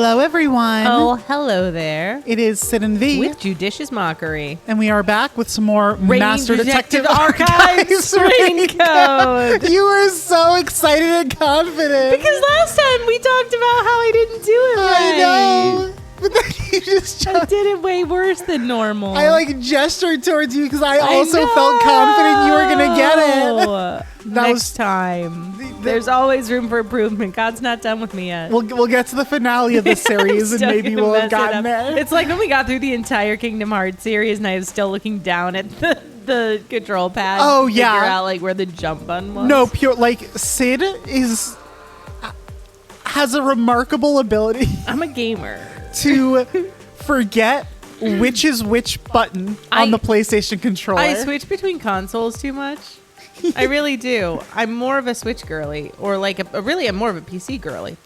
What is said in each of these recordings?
Hello, everyone. Oh, hello there. It is Sid and V. With judicious mockery. And we are back with some more Master Detective Archives Raincoat. You were so excited and confident. Because last time we talked about how I didn't do it right. I know. But then you just... I did it way worse than normal. I gestured towards you because I also felt confident you were going to get it. Next time. There's always room for improvement. God's not done with me yet. We'll get to the finale of the series and maybe we'll have gotten there. It's like when we got through the entire Kingdom Hearts series and I was still looking down at the control pad. Oh, to yeah. figure out where the jump button was. No, Sid has a remarkable ability. I'm a gamer. To forget which is which button on the PlayStation controller. I switch between consoles too much. I really do. I'm more of a Switch girly, or I'm more of a PC girly.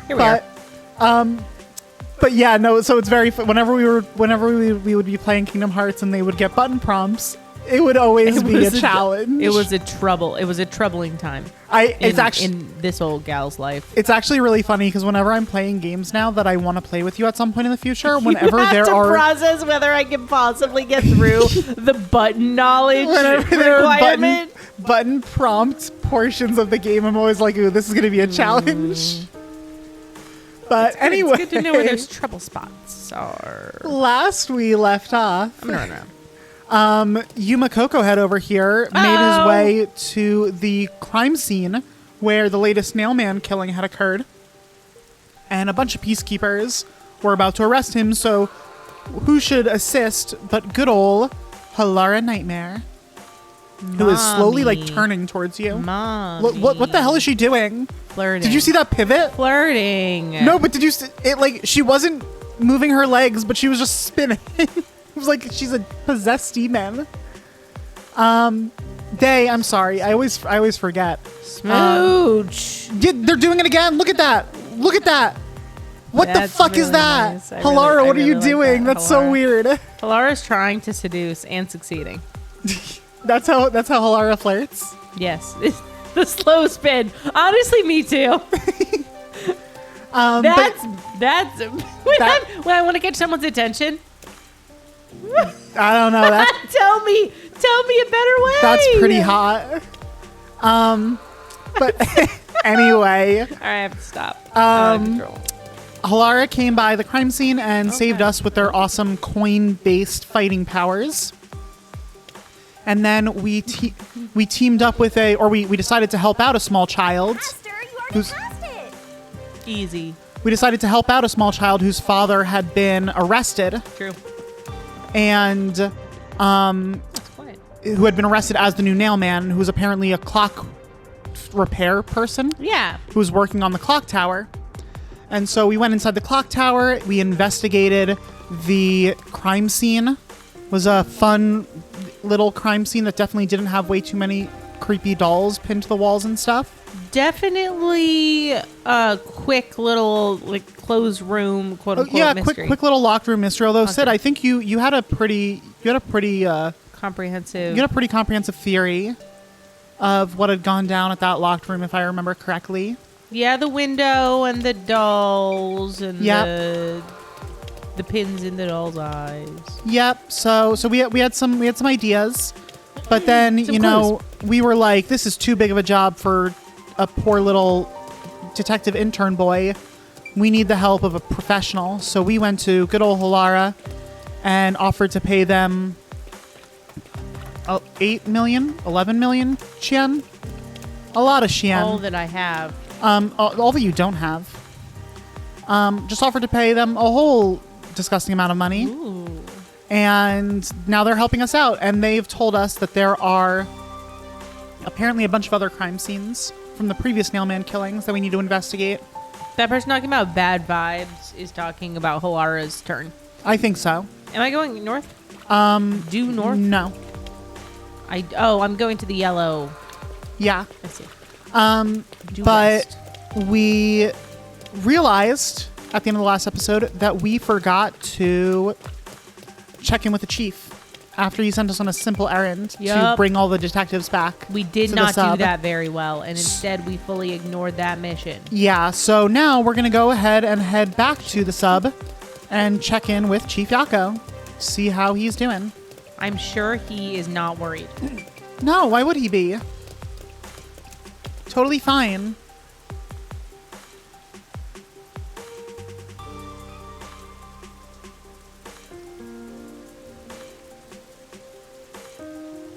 Here we are. But yeah, no. So it's very fun. Whenever we would be playing Kingdom Hearts and they would get button prompts, it would always be a challenge. It was a troubling time. In this old gal's life. It's actually really funny because whenever I'm playing games now that I want to play with you at some point in the future, whenever you have there to are process whether I can possibly get through the button knowledge requirement. Button prompt portions of the game, I'm always like, ooh, this is going to be a challenge. But anyway, it's good to know where those trouble spots are. Last we left off, I'm gonna run around. Yuma Cocohead over here made his way to the crime scene where the latest Nailman killing had occurred. And a bunch of peacekeepers were about to arrest him, so who should assist but good old Halara Nightmare, who is slowly turning towards you. Mommy. What the hell is she doing? Flirting. Did you see that pivot? Flirting. No, but did you she wasn't moving her legs, but she was just spinning. It was like she's a possessed demon. I'm sorry. I always forget. Smooch. They're doing it again. Look at that. Look at that. What the fuck is that? Nice. Halara, what are you doing? That's so weird. Halara's trying to seduce and succeeding. That's how Halara flirts? Yes. The slow spin. Honestly, me too. That's when I want to catch someone's attention. I don't know. Tell me a better way. That's pretty hot. But anyway. All right, I have to stop. Halara came by the crime scene and saved us with their awesome coin-based fighting powers. And then we teamed up with we decided to help out a small child. Master, you already passed it. Easy. We decided to help out a small child whose father had been arrested. True. And who had been arrested as the new Nailman, who was apparently a clock repair person. Yeah. Who was working on the clock tower. And so we went inside the clock tower. We investigated the crime scene. It was a fun little crime scene that definitely didn't have way too many creepy dolls pinned to the walls and stuff. Definitely a quick little closed room, quote unquote, mystery. quick little locked room mystery. Although Sid, I think you had a pretty comprehensive theory of what had gone down at that locked room, if I remember correctly. Yeah, the window and the dolls and the pins in the dolls' eyes. Yep. So we had some ideas, but then clues. We were like, this is too big of a job for a poor little detective intern boy. We need the help of a professional. So we went to good old Halara and offered to pay them 8 million, 11 million Xian. A lot of Xian. All that I have. All that you don't have. Just offered to pay them a whole disgusting amount of money. Ooh. And now they're helping us out. And they've told us that there are apparently a bunch of other crime scenes from the previous Nailman killings that we need to investigate. That person talking about bad vibes is talking about Halara's turn. I think so. Am I going north? Due north? No. I'm going to the yellow. Yeah. I see. But west. We realized at the end of the last episode that we forgot to check in with the chief after you sent us on a simple errand to Yup. bring all the detectives back. We did to the not do sub. that very well, and instead we fully ignored that mission. Yeah, so now we're going to go ahead and head back to the sub and check in with Chief Yako. See how he's doing. I'm sure he is not worried. No, why would he be? Totally fine.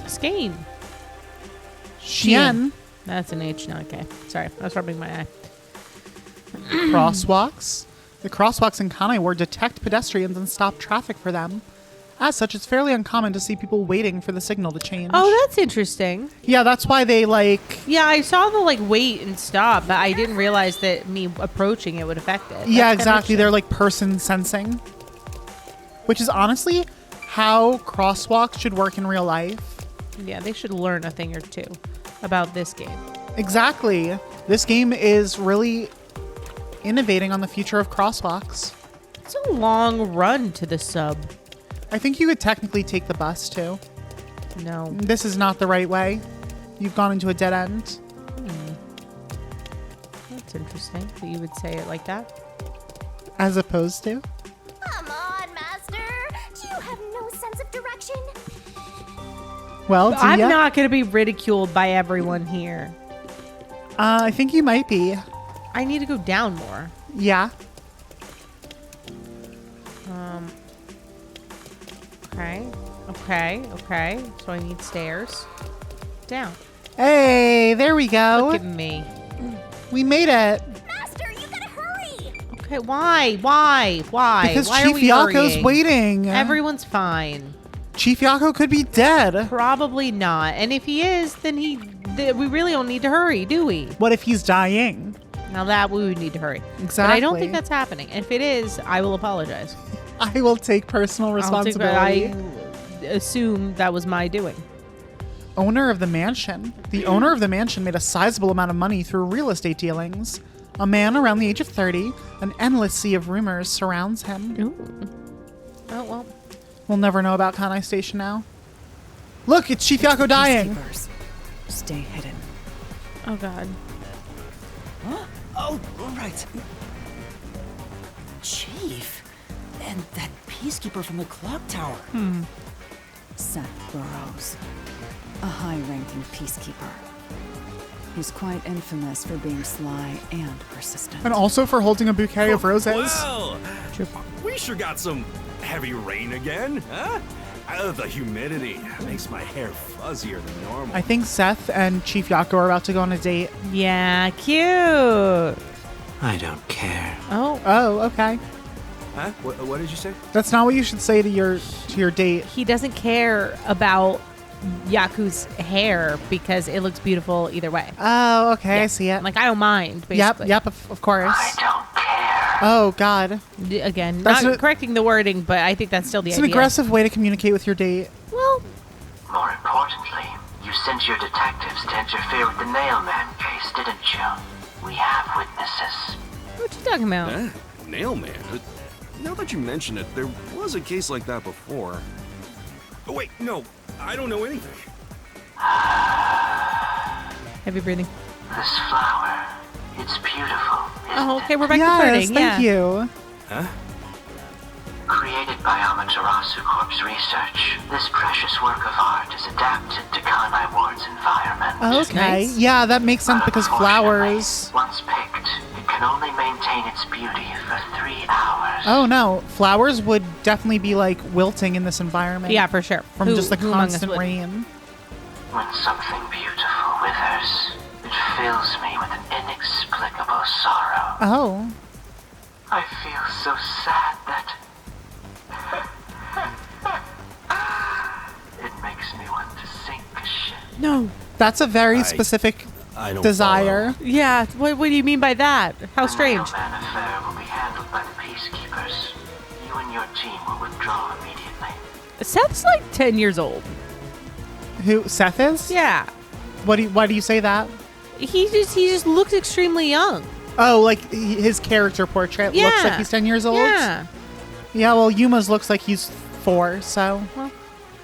Skane. Shien. That's an H, not a K. Sorry, I was rubbing my eye. Crosswalks. The crosswalks in Kanai Ward detect pedestrians and stop traffic for them. As such, it's fairly uncommon to see people waiting for the signal to change. Oh, that's interesting. Yeah, that's why they Yeah, I saw the wait and stop, but I didn't realize that me approaching it would affect it. Yeah, That's exactly. kinda They're like person sensing. Which is honestly how crosswalks should work in real life. interesting. Yeah, they should learn a thing or two about this game. Exactly. This game is really innovating on the future of crosswalks. It's a long run to the sub. I think you could technically take the bus too. No. This is not the right way. You've gone into a dead end. That's interesting that you would say it like that. As opposed to? Come on, Master. Do you have no sense of direction? Well, do I'm ya? not going to be ridiculed by everyone here. I think you might be. I need to go down more. Yeah. Okay. So I need stairs. Down. Hey, there we go. Look at me. We made it. Master, you gotta hurry. Okay, why? Because Why are Chief we Yako's hurrying? waiting. Everyone's fine. Chief Yako could be dead. Probably not. And if he is, then we really don't need to hurry, do we? What if he's dying? Now that we would need to hurry. Exactly. But I don't think that's happening. And if it is, I will apologize. I will take personal responsibility. I assume that was my doing. Owner of the mansion. The owner of the mansion made a sizable amount of money through real estate dealings. A man around the age of 30. An endless sea of rumors surrounds him. Ooh. Oh, well. We'll never know about Kanai Station now. Look, it's Chief Yako dying. Peacekeepers. Stay hidden. Oh, God. Oh, right. Chief. And that peacekeeper from the clock tower. Seth Burrows. A high-ranking peacekeeper. He's quite infamous for being sly and persistent. And also for holding a bouquet of roses. Well, we sure got some heavy rain again, huh? The humidity makes my hair fuzzier than normal. I think Seth and Chief Yako are about to go on a date. Yeah, cute. I don't care. Oh, Oh, okay. Huh? What did you say? That's not what you should say to your date. he doesn't care about Yaku's hair because it looks beautiful either way. Oh, okay. I see it. Like, I don't mind, basically. Yep, of course. I don't care. Oh, God. Again, That's not a- correcting the wording, but I think that's still the It's an idea. aggressive way to communicate with your date. Well, More importantly, you sent your detectives to interfere with the Nailman case, didn't you? We have witnesses. what you talking about? Huh? Nailman? Now that you mention it, there was a case like that before. Oh, wait, no. I don't know anything. Heavy breathing. This flower, it's beautiful, isn't Oh, okay, we're back to Yes, flirting. thank Yeah. you. Huh? it? Created by Amaterasu Corp's research, this precious work of art is adapted to Kanai Ward's environment. Okay. Nice. Yeah, that makes sense because Unfortunately, flowers. Once picked, it can only maintain its beauty for 3 hours. Oh, no. Flowers would definitely be like wilting in this environment. Yeah, for sure. From Who- just the who among us constant would? rain. When something beautiful withers, it fills me with an inexplicable sorrow. Oh. I feel so sad that it makes me want to sink a ship. No. That's a very specific I don't desire. Yeah, what do you mean by that? How The strange. Nailman affair will be handled by the peacekeepers. You and your team will withdraw immediately. Seth's like 10 years old. Who, Seth is? Yeah. Why do you say that? He just looks extremely young. Oh, like his character portrait looks like Yeah. he's 10 years old? Yeah. Yeah, well, Yuma's looks like he's 4, so. Well,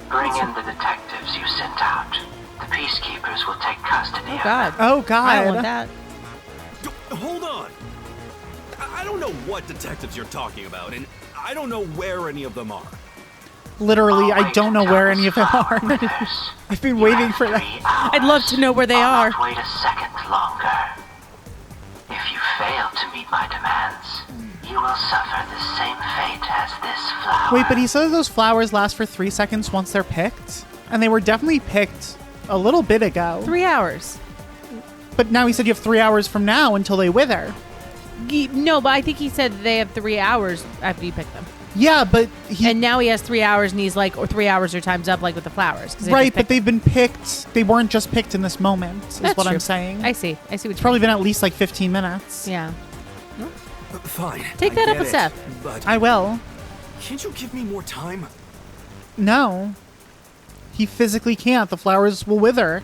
Bring in the detectives you sent out. The peacekeepers will take custody Oh of God. them. Oh, I don't want God. that. Hold on. I don't know what detectives you're talking about, and I don't know where any of them are. Literally, I'll I wait don't know until where this any of them flower are. withers. I've been You waiting have for 3 that. hours. I'd love to know where they I'll are. not wait a second longer. If you fail to meet my demands, you will suffer the same fate as this flower. Wait, but he said those flowers last for 3 seconds once they're picked? And they were definitely picked a little bit ago. 3 hours. But now he said you have 3 hours from now until they wither. No, but I think he said they have 3 hours after you pick them. Yeah, but he... And now he has 3 hours, and he's like, or 3 hours or time's up, like with the flowers. 'cause they right, just but picked- they've been picked. They weren't just picked in this moment, is That's what I'm true. saying. I see what It's you're probably been at least like 15 minutes. Yeah. Fine. Take I that get up with it, Seth. But I will. can't you give me more time? No. He physically can't. The flowers will wither.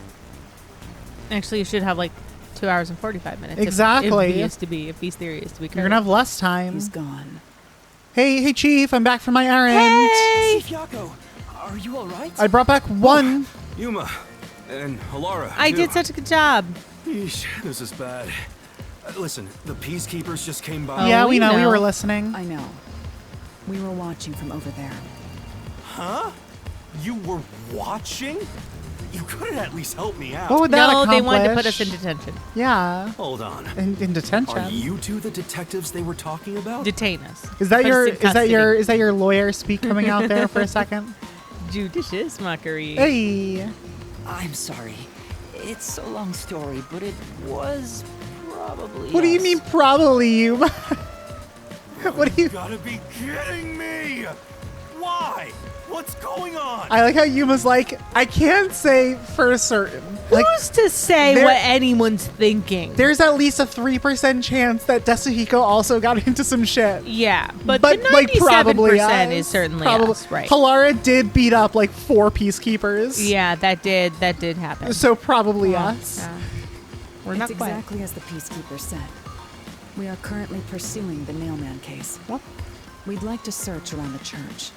Actually, you should have like 2 hours and 45 minutes. Exactly. If B's theory is to be correct. You're gonna have less time. He's gone. Hey, Chief, I'm back from my errand. Hey! Chief Yako, are you all right? I brought back one. Yuma and Alara. I too. did such a good job. Yeesh, this is bad. Listen, the peacekeepers just came by. Yeah, we we know. We know. were listening. I know. We were watching from over there. Huh? You were watching? You could have at least helped me out. What would that No, accomplish? they wanted to put us in detention. Yeah, Hold on. in detention. Are you two the detectives they were talking about? Detain us. Is that Put your us in custody. is that your lawyer speak coming out there for a second? Judicious mockery? Hey. I'm sorry. It's a long story, but it was probably. What do you us. mean probably you? What do you Gotta be kidding me! Why? What's going on? I like how Yuma's like, I can't say for certain. Like Who's to say there- what anyone's thinking? there's at least a 3% chance that Desuhiko also got into some shit. Yeah, but But the like 97% probably us. is certainly Probably. us, right? Halara did beat up like 4 peacekeepers. Yeah, that did happen. So probably us. Yeah. We're It's not quiet. exactly as the peacekeeper said. We are currently pursuing the Nailman case. What? We'd like to search around the church.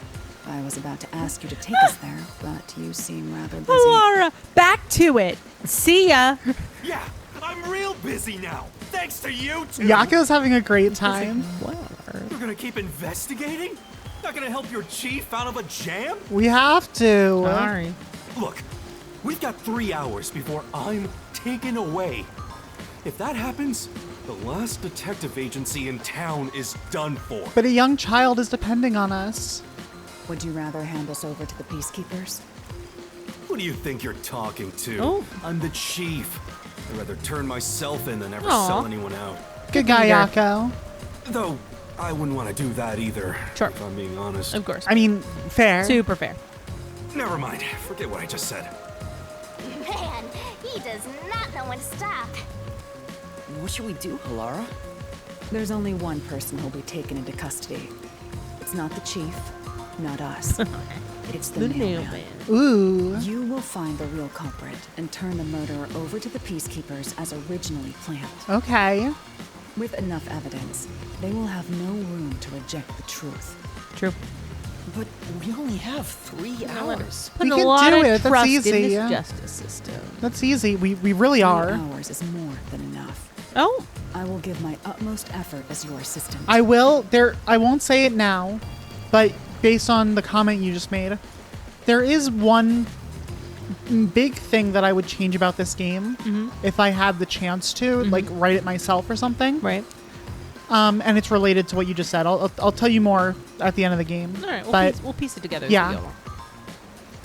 I was about to ask you to take us there, but you seem rather busy. Laura, back to it. See ya. Yeah, I'm real busy now. Thanks to you two. Yako's having a great time. You're gonna keep investigating? Not gonna help your chief out of a jam? We have to. Sorry. Look, we've got 3 hours before I'm taken away. If that happens, the last detective agency in town is done for. But a young child is depending on us. Would you rather hand us over to the peacekeepers? Who do you think you're talking to? Oh. I'm the chief. I'd rather turn myself in than ever Aw. sell anyone out. Good guy, leader. Yako. Though, I wouldn't want to do that either. Sure. If I'm being honest. Of course. I mean, fair. Super fair. Never mind. Forget what I just said. Man, he does not know when to stop. What should we do, Halara? There's only one person who'll be taken into custody. It's not the chief, not us. It's the The Nailman. mailman. Ooh. You will find the real culprit and turn the murderer over to the peacekeepers as originally planned. Okay. With enough evidence, they will have no room to reject the truth. True. But we only have 3 hours. Put We a can lot do of it. That's trust easy. in this justice system. That's easy. We really 3 are. hours is more than enough. Oh, I will give my utmost effort as your assistant. I will. I won't say it now, but based on the comment you just made, there is one big thing that I would change about this game if I had the chance to, like write it myself or something. right. And it's related to what you just said. I'll tell you more at the end of the game. All right, but we'll piece it together Yeah. as we go along.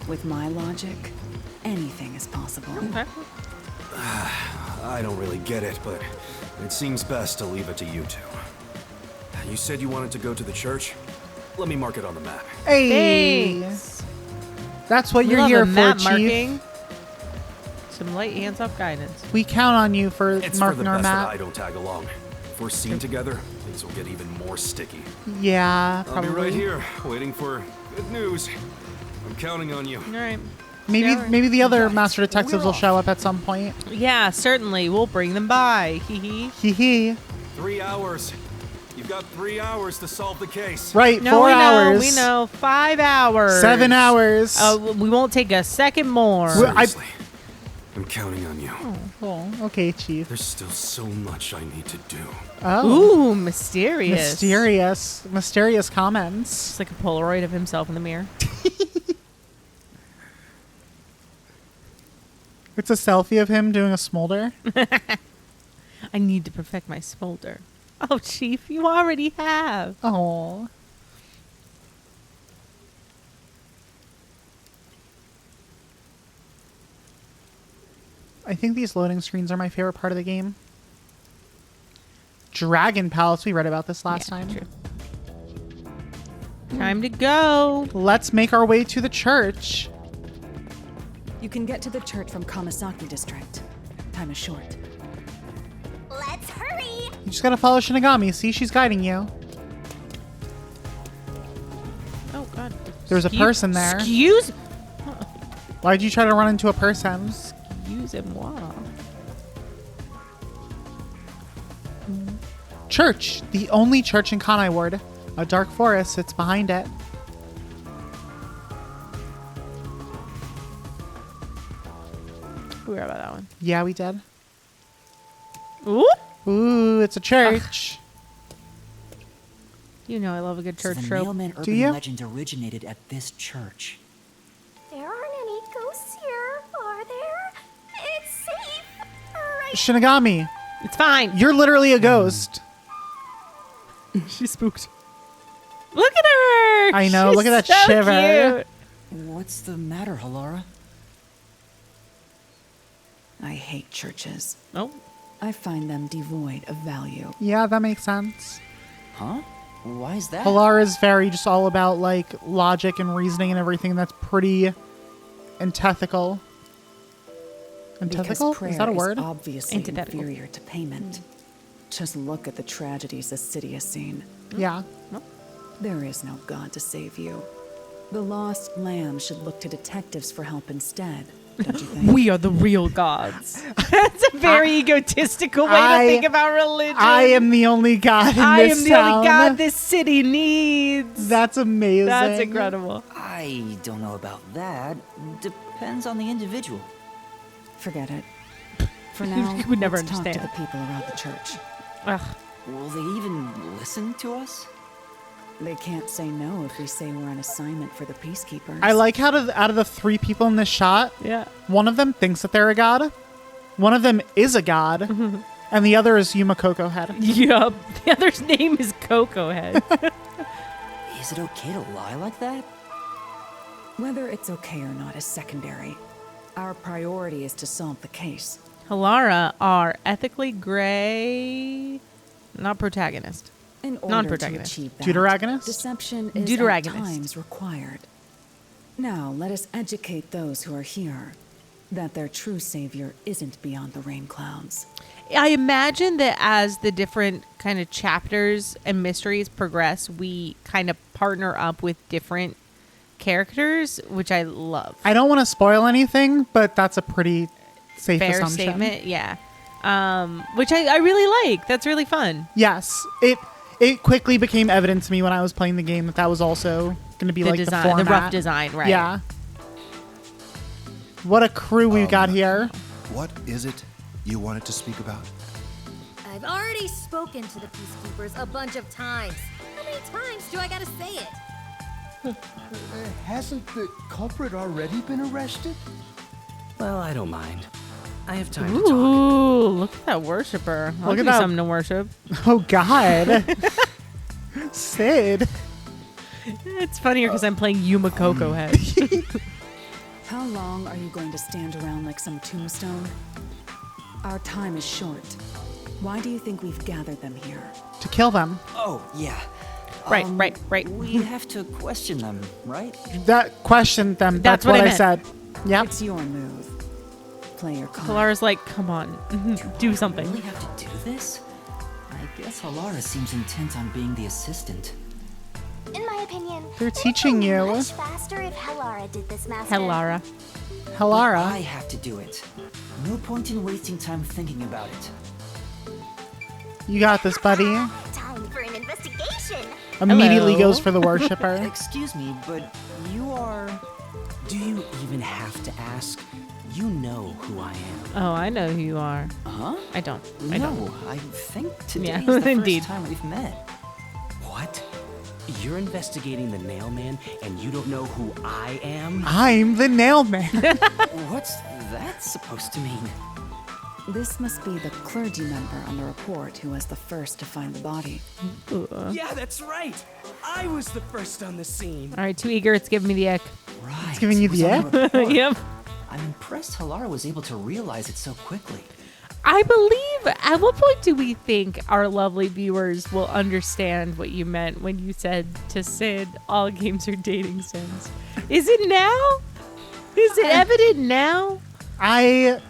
With my logic, anything is possible. Okay. I don't really get it, but it seems best to leave it to you two. You said you wanted to go to the church? Let me mark it on the map. hey, Thanks. that's what We you're love here a for, map Chief. marking. Some light hands-off guidance. We count on you for It's marking for the our best that I map. don't tag along. If we're seen together, things will get even more sticky. Yeah, I'll probably. be right here, waiting for good news. I'm counting on you. All right. Maybe Yeah. maybe the other Right. master detectives We're will off. show up at some point. Yeah, certainly. We'll bring them by. Hee hee. Hee hee. 3 hours. You've got 3 hours to solve the case. Right, No, 4 we hours. know. We know. 5 hours. 7 hours. We won't take a second more. Well, Seriously, I'm counting on you. Oh, okay, Chief. There's still so much I need to do. Oh, Ooh, mysterious. mysterious comments. It's like a Polaroid of himself in the mirror. It's a selfie of him doing a smolder. I need to perfect my smolder. Oh, Chief, you already have. Oh. I think these loading screens are my favorite part of the game. Dragon Palace, we read about this last Yeah, time. true. Time to go. Let's make our way to the church. You can get to the church from Kamasaki District. Time is short. Let's hurry. You just gotta follow Shinigami. See, she's guiding you. Oh, God. There's a person there. Excuse Why'd you try to run into a person? moi. Church, the only church in Kanai Ward. A dark forest sits behind it. We read about that one. Yeah, we did. Ooh. Ooh, it's a church. You know I love a good church So the trope. mailman Do urban you? legend originated at this church. There aren't any ghosts here, are there? It's safe. Right. Shinigami, It's fine. you're literally a ghost. She's spooked. Look at her. I know, She's look at that so shiver. cute. What's the matter, Halara? I hate churches. Oh. I find them devoid of value. Yeah, that makes sense. Huh? Why is that? Halara is very just all about like logic and reasoning and everything that's pretty antithetical. Antithetical? Because prayer Is that a word? obviously Antithetical. inferior to payment. Just look at the tragedies the city has seen. Yeah. There is no God to save you. The lost lamb should look to detectives for help instead, don't you think? We are the real gods. That's a very egotistical way to think about religion. I am the only god in I this am the town. only god this city needs. That's amazing. That's incredible. I don't know about that. Depends on the individual. Forget it. For now, You would never let's talk to understand. the people around the church. Ugh. Will they even listen to us? They can't say no if we say we're on assignment for the peacekeepers. I like how out of the 3 people in this shot, Yeah. one of them thinks that they're a god, one of them is a god, and the other is Yuma Coco Head. Yup. The other's name is Coco Head. Is it okay to lie like that? Whether it's okay or not is secondary. Our priority is to solve the case. Halara are ethically gray, not protagonist. In order to Non-protagonist. achieve that, Deuteragonist? deception is at Deuteragonist. times required. Now, let us educate those who are here that their true savior isn't beyond the rain clouds. I imagine that as the different kind of chapters and mysteries progress, we kind of partner up with different characters, which I love. I don't want to spoil anything, but that's a pretty safe Fair assumption. statement, yeah. Which I really like. That's really fun. Yes, it quickly became evident to me when I was playing the game that was also going to be like design, the format. rough design, right? Yeah. What a crew we got here. What is it you wanted to speak about? I've already spoken to the peacekeepers a bunch of times. How many times do I gotta say it? Hasn't the culprit already been arrested? Well, I don't mind. I have time to talk. Ooh, look at that worshiper. I'll Look at do that. something to worship. Oh, God. Sid. It's funnier because I'm playing Yuma Coco Head. How long are you going to stand around like some tombstone? Our time is short. Why do you think we've gathered them here? To kill them. Oh, yeah. Right. We have to question them, right? That questioned them. That's That's what what I I meant. said. Yep. It's your move. Play your card. Halara's like, come on, do something. Really have to do this? I guess Halara seems intent on being the assistant. In my opinion, They're it'd teaching go you. much faster if Halara did this, Master. Halara. I Halara. have to do it. No point in wasting time thinking about it. You got this, buddy. Time for an investigation. immediately Hello. goes for the worshiper. Excuse me, but you are... Do you even have to ask? You know who I am. Oh, I know who you are. Huh? I don't. No, I think today Yeah, is the indeed. first time we've met. What? You're investigating the nail man and you don't know who I am? I'm the nail man. What's that supposed to mean? This must be the clergy member on the report who was the first to find the body. Yeah, that's right. I was the first on the scene. All right, too eager. It's giving me the ick. Right. It's giving you it was the on report. Yep. I'm impressed Halara was able to realize it so quickly. I believe. At what point do we think our lovely viewers will understand what you meant when you said to Sid, all games are dating sims? Is it now? Is it evident now? I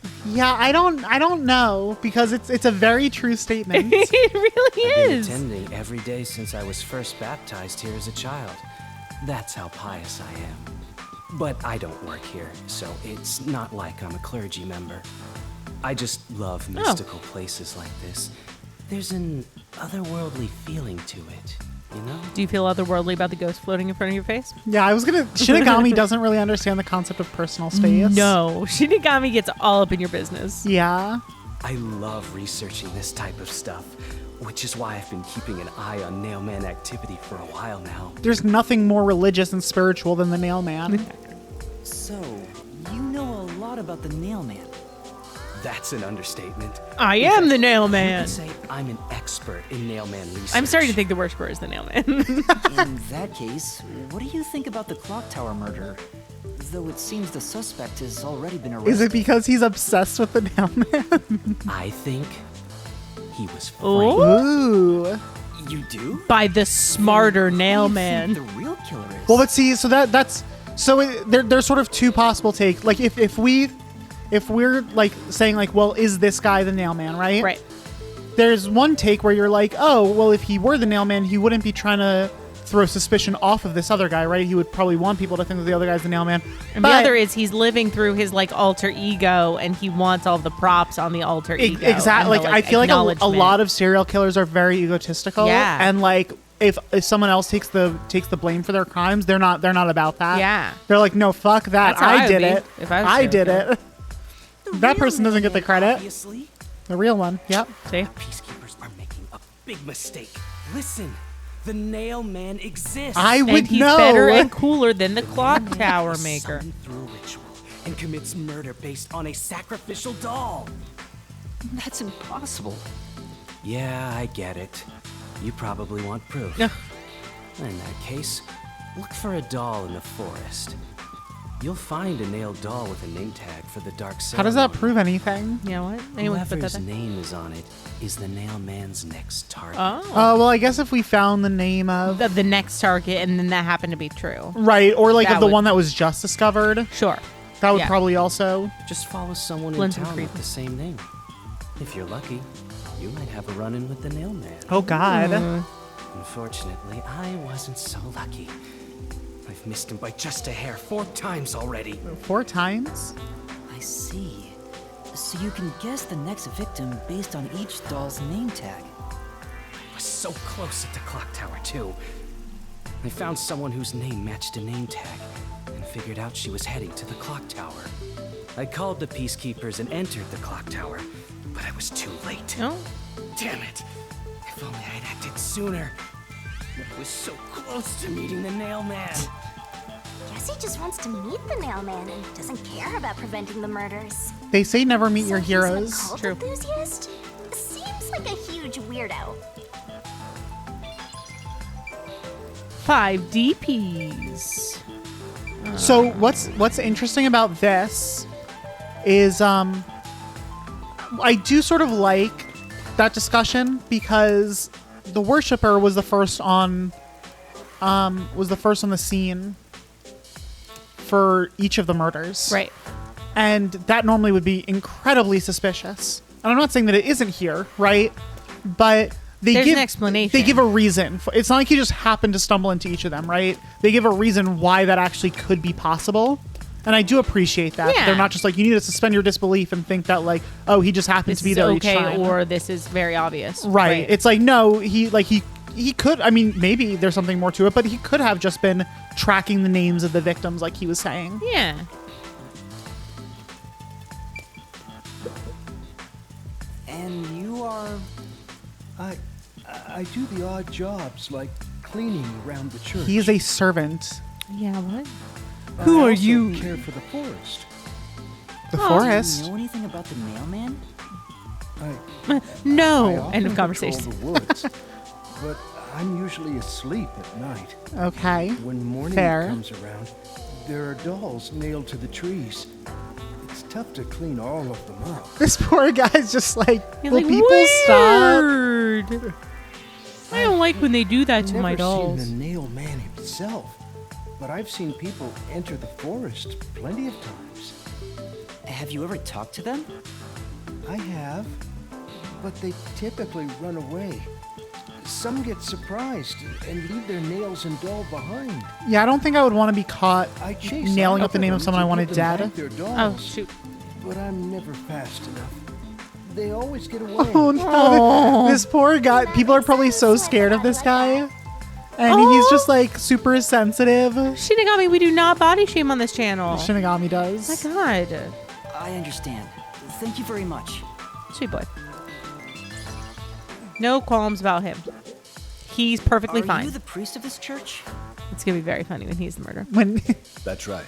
don't know, because it's a very true statement. It really I've been is. attending every day since I was first baptized here as a child. That's how pious I am. But I don't work here, so it's not like I'm a clergy member. I just love mystical places like this. There's an otherworldly feeling to it, you know? Do you feel otherworldly about the ghost floating in front of your face? Yeah, I was gonna. Shinigami doesn't really understand the concept of personal space. No. Shinigami gets all up in your business. Yeah. I love researching this type of stuff, which is why I've been keeping an eye on Nailman activity for a while now. There's nothing more religious and spiritual than the nail man. So, you know a lot about the nail man. That's an understatement. I am the nail You man. could say I'm an expert in Nailman research. I'm starting to think the worshiper is the nail man. In that case, what do you think about the clock tower murder? Though it seems the suspect has already been arrested. Is it because he's obsessed with the nail man? I think he was framed. Oh. Ooh. You do? By the smarter Who do nail you man. think the real killer is? Well, but see, so that's so there's sort of two possible takes. Like if we're like saying like, well, is this guy the nail man, right? Right. There's one take where you're like, oh, well, if he were the nail man, he wouldn't be trying to throw suspicion off of this other guy, right? He would probably want people to think that the other guy's the nail man. And the other is he's living through his like alter ego, and he wants all the props on the alter ego. Exactly. and the, Like I feel like a acknowledgement. lot of serial killers are very egotistical. Yeah. And like if someone else takes the blame for their crimes, they're not about that. Yeah. They're like, no, fuck that. That's how I I would did be it. if I was I serial did killer. it. That person doesn't get the credit. Obviously. The real one. Yep. See? Peacekeepers are making a big mistake. Listen, the nail man exists. I would And he's know. better and cooler than the clock tower He maker. summoned through ritual and commits murder based on a sacrificial doll. That's impossible. Yeah, I get it. You probably want proof. Yeah. In that case, look for a doll in the forest. You'll find a nailed doll with a name tag for the dark ceremony. How does that prove anything? You know what? Anyone put that Whoever's there? name is on it is the nail man's next target. Oh. Well, I guess if we found the name of The next target, and then that happened to be true. right, or like That of the would- one that was just discovered, Sure. that would Yeah. probably also. Just follow someone in Blends with town with creepy. the same name. If you're lucky, you might have a run-in with the nail man. Oh God. Unfortunately, I wasn't so lucky. I've missed him by just a hair 4 times already. 4 times. I see. So you can guess the next victim based on each doll's name tag. I was so close at the clock tower, too. I found someone whose name matched a name tag and figured out she was heading to the clock tower. I called the peacekeepers and entered the clock tower, but I was too late. Oh. Damn it! If only I had acted sooner. I was so close to meeting the nail man. Guess he just wants to meet the nail man and doesn't care about preventing the murders. They say never meet your So heroes. He's an occult enthusiast? Seems like a huge weirdo. 5 DPs. So what's interesting about this is I do sort of like that discussion because the worshiper was the first on the scene for each of the murders. Right. And that normally would be incredibly suspicious. And I'm not saying that it isn't here, right? But There's an explanation. They give a reason. It's not like you just happen to stumble into each of them, right? They give a reason why that actually could be possible. And I do appreciate that. Yeah. They're not just like, you need to suspend your disbelief and think that like, oh, he just happens This to be is there each okay, time. or this is very obvious. Right. It's like, no, he he could, I mean, maybe there's something more to it, but he could have just been tracking the names of the victims like he was saying. Yeah. And you are... I do the odd jobs, like cleaning around the church. He is a servant. Yeah, what? I Who are also you? care for the forest. The Do forest. you know anything about the mailman? I No. often End of patrol conversation. the woods, but I'm usually asleep at night. Okay. When morning Fair. comes around, there are dolls nailed to the trees. It's tough to clean all of them up. This poor guy's just like, You're will like, people stop? weird. I don't like when they do that to I've my never dolls. seen the nail man himself, but I've seen people enter the forest plenty of times. Have you ever talked to them? I have, but they typically run away. Some get surprised and leave their nails and doll behind. Yeah, I don't think I would want to be caught I chase nailing up after the name of them someone I to wanted give them dead. back their Oh, dolls, shoot. but I'm never fast enough. They always get away. Oh no, this poor guy. People are probably so scared of this guy. And he's just like super sensitive. Shinigami, we do not body shame on this channel. Shinigami does. My God. I understand. Thank you very much. Sweet boy. No qualms about him. He's perfectly Are fine. you the priest of this church? It's going to be very funny when he's the murderer. When That's right.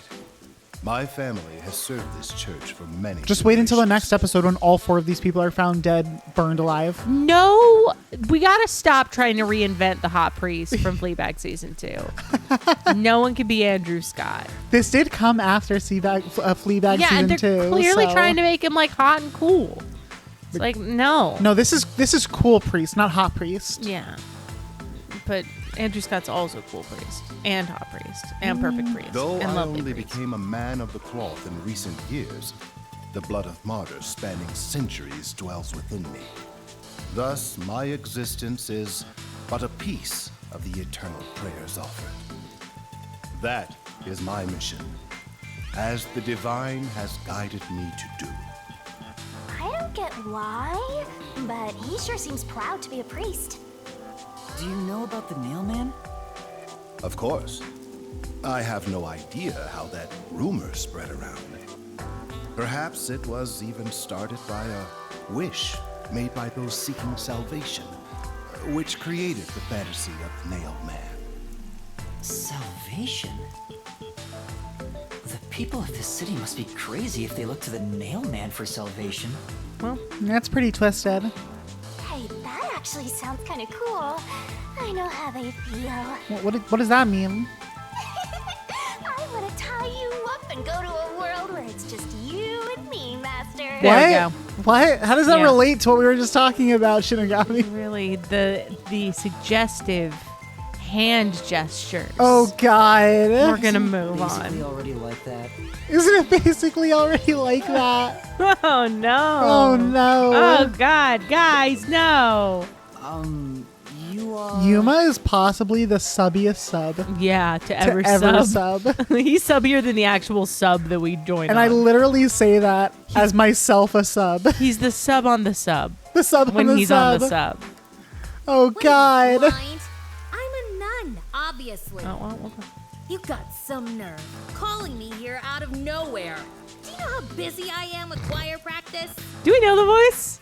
My family has served this church for many just wait until the generations. next episode when all 4 of these people are found dead, burned alive. No, we got to stop trying to reinvent the hot priest from Fleabag season 2. No one can be Andrew Scott. This did come after Fleabag Yeah, and season they're 2. clearly so- trying to make him like hot and cool. It's like, no. No, this is cool priest, not hot priest. Yeah. But Andrew Scott's also cool priest and hot priest and perfect priest Though and I lovely only priest. became a man of the cloth in recent years, the blood of martyrs spanning centuries dwells within me. Thus, my existence is but a piece of the eternal prayers offered. That is my mission, as the divine has guided me to do. I don't get why, but he sure seems proud to be a priest. Do you know about the mailman? Of course. I have no idea how that rumor spread around. Perhaps it was even started by a wish made by those seeking salvation, which created the fantasy of the Nailed Man. Salvation? The people of this city must be crazy if they look to the Nailman for salvation. Well, That's pretty twisted. Hey, that actually sounds kind of cool. I know how they feel. What does that mean? I want to tie you up and go to a world where it's just you and me, Master. There we go. What? How does that Yeah. relate to what we were just talking about, Shinigami? really, the suggestive hand gestures. Oh God! We're gonna move Basically on. already like that. Isn't it basically already like that? Oh no! Oh no! Oh God, guys, no! You are... Yuma is possibly the subbiest sub Yeah, to to ever, ever sub. sub. He's subbier than the actual sub that we joined. And on. I literally say that as myself a sub. He's the sub on the sub The sub when on the he's sub. on the sub. Oh Wait, God! blind? I'm a nun, obviously. Oh, well, okay. You got some nerve calling me here out of nowhere. Do you know how busy I am with choir practice? Do we know the voice?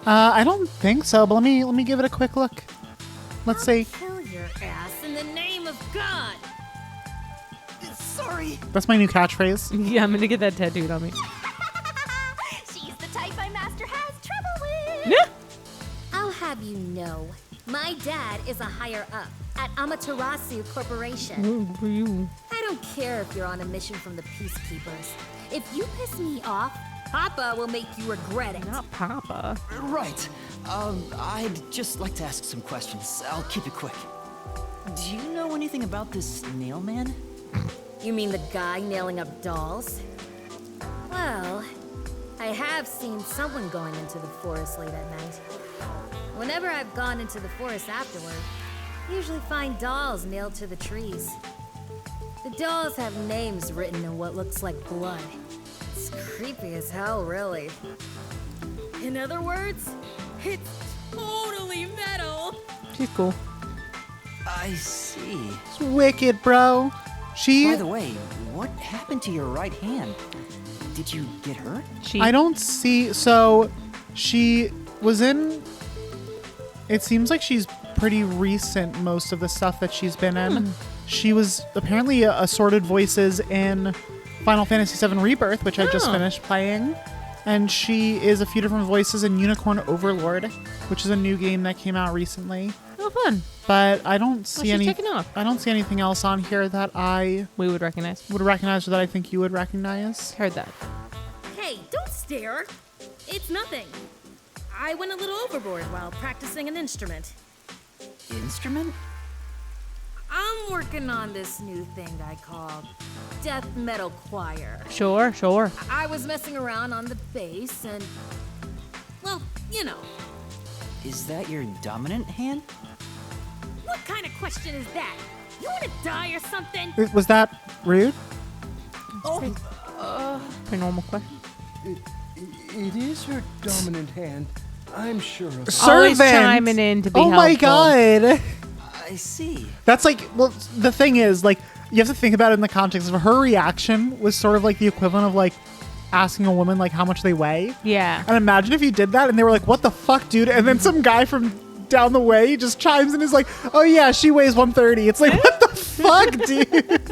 I don't think so, but let me give it a quick look. Let's see. Kill your ass in the name of God. Sorry. That's my new catchphrase. Yeah, I'm gonna get that tattooed on me. She's the type my master has trouble with. Yeah. I'll have you know, my dad is a higher up at Amaterasu Corporation. I don't care if you're on a mission from the Peacekeepers. If you piss me off, Papa will make you regret it. Not Papa. Right. I'd just like to ask some questions. I'll keep it quick. Do you know anything about this Nailman? You mean the guy nailing up dolls? Well, I have seen someone going into the forest late at night. Whenever I've gone into the forest afterward, I usually find dolls nailed to the trees. The dolls have names written in what looks like blood. It's creepy as hell, really. In other words, it's totally metal. She's cool. I see. It's wicked, bro. She... By the way, what happened to your right hand? Did you get hurt? I don't see... So, she was in... It seems like she's pretty recent, most of the stuff that she's been in. She was apparently assorted voices in Final Fantasy VII Rebirth, which I just finished playing. And she is a few different voices in Unicorn Overlord, which is a new game that came out recently. Oh, fun. But I don't see she's taken off. I don't see anything else on here that we would recognize. Or that I think you would recognize. Heard that. Hey, don't stare. It's nothing. I went a little overboard while practicing an instrument. Instrument? I'm working on this new thing I call death metal choir. Sure. I was messing around on the bass and, well, you know. Is that your dominant hand? What kind of question is that? You want to die or something? Was that rude? Pretty normal question. It is her dominant hand. I'm sure of it. Always chiming in to be helpful. Oh my god. I see. That's like, well, the thing is, like, you have to think about it in the context of her reaction was sort of like the equivalent of like asking a woman like how much they weigh. Yeah. And imagine if you did that and they were like, what the fuck, dude? And then some guy from down the way just chimes in and is like, oh yeah, she weighs 130. It's like, what the fuck, dude?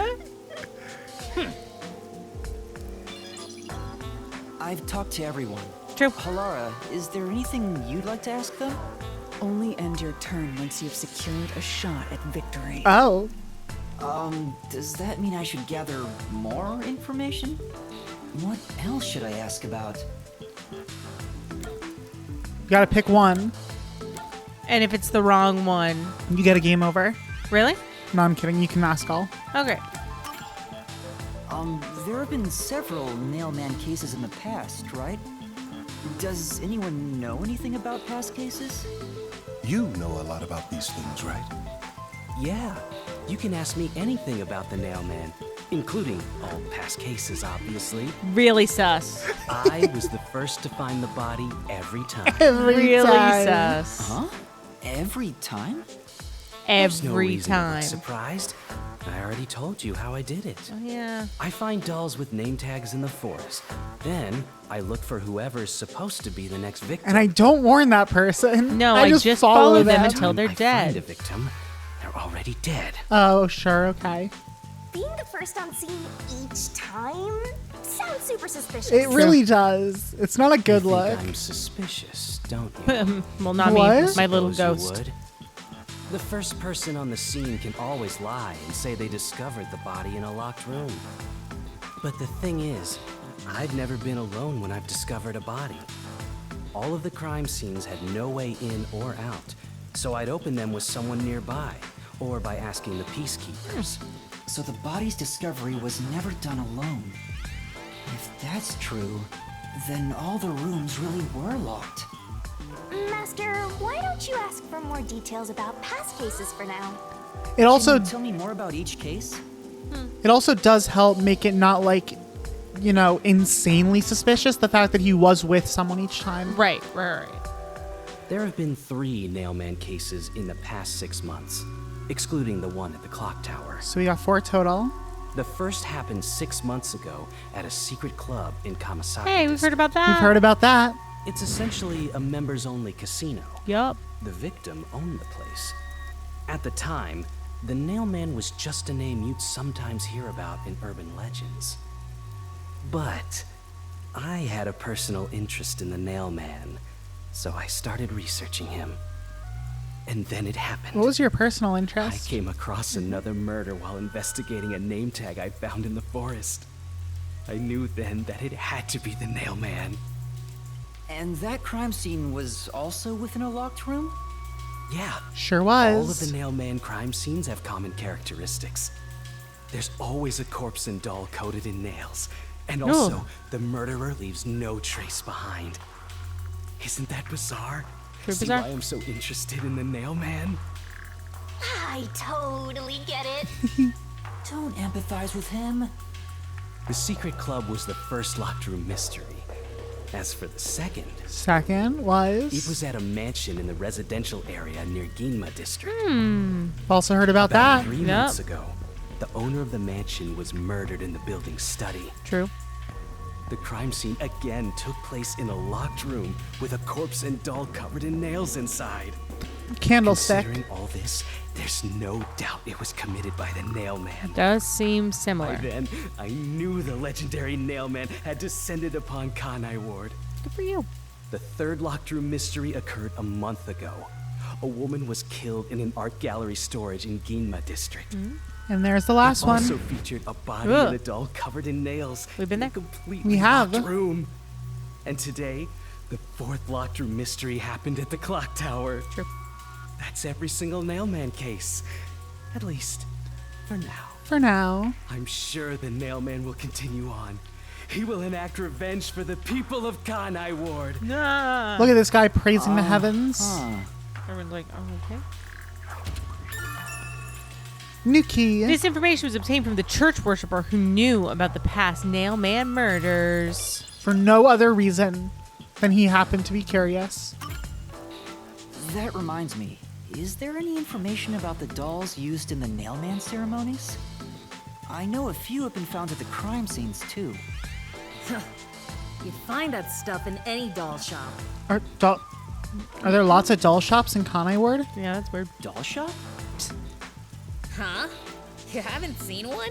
I've talked to everyone. True. Halara, is there anything you'd like to ask them? Only end your turn once you've secured a shot at victory. Oh. Does that mean I should gather more information? What else should I ask about? You gotta pick one. And if it's the wrong one, You get a game over. really? No, I'm kidding. You can ask all. Okay. There have been several Nailman cases in the past, right? Does anyone know anything about past cases? You know a lot about these things, right? Yeah, you can ask me anything about the Nailman, including all past cases, obviously. Really sus. I was the first to find the body every time. Really sus. Huh? Every time? There's no Every reason to look time. surprised. I already told you how I did it. Oh, yeah. I find dolls with name tags in the forest. Then I look for whoever's supposed to be the next victim. And I don't warn that person. No, I just follow them until Time they're I dead. find a victim, they're already dead. Oh, sure. Okay. Being the first on scene each time sounds super suspicious. It really does. It's not a good You look. think I'm suspicious, don't you? Well, not me. What? My little Suppose you ghost. would. The first person on the scene can always lie and say they discovered the body in a locked room. But the thing is, I've never been alone when I've discovered a body. All of the crime scenes had no way in or out, so I'd open them with someone nearby, or by asking the peacekeepers. So the body's discovery was never done alone. If that's true, then all the rooms really were locked. Master, why don't you ask for more details about past cases for now? It also Can you tell me more about each case? It also does help make it not like, you know, insanely suspicious, the fact that he was with someone each time. Right. There have been 3 Nailman cases in the past 6 months, excluding the one at the clock tower. So we got 4 total. The first happened 6 months ago at a secret club in Kamasaki. Hey, we've heard about that. We've heard about that. It's essentially a members-only casino. Yup. The victim owned the place. At the time, the Nailman was just a name you'd sometimes hear about in urban legends. But I had a personal interest in the Nailman, so I started researching him. And then it happened. What was your personal I interest? came across another murder while investigating a name tag I found in the forest. I knew then that it had to be the Nailman. And that crime scene was also within a locked room? Yeah. Sure All of was. the Nailman crime scenes have common characteristics. There's always a corpse and doll coated in nails. And also, the murderer leaves no trace behind. Isn't that bizarre? Pretty See bizarre. why I'm so interested in the Nailman? I totally get it. Don't empathize with him. The secret club was the first locked room mystery. As for the second, Second was... it was at a mansion in the residential area near Ginma district. Also heard about About that. 3 Yep. months ago, the owner of the mansion was murdered in the building's study. True. The crime scene again took place in a locked room with a corpse and doll covered in nails inside. Candlestick. Considering all this, there's no doubt it was committed by the Nail Man. Does seem By similar. then, I knew the legendary Nail Man had descended upon Kanai Ward. Good for you. The third locked room mystery occurred a month ago. A woman was killed in an art gallery storage in Ginma district. And there's the last It one. also featured a body Ugh. and a doll covered in nails. We've been in a there. completely We have. locked room. And today, the fourth locked room mystery happened at the clock tower. True. That's every single Nailman case. At least, for now. For now. I'm sure the Nailman will continue on. He will enact revenge for the people of Kanai Ward. Nah. Look at this guy praising the heavens. Everyone's like, oh, okay. New key. This information was obtained from the church worshiper who knew about the past Nailman murders. For no other reason than he happened to be curious. That reminds me, is there any information about the dolls used in the Nailman ceremonies? I know a few have been found at the crime scenes too. You find that stuff in any doll shop. Are there lots of doll shops in Kanai Ward? Yeah, that's weird. Doll shop? Huh? You haven't seen one?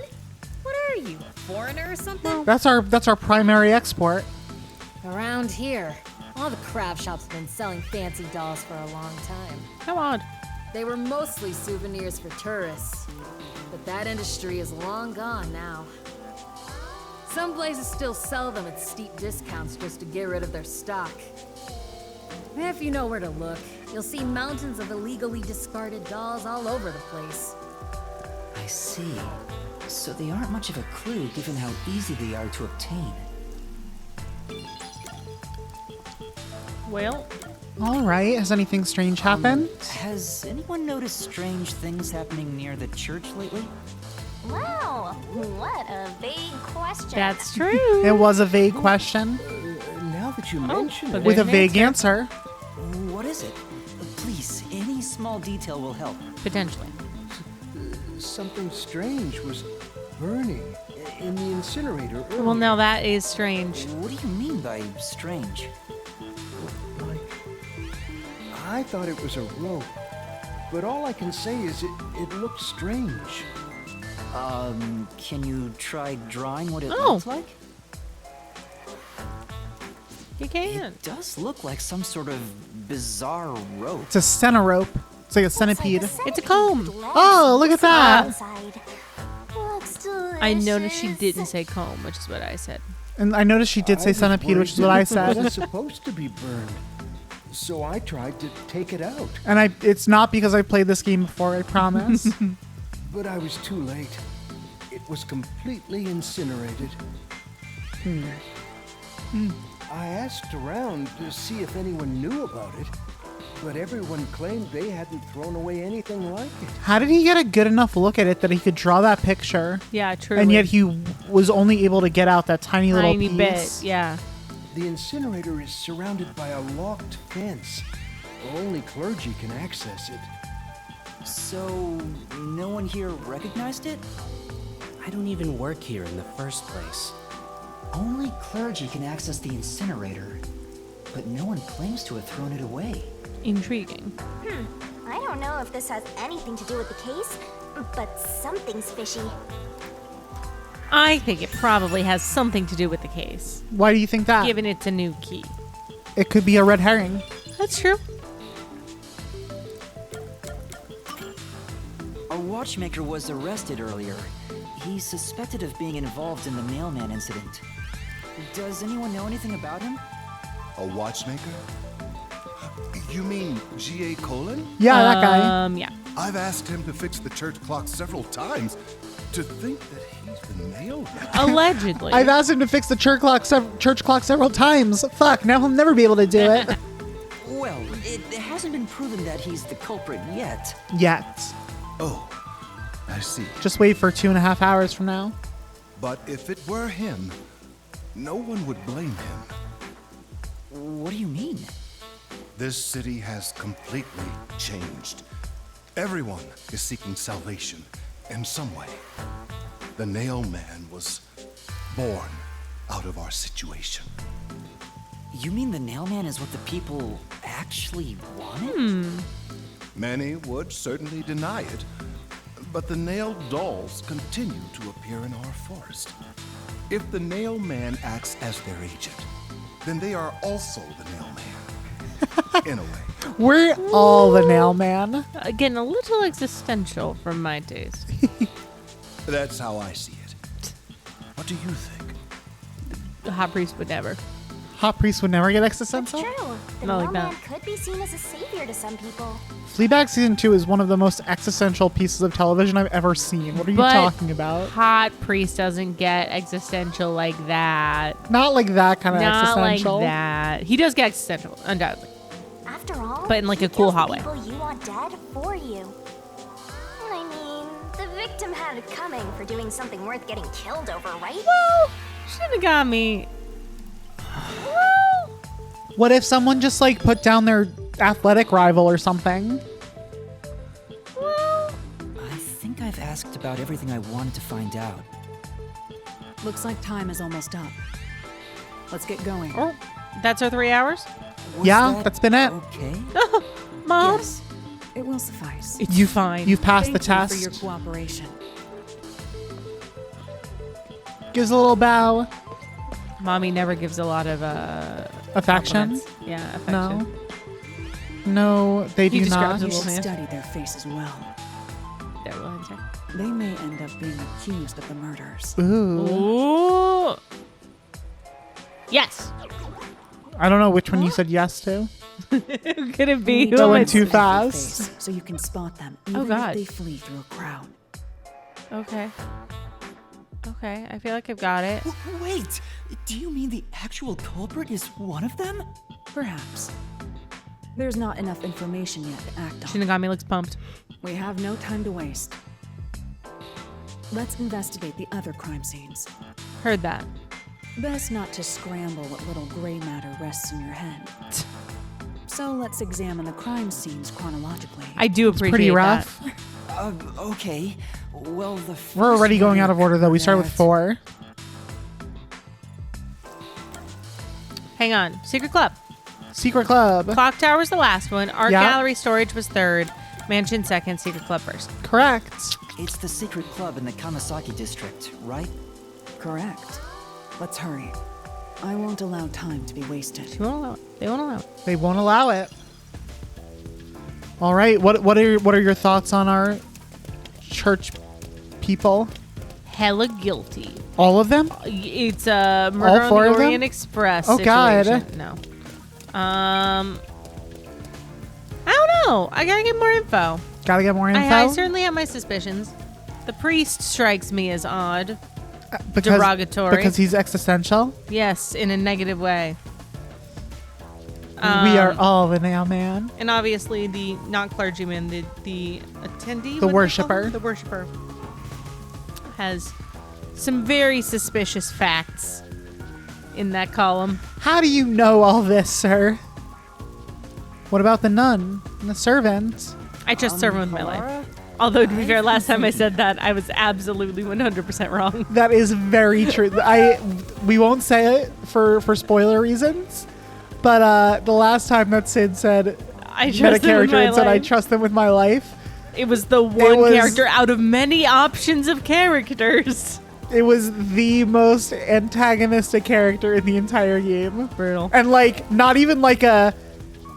What are you, a foreigner or something? That's our primary export. Around here, all the craft shops have been selling fancy dolls for a long time. How odd. They were mostly souvenirs for tourists, but that industry is long gone now. Some places still sell them at steep discounts just to get rid of their stock. If you know where to look, you'll see mountains of illegally discarded dolls all over the place. I see. So they aren't much of a clue given how easy they are to obtain. Well, All right. Has anything strange happened? Has anyone noticed strange things happening near the church lately? Wow, what a vague question. that's true. It was a vague question Now that you mention but it, with a There's an vague answer. What is it? Please, any small detail will help. Potentially. something strange was burning in the incinerator earlier. Well, now that is strange. What do you mean by strange? Like, I thought it was a rope, but all I can say is it looked strange. Can you try drawing what it Oh. looks like? You can. It does look like some sort of bizarre rope. It's a centirope. It's like a centipede. It's a comb. Oh, look at that. Inside. Looks delicious. I noticed she didn't say comb, which is what I said. And I noticed she did say was centipede, which is what worried I that it wasn't said. supposed to be burned, so I tried to take it out, And it's not because I played this game before, I promise. but I was too late. It was completely incinerated. I asked around to see if anyone knew about it, but everyone claimed they hadn't thrown away anything like it. How did he get a good enough look at it that he could draw that picture? Yeah, truly. And yet he was only able to get out that tiny little tiny piece. bit. Yeah. The incinerator is surrounded by a locked fence. Only clergy can access it. So, no one here recognized it? I don't even work here in the first place. Only clergy can access the incinerator, but no one claims to have thrown it away. Intriguing. I don't know if this has anything to do with the case, but something's fishy. I think it probably has something to do with the case, Why do you think that? given it's a new key. It could be a red herring. That's true. A watchmaker was arrested earlier. He's suspected of being involved in the mailman incident. Does anyone know anything about him? A watchmaker? You mean G.A. Colon? Yeah, that guy. Yeah. I've asked him to fix the church clock several times. To think that he's the nailman. Allegedly. I've asked him to fix the church clock several times. Fuck, now he'll never be able to do it. Well, it hasn't been proven that he's the culprit yet. Yet. Oh, I see. Just wait for 2.5 hours from now. But if it were him, no one would blame him. What do you mean? This city has completely changed. Everyone is seeking salvation in some way. The Nail Man was born out of our situation. You mean the Nailman is what the people actually wanted? Many would certainly deny it, but the nailed dolls continue to appear in our forest. If the Nail Man acts as their agent, then they are also the Nail Man. In a way. We're all the Nail Man. Again, a little existential from my taste. That's how I see it. What do you think? The Hot Priest would never. Hot Priest would never get That's existential? true. The Not like mailman that. could be seen as a savior to some people. Fleabag Season 2 is one of the most existential pieces of television I've ever seen. What are you talking about? Hot Priest doesn't get existential like that. Not like that kind of Not like existential. that. He does get existential, undoubtedly. After all, But in, like, he a cool, kills hot the way. people you want dead for you. I mean, the victim had it coming for doing something worth getting killed over, right? Well, Shinigami. What if someone just like put down their athletic rival or something? I think I've asked about everything I wanted to find out. Looks like time is almost up. Let's get going. Oh, that's our 3 hours? Was Yeah, that's been it. Okay. Mom? Yes, it will suffice. It's fine. You've passed the Thank you test. for your cooperation. Gives a little bow. Mommy never gives a lot of Affection? compliments. Yeah, affection. No. No, they He do just not. grabs You a should little hand. study their faces well. There, we'll answer. They may end up being accused of the murders. Ooh. Ooh. Yes. I don't know which one you said yes to. Could it be? Need That to went look too at their fast. face so you can spot them, even Oh, God. if they flee through a crowd. Okay. Okay, I feel like I've got it. Wait! Do you mean the actual culprit is one of them? Perhaps. There's not enough information yet to act on. Shinigami looks pumped. We have no time to waste. Let's investigate the other crime scenes. Heard that. Best not to scramble what little gray matter rests in your head. So let's examine the crime scenes chronologically. I do appreciate Pretty rough. that. Okay. Well, the We're already going out of order though. We started with 4. Hang on. Secret Club. Secret Club. Clock Tower was the last one. Art Yeah. Gallery Storage was third. Mansion second. Secret Club first. Correct. It's the secret club in the Kamasaki district, right? Correct. Let's hurry. I won't allow time to be wasted. She won't allow it. They won't allow it. They won't allow it. All right. What are your thoughts on our church people? Hella guilty. All of them? It's a Murder on 4 the of them? Orient Express Oh, God. situation. No. I don't know. I gotta get more info. Gotta get more info. I certainly have my suspicions. The priest strikes me as odd. because, derogatory. because he's existential. Yes, in a negative way. We are all the Nail Man. And obviously the not clergyman, the attendee, The what do they call worshipper. him? The worshiper has some very suspicious facts in that column. How do you know all this, sir? What about the nun and the servant? I just serve him with my life. Although, to be fair, last time I said that, I was absolutely 100% wrong. That is very true. We won't say it for spoiler reasons, but the last time that Sid said I met a trust them with character my and said, "I life. trust them with my life," It was the one was- character out of many options of characters. it was the most antagonistic character in the entire game. Brutal. And like, not even like a.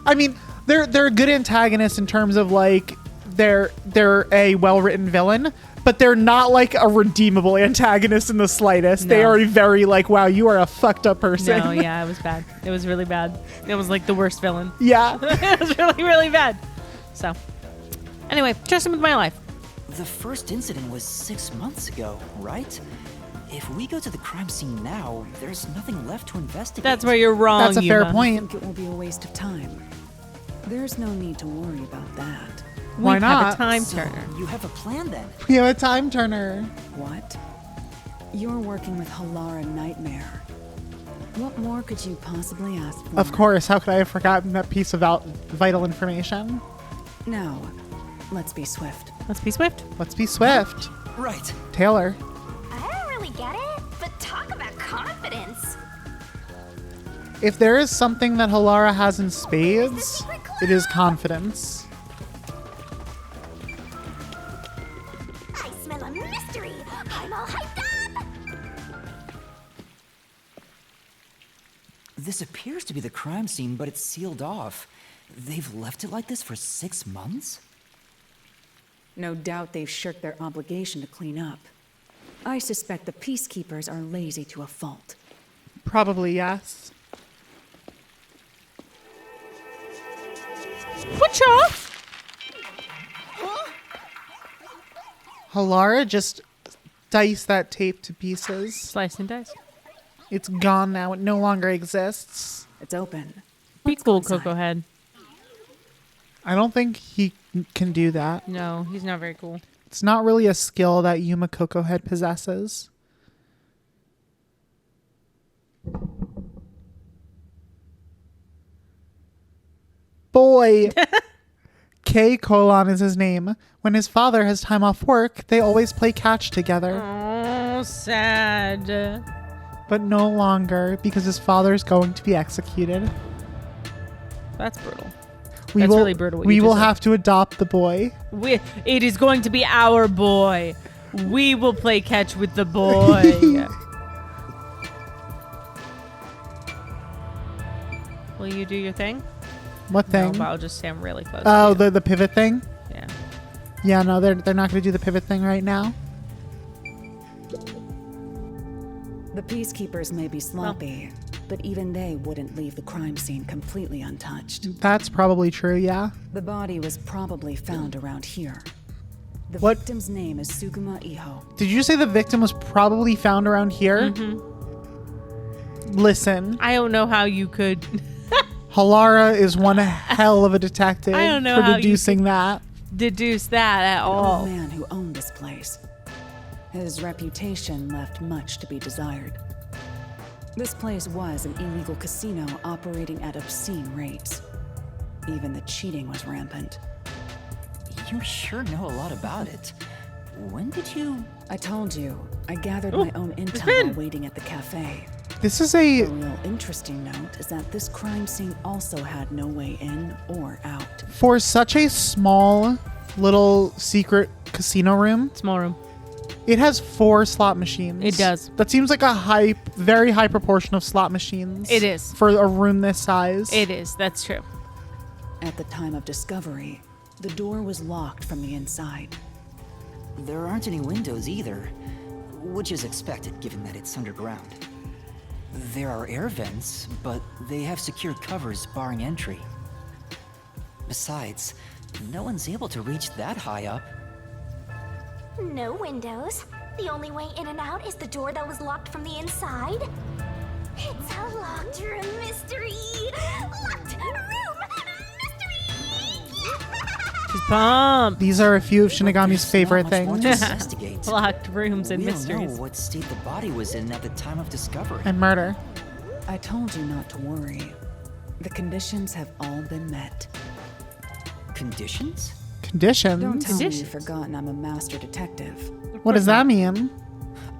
I mean, they're a good antagonist in terms of like they're a well-written villain, but they're not like a redeemable antagonist in the slightest. They No. are very like, wow, you are a fucked up person. No, yeah, it was bad. It was really bad. It was like the worst villain. Yeah. It was really, really bad. So, anyway, trust him with my life. The first incident was 6 months ago, right? If we go to the crime scene now, there's nothing left to investigate. That's where you're wrong. That's a fair Yuma. I point. think it will be a waste of time. There's no need to worry about that. Why We have not? a time So, turner. you have a plan then? We have a time turner. What? You're working with Halara Nightmare. What more could you possibly ask for? Of course, how could I have forgotten that piece of vital information? Now, let's be swift. Let's be swift. Let's be swift. Right. Taylor. I don't really get it, but talk about confidence. If there is something that Halara has in spades, it is confidence. I smell a mystery. I'm all hyped up. This appears to be the crime scene, but it's sealed off. They've left it like this for 6 months? No doubt they've shirked their obligation to clean up. I suspect the peacekeepers are lazy to a fault. Probably yes. Whatcha? Halara just diced that tape to pieces. Slice and dice. It's gone now. It no longer exists. It's open. Be Let's go cool, inside. Cocoa Head. I don't think he can do that. No, he's not very cool. It's not really a skill that Yuma Cocoa Head possesses. Boy! K colon is his name. When his father has time off work, they always play catch together. Oh, sad. But no longer, because his father's going to be executed. That's brutal. We That's will, really brutal what We you will just said. have to adopt the boy. It is going to be our boy. We will play catch with the boy. Will you do your thing? What thing? No, but I'll just stand really close. Oh, to you. the pivot thing? Yeah. Yeah, no, they're not going to do the pivot thing right now. The peacekeepers may be sloppy, but even they wouldn't leave the crime scene completely untouched. That's probably true, yeah. The body was probably found around here. The What? victim's name is Suguma Iho. Did you say the victim was probably found around here? Listen, I don't know how you could. Halara is one hell of a detective I don't know for how you deducing that. deduce that at The all. old man who owned this place. His reputation left much to be desired. This place was an illegal casino operating at obscene rates. Even the cheating was rampant. You sure know a lot about it. When did you... I told you, I gathered Ooh, my own intel Ben. while waiting at the cafe. This is The a, real interesting note is that this crime scene also had no way in or out. for such a small little secret casino room, Small room. it has 4 slot machines. It does. That seems like a very high proportion of slot machines. It is. For a room this size. It is. That's true. At the time of discovery, the door was locked from the inside. There aren't any windows either, which is expected given that it's underground. There are air vents, but they have secured covers barring entry. Besides, no one's able to reach that high up. No windows. The only way in and out is the door that was locked from the inside. It's a locked room mystery. Locked room mystery. She's pumped. These are a few of Shinigami's There's favorite not much more things. to investigate. Locked rooms and We don't mysteries. know what state the body was in at the time of discovery. And murder. I told you not to worry. The conditions have all been met. Conditions? Conditions. Don't tell me Conditions. you've forgotten I'm a master detective. What does that mean?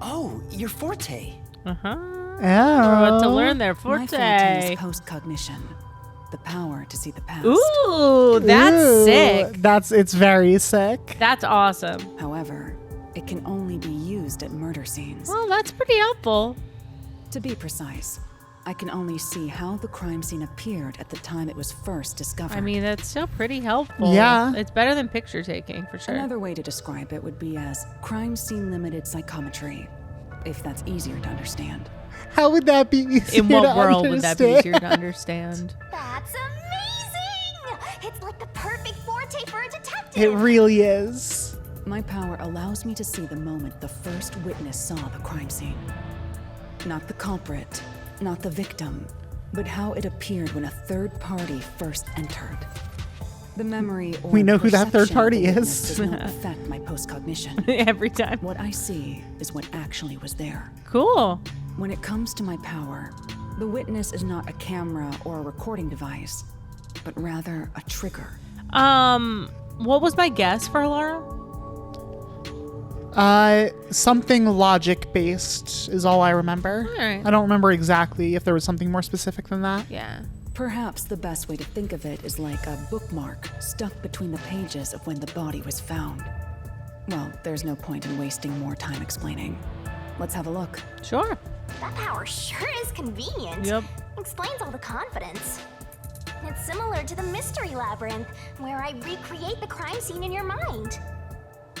Oh, your forte. Uh-huh. Oh. What to learn there, My forte Forte. is postcognition. The power to see the past. Ooh, that's Ooh, sick. It's very sick. That's awesome. However, it can only be used at murder scenes. Well, that's pretty helpful. To be precise, I can only see how the crime scene appeared at the time it was first discovered. I mean, that's still pretty helpful. Yeah. It's better than picture taking, for sure. Another way to describe it would be as crime scene limited psychometry, if that's easier to understand. How would that be easier In what to world would that be understand? easier to understand? That's amazing! It's like the perfect forte for a detective. It really is. My power allows me to see the moment the first witness saw the crime scene. Not the culprit, not the victim, but how it appeared when a third party first entered. The memory or We know who that third perception of party the witness is. does not affect my postcognition. Every time. What I see is what actually was there. Cool. When it comes to my power, The witness is not a camera or a recording device, but rather a trigger. What was my guess for Laura? Something logic based is all I remember. All right. I don't remember exactly if there was something more specific than that. Yeah. Perhaps the best way to think of it is like a bookmark stuck between the pages of when the body was found. Well, there's no point in wasting more time explaining. Let's have a look. Sure. That power sure is convenient. Yep. Explains all the confidence. It's similar to the mystery labyrinth, where I recreate the crime scene in your mind.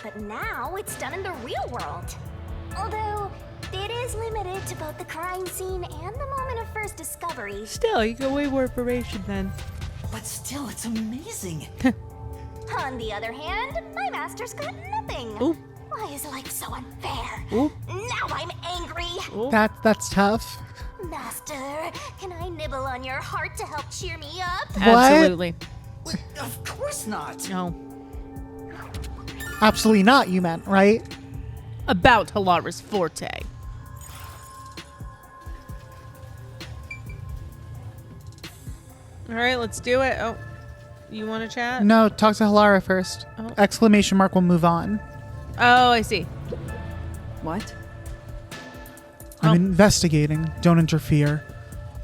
But now it's done in the real world. Although, it is limited to both the crime scene and the moment of first discovery. Still, you get way more information then. But still, it's amazing. On the other hand, my master's got nothing. Ooh. Why is life so unfair? Ooh. Now I'm angry. Ooh. That's tough. Master, can I nibble on your heart to help cheer me up? Absolutely. Wait, of course not. No. Absolutely not, you meant, right? About Halara's forte. All right, let's do it. Oh, you want to chat? No, talk to Halara first. Oh. Exclamation mark will move on. Oh, I see. What? I'm investigating. Don't interfere.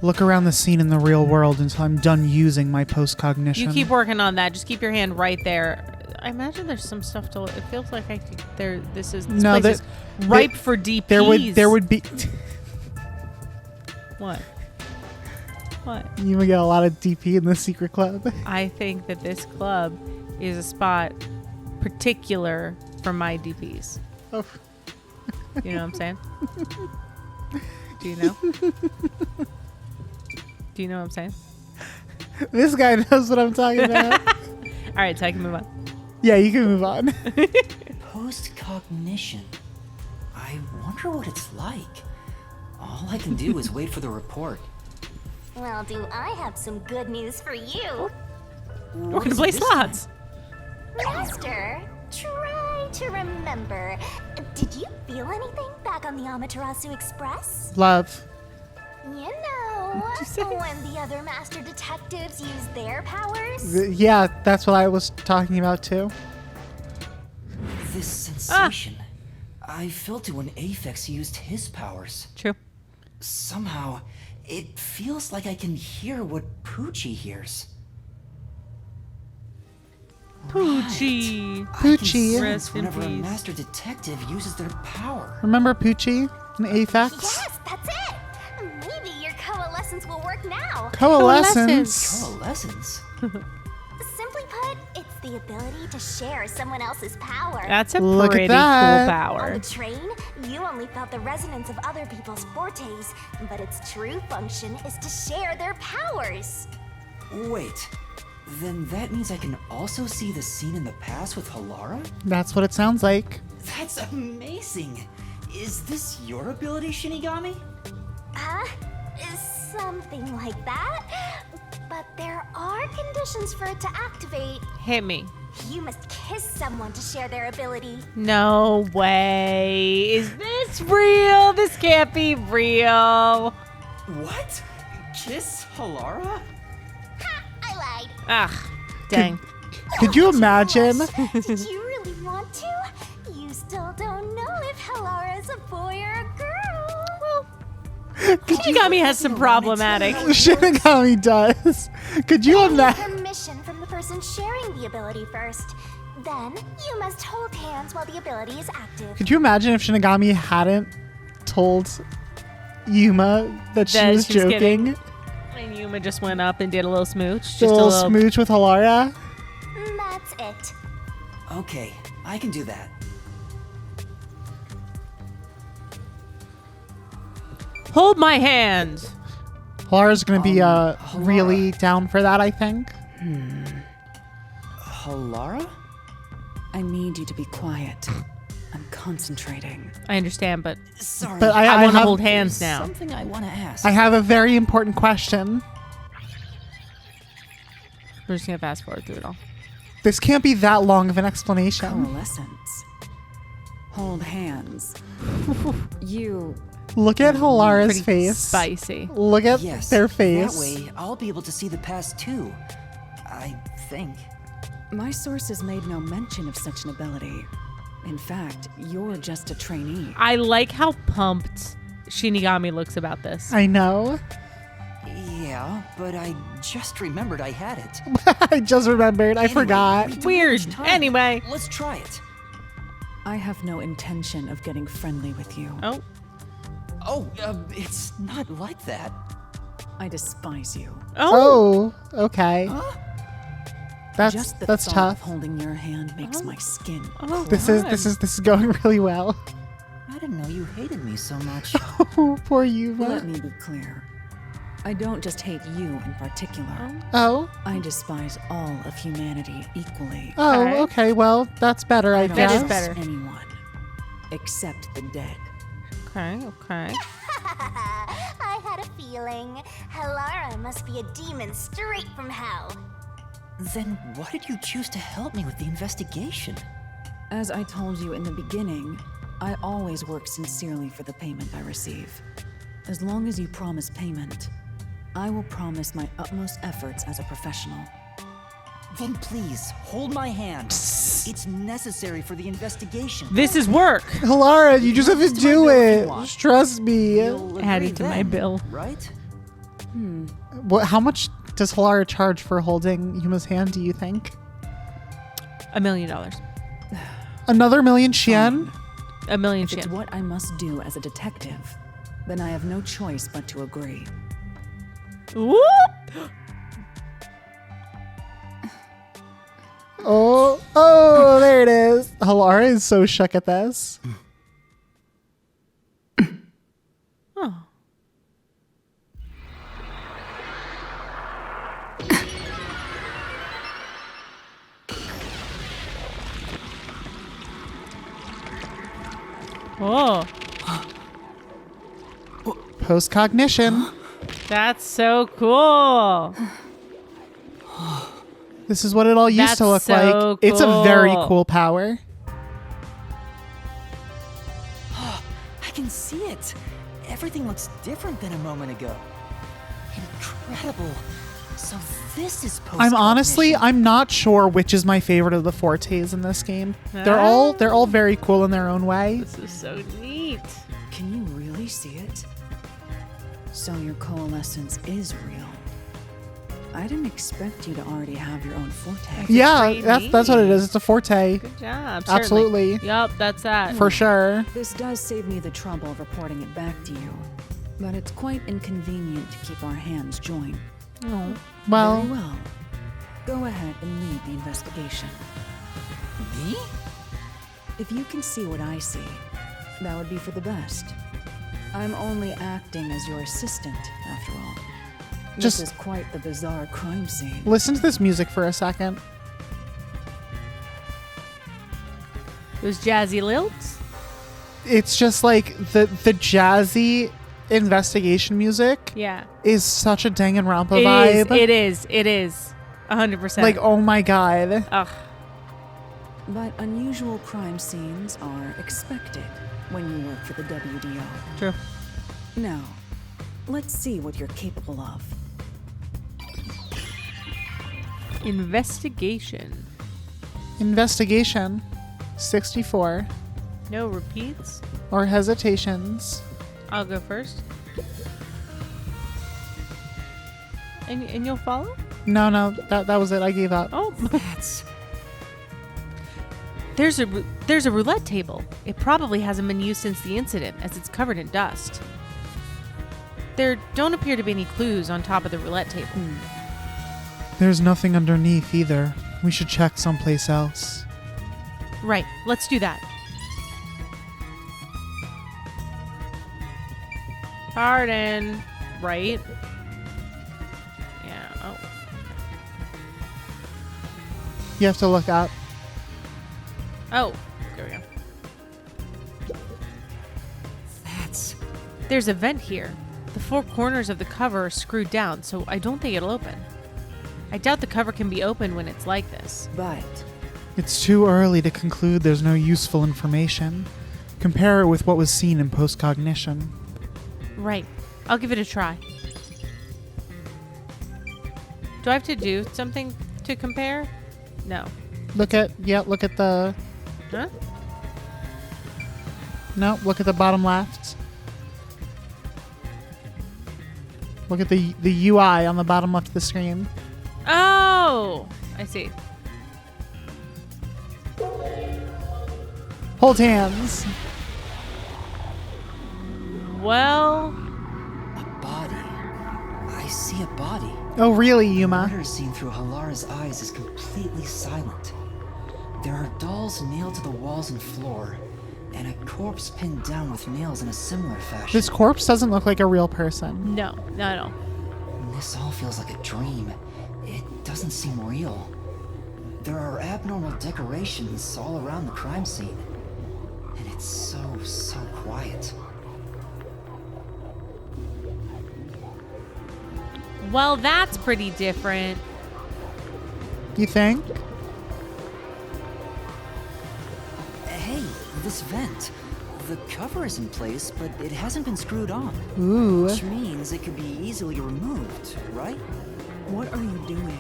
Look around the scene in the real world until I'm done using my post-cognition. You keep working on that. Just keep your hand right there. I imagine there's some stuff to. It feels like this place is ripe for DPs. There would be. What? What? You would get a lot of DP in the secret club. I think that this club is a spot particular for my DPs. Oh. You know what I'm saying? Do you know? Do you know what I'm saying? This guy knows what I'm talking about. All right, so I can move on. Yeah, you can move on. Post-cognition. I wonder what it's like. All I can do is wait for the report. Well, do I have some good news for you. We're gonna play slots. Master, try to remember. Did you feel anything back on the Amaterasu Express? Love. You know, when the other master detectives use their powers? Yeah, that's what I was talking about too. This sensation. I felt it when Aphex used his powers. True. Somehow, it feels like I can hear what Poochie hears. Poochie. Poochie. I can Rest sense in whenever a peace. master detective uses their power. Remember Poochie and Aphex? Yes, that's it! Maybe your coalescence will work now. Coalescence. Coalescence? Simply put, it's the ability to share someone else's power. That's a Look at pretty that. cool On power. the train, you only felt the resonance of other people's fortes, but its true function is to share their powers. Wait, then that means I can also see the scene in the past with Halara? That's what it sounds like. That's amazing! Is this your ability, Shinigami? Something like that. But there are conditions for it to activate. Hit me. You must kiss someone to share their ability. No way. Is this real? This can't be real. What? Kiss Halara? Ha! I lied. Ah, dang. Could you imagine? Did you really want to? You still don't know if Halara is a boy or a girl. Shinigami has some problematic. Shinigami does. Could you imagine? Permission from the person sharing the ability first. Then you must hold hands while the ability is active. Could you imagine if Shinigami hadn't told Yuma that she was she's kidding. joking? And Yuma just went up and did a little smooch. Just The little smooch with Halara? That's it. Okay, I can do that. Hold my hand. Halara's gonna be really down for that, I think. Halara? I need you to be quiet. I'm concentrating. I understand, but Sorry. But I I want to have, hold hands now. Something I want to ask. I have a very important question. We're just gonna fast forward through it all. This can't be that long of an explanation. Coalescence. Hold hands. You... Look at Halara's Pretty face. spicy. Look at Yes, their face. that way I'll be able to see the past too. I think. My sources made no mention of such an ability. In fact, you're just a trainee. I like how pumped Shinigami looks about this. I know. Yeah, but I just remembered I had it. I just remembered. I Anyway, forgot. we don't Weird. have much time. Anyway. Let's try it. I have no intention of getting friendly with you. Oh, Oh, it's not like that. I despise you. Oh, okay. Just the That's thought tough. of holding your hand makes my skin. oh, This is going really well. I didn't know you hated me so much. Oh, poor Yuma. Let me be clear. I don't just hate you in particular. Oh, I despise all of humanity equally. Okay. okay. Well, that's better, I don't guess. is better. anyone except the dead. okay. I had a feeling. Halara must be a demon straight from hell. Then why did you choose to help me with the investigation? As I told you in the beginning, I always work sincerely for the payment I receive. As long as you promise payment, I will promise my utmost efforts as a professional. Then please, hold my hand. It's necessary for the investigation. This is work. Halara, you just have to It's my do bill if you it. want. Just trust me. You'll Add agree it to my then, bill. right? How much does Halara charge for holding Yuma's hand, do you think? $1 million. Another million Xian? $1 million If it's Shin. what I must do as a detective, then I have no choice but to agree. Whoop! Oh, there it is. Halara is so shook at this. Oh. Oh, Post-cognition. that's so cool. This is what it all used That's to look so like. It's a very cool. cool power. I can see it. Everything looks different than a moment ago. Incredible. So this is post-cognition. I'm not sure which is my favorite of the Fortes in this game. They're all very cool in their own way. This is so neat. Can you really see it? So your coalescence is real. I didn't expect you to already have your own forte. Yeah, pretty that's what it is. It's a forte. Good job. Absolutely. Yup, that's that. For sure. This does save me the trouble of reporting it back to you, but it's quite inconvenient to keep our hands joined. Oh. Well, Very well. Go ahead and lead the investigation. Me? If you can see what I see, that would be for the best. I'm only acting as your assistant, after all. Just- This is quite the bizarre crime scene. listen to this music for a second. Those jazzy lilts. It's just like the jazzy investigation music Yeah. is such a Danganronpa It is. vibe. It is. 100%. Like, oh my god. Ugh. But unusual crime scenes are expected when you work for the WDO. True. Now, let's see what you're capable of. Investigation. Investigation 64 No repeats. or hesitations. I'll go first. And you'll follow? No, that was it. I gave up. Oh. That's... There's a roulette table. It probably hasn't been used since the incident, as it's covered in dust. There don't appear to be any clues on top of the roulette table. There's nothing underneath either. We should check someplace else. Right, let's do that. Pardon. Right? Yeah, oh. You have to look up. Oh, there we go. There's a vent here. The four corners of the cover are screwed down, so I don't think it'll open. I doubt the cover can be opened when it's like this. But It's too early to conclude there's no useful information. Compare it with what was seen in post-cognition. Right. I'll give it a try. Do I have to do something to compare? No. Look at the... Huh? No, look at the bottom left. Look at the UI on the bottom left of the screen. Oh! I see. Hold hands. Well... A body. I see a body. Oh, really, The Yuma? murder seen through Halara's eyes is completely silent. There are dolls nailed to the walls and floor, and a corpse pinned down with nails in a similar fashion. This corpse doesn't look like a real person. No, not at all. This all feels like a dream. It doesn't seem real. There are abnormal decorations all around the crime scene. And it's so quiet. Well, that's pretty different. You think? Hey, this vent. The cover is in place, but it hasn't been screwed on. Ooh. Which means it could be easily removed, right? What are you doing?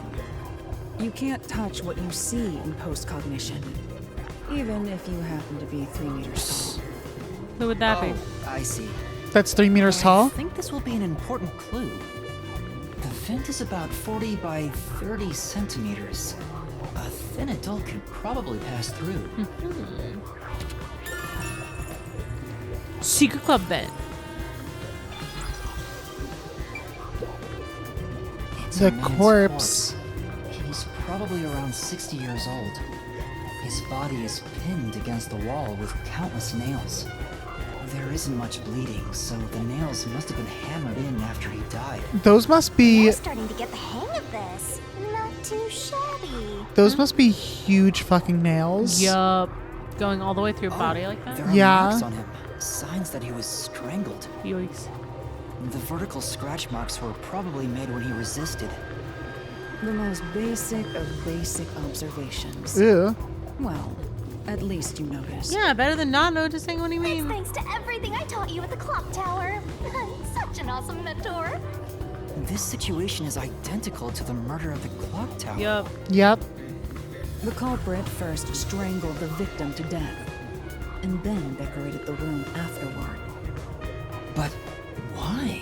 You can't touch what you see in post-cognition, even if you happen to be 3 meters tall. Who would that be? I see. That's 3 meters tall? I think this will be an important clue. The vent is about 40 by 30 centimeters. A thin adult could probably pass through. Secret club vent. It's The a man's corpse. corpse. He's probably around 60 years old. His body is pinned against the wall with countless nails. There isn't much bleeding, so the nails must have been hammered in after he died. Those must be... You're starting to get the hang of this. Not too shabby. Those must be huge fucking nails. Yup. Going all the way through your body like There that? are Yeah. marks on him, signs that he was strangled. Yoicks. The vertical scratch marks were probably made when he resisted. The most basic of basic observations. Ew. Well, at least you noticed. Yeah, better than not noticing. What do you That's mean? thanks to everything I taught you at the clock tower. Such an awesome mentor. This situation is identical to the murder of the clock tower. Yup. Yep. The culprit first strangled the victim to death, and then decorated the room afterward. But why?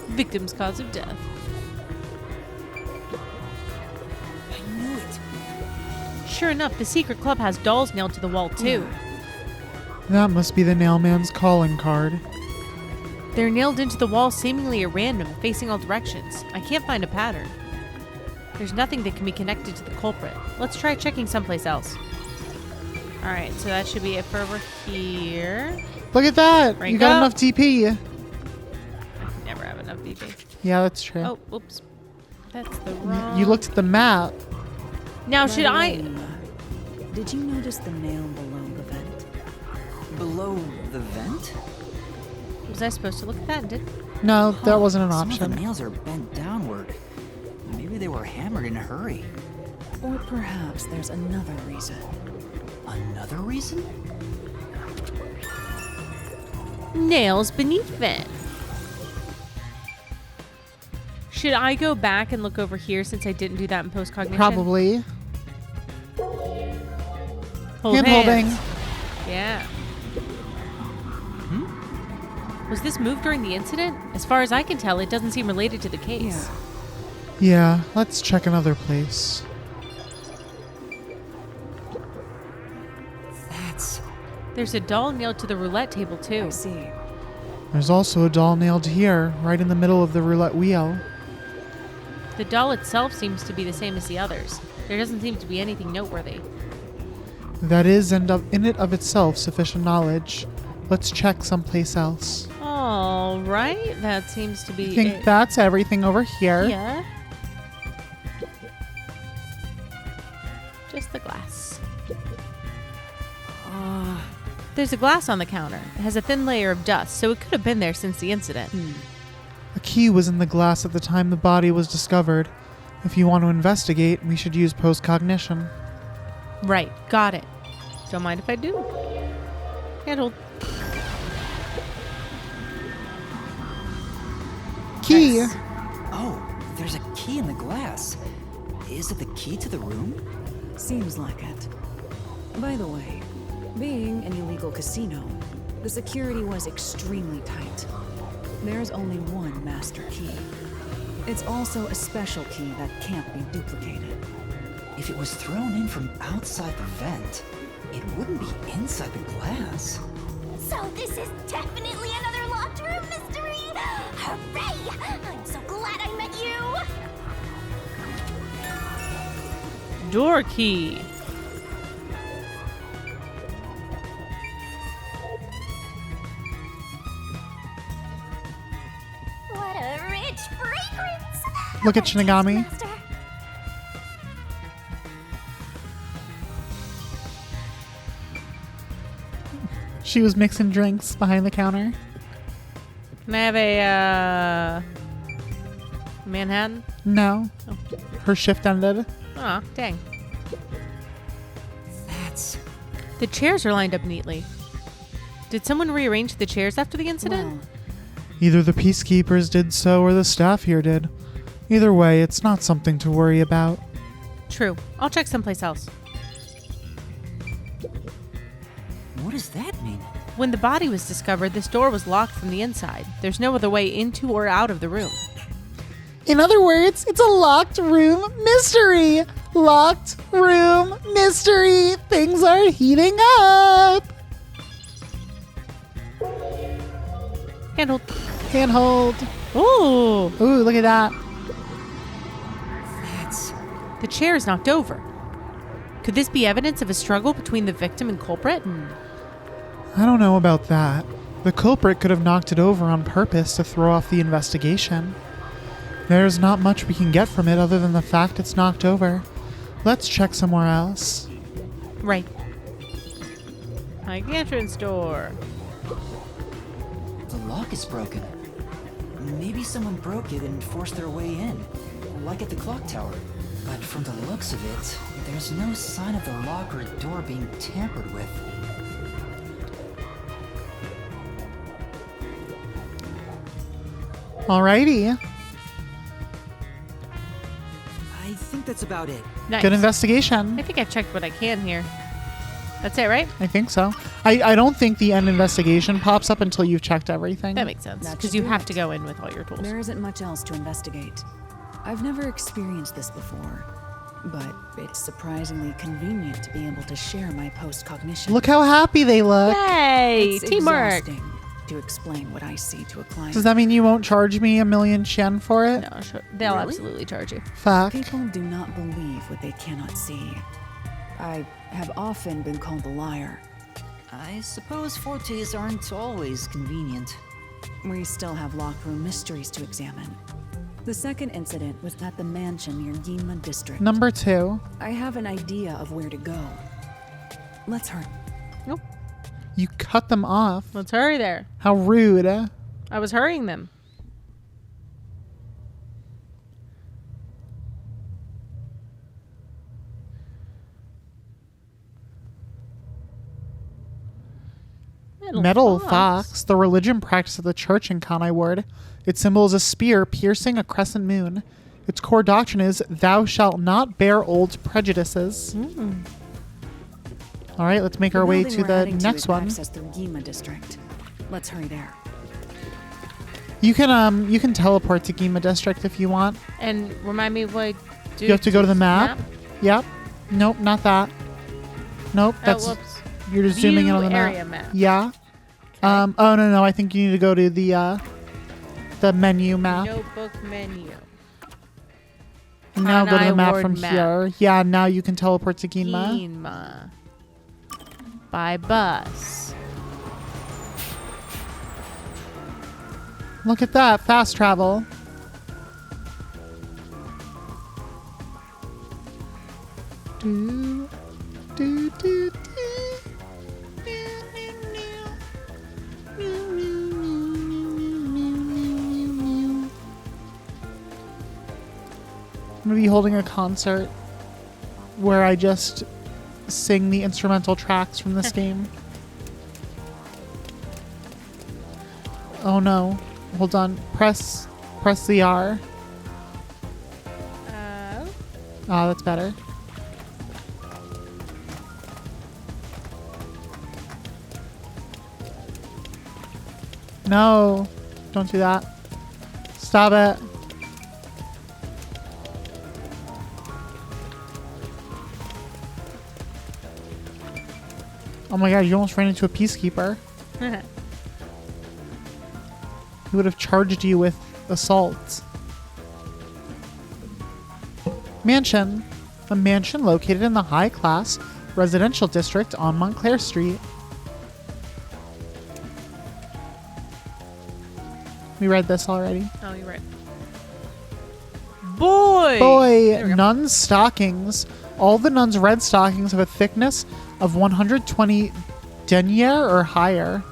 Victim's cause of death. I knew it. Sure enough, the secret club has dolls nailed to the wall too. That must be the nailman's calling card. They're nailed into the wall seemingly at random, facing all directions. I can't find a pattern. There's nothing that can be connected to the culprit. Let's try checking someplace else. Alright, so that should be it for over here. Look at that! Rank You got up. enough DP. I can never have enough DP. Yeah, that's true. Oh, oops. That's the wrong... You looked at the map. Now, should I... Yuma, did you notice the nail below the vent? Below the vent? Was I supposed to look at that? Did... No, that wasn't an Some of option. the nails are bent downward. Maybe they were hammered in a hurry. Or perhaps there's another reason. Another reason? Nails beneath vent. Should I go back and look over here since I didn't do that in post-cognition? Probably. Hold Hand holding. hands. Yeah. Was this moved during the incident? As far as I can tell, it doesn't seem related to the case. Yeah, let's check another place. That's... There's a doll nailed to the roulette table, too. I see. There's also a doll nailed here, right in the middle of the roulette wheel. The doll itself seems to be the same as the others. There doesn't seem to be anything noteworthy. That is in it of itself sufficient knowledge. Let's check someplace else. All right, that seems to be I think it. that's everything over here. Yeah. Just the glass. There's a glass on the counter. It has a thin layer of dust, so it could have been there since the incident. A key was in the glass at the time the body was discovered. If you want to investigate, we should use post-cognition. Right. Got it. Don't mind if I do. Handled. Key. Yes. Oh, there's a key in the glass. Is it the key to the room? Seems like it. By the way, being an illegal casino, the security was extremely tight. There's only one master key. It's also a special key that can't be duplicated. If it was thrown in from outside the vent, it wouldn't be inside the glass. So this is definitely another locked room mystery! Hooray! I'm so glad I met you! Door key. What a rich fragrance! Look at Shinigami. Master. She was mixing drinks behind the counter. Can I have a Manhattan? No. Her shift ended. Aw, dang. That's... The chairs are lined up neatly. Did someone rearrange the chairs after the incident? Well, Either the peacekeepers did so or the staff here did. Either way, it's not something to worry about. True. I'll check someplace else. What does that mean? When the body was discovered, this door was locked from the inside. There's no other way into or out of the room. In other words, it's a locked room mystery. Locked room mystery. Things are heating up. Handled. Handhold. Ooh. Ooh, look at that. That's... The chair is knocked over. Could this be evidence of a struggle between the victim and culprit? I don't know about that. The culprit could have knocked it over on purpose to throw off the investigation. There's not much we can get from it other than the fact it's knocked over. Let's check somewhere else. Right. Like the entrance door. The lock is broken. Maybe someone broke it and forced their way in, like at the clock tower. But from the looks of it, there's no sign of the lock or door being tampered with. Alrighty. I think that's about it. Nice. Good investigation. I think I've checked what I can here. That's it, right? I think so. I don't think the end investigation pops up until you've checked everything. That makes sense. That Because should you do have it. to go in with all your tools. there isn't much else to investigate. I've never experienced this before, but it's surprisingly convenient to be able to share my post-cognition. Look how happy they look. Yay! It's Teamwork! exhausting to explain what I see to a client. Does that mean you won't charge me 1,000,000 yen for it? No, sure. They'll Really? absolutely charge you. Fuck. People do not believe what they cannot see. I have often been called a liar. I suppose fortes aren't always convenient. We still have locked room mysteries to examine. The second incident was at the mansion near Yuma district. Number 2. I have an idea of where to go. Let's hurry. Nope. You cut them off. Let's hurry there. How rude. I was hurrying them. Metal Fox, the religion practice of the church in Kanai Ward. Its symbol is a spear piercing a crescent moon. Its core doctrine is, thou shalt not bear old prejudices. All right, let's make our way building to we're the heading to next is one. access through Yuma district. Let's hurry there. You can teleport to Gima district if you want. And remind me what I do. You have to go to the map. Yep. Nope, not that. Nope, that's Oh, whoops. you're just zooming in on the View map. area map. Yeah. Oh no, I think you need to go to the menu map. Notebook menu. And now go to the Kanai map Ward from map. here. Yeah, now you can teleport to Ginma. Ginma. By bus. Look at that, fast travel. Do, do, do, do. I'm gonna be holding a concert where I just sing the instrumental tracks from this game. Oh no. Hold on. Press the R. Oh, that's better. No. Don't do that. Stop it. Oh my god, you almost ran into a peacekeeper. He would have charged you with assault. Mansion. A mansion located in the high-class residential district on Montclair Street. We read this already. Oh, you're right. Boy! Boy, nuns' stockings. All the nuns' red stockings have a thickness of 120 denier or higher.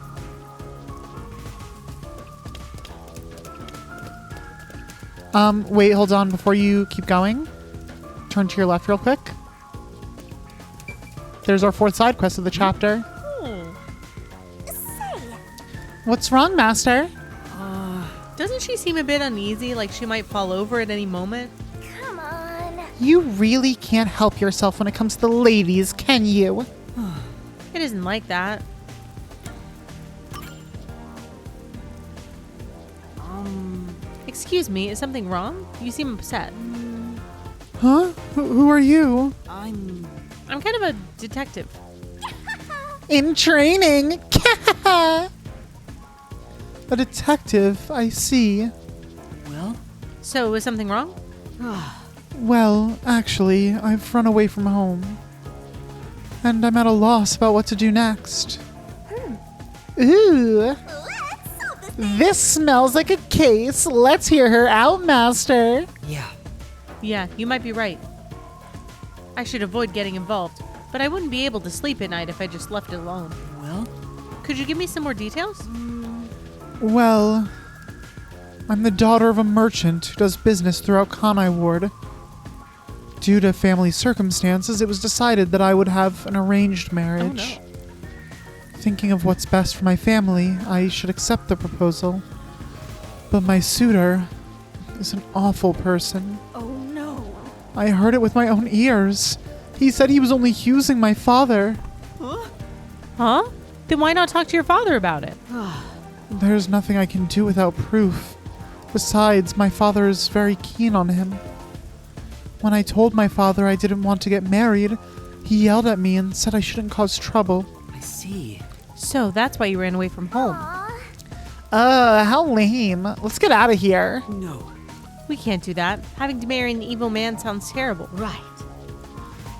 Wait, hold on. Before you keep going, turn to your left real quick. There's our 4th side quest of the chapter. What's wrong, Master? Doesn't she seem a bit uneasy, like she might fall over at any moment? Come on. You really can't help yourself when it comes to the ladies, can you? It isn't like that. Excuse me, is something wrong? You seem upset. Huh? Who are you? I'm kind of a detective. In training. A detective, I see. Well? So, is something wrong? Well, actually, I've run away from home. And I'm at a loss about what to do next. Ooh. This smells like a case. Let's hear her out, Master. Yeah, you might be right. I should avoid getting involved, but I wouldn't be able to sleep at night if I just left it alone. Well? Could you give me some more details? Well, I'm the daughter of a merchant who does business throughout Kanai Ward. Due to family circumstances, it was decided that I would have an arranged marriage. Oh, no. Thinking of what's best for my family, I should accept the proposal. But my suitor is an awful person. Oh no. I heard it with my own ears. He said he was only using my father. Huh? Then why not talk to your father about it? There's nothing I can do without proof. Besides, my father is very keen on him. When I told my father I didn't want to get married, he yelled at me and said I shouldn't cause trouble. I see. So that's why you ran away from home. How lame. Let's get out of here. No. We can't do that. Having to marry an evil man sounds terrible. Right.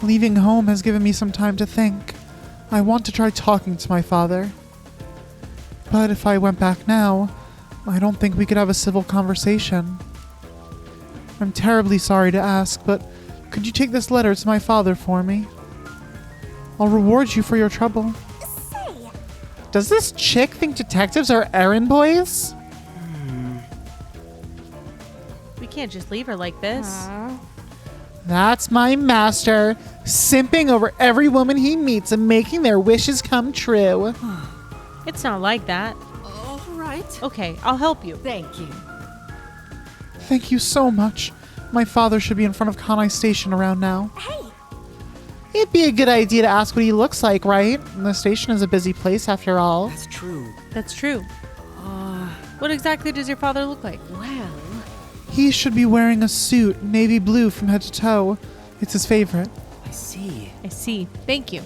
Leaving home has given me some time to think. I want to try talking to my father. But if I went back now, I don't think we could have a civil conversation. I'm terribly sorry to ask, but could you take this letter to my father for me? I'll reward you for your trouble. Say, Does this chick think detectives are errand boys? We can't just leave her like this. That's my master, simping over every woman he meets and making their wishes come true. It's not like that. All right. Okay, I'll help you. Thank you. Thank you so much. My father should be in front of Kanai Station around now. hey, It'd be a good idea to ask what he looks like, right? The station is a busy place after all. That's true. That's true. What exactly does your father look like? Well, He should be wearing a suit, navy blue from head to toe. It's his favorite. I see. I see. Thank you.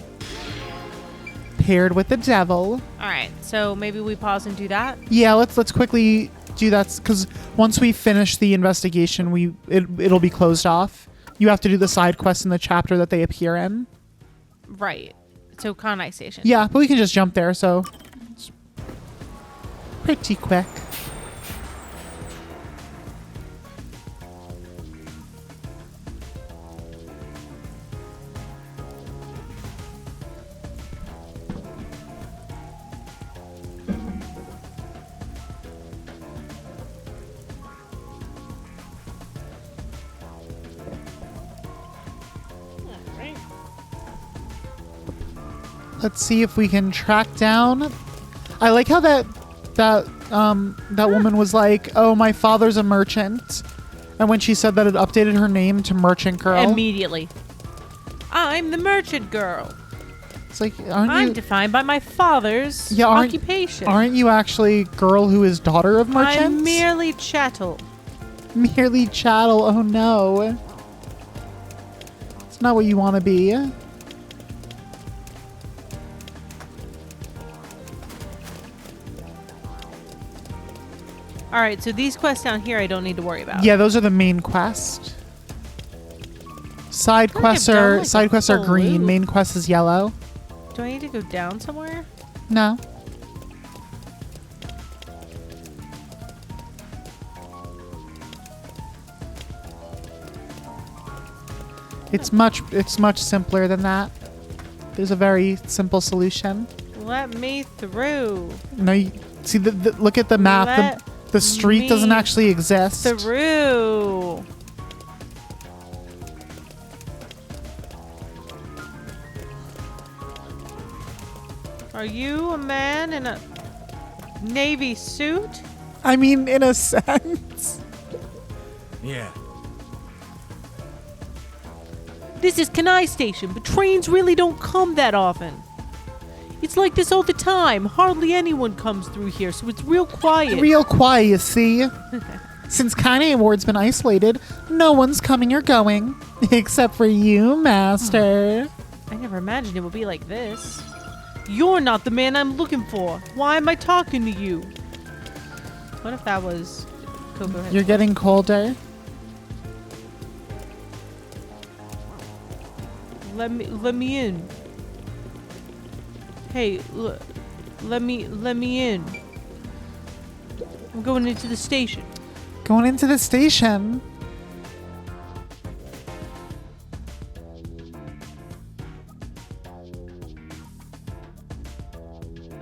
Paired with the devil. All right, so maybe we pause and do that. Yeah, let's quickly do that, because once we finish the investigation, it'll be closed off. You have to do the side quests in the chapter that they appear in. Right. So Kanai Station. Yeah, but we can just jump there, so it's pretty quick. Let's see if we can track down. I like how that woman was like, "Oh, my father's a merchant," and when she said that, it updated her name to Merchant Girl. Immediately. I'm the merchant girl. It's like, aren't I'm you? defined by my father's Aren't occupation. you actually girl who is daughter of merchants? I'm merely chattel. Merely chattel. Oh no. It's not what you want to be. All right, so these quests down here I don't need to worry about. Yeah, those are the main quest. Side quests are green. blue. Main quest is yellow. Do I need to go down somewhere? No. It's much simpler than that. There's a very simple solution. Let me through. No, see look at the map. Let The street doesn't me actually exist. Through. Are you a man in a navy suit? I mean, in a sense. Yeah. This is Kanai Station, but trains really don't come that often. It's like this all the time. Hardly anyone comes through here, so it's real quiet. Real quiet, you see. Since Kanai Ward's been isolated, no one's coming or going. Except for you, Master. I never imagined it would be like this. You're not the man I'm looking for. Why am I talking to you? What if that was Coco Head? You're getting colder. Let me in. Hey, let me in. I'm going into the station. Going into the station.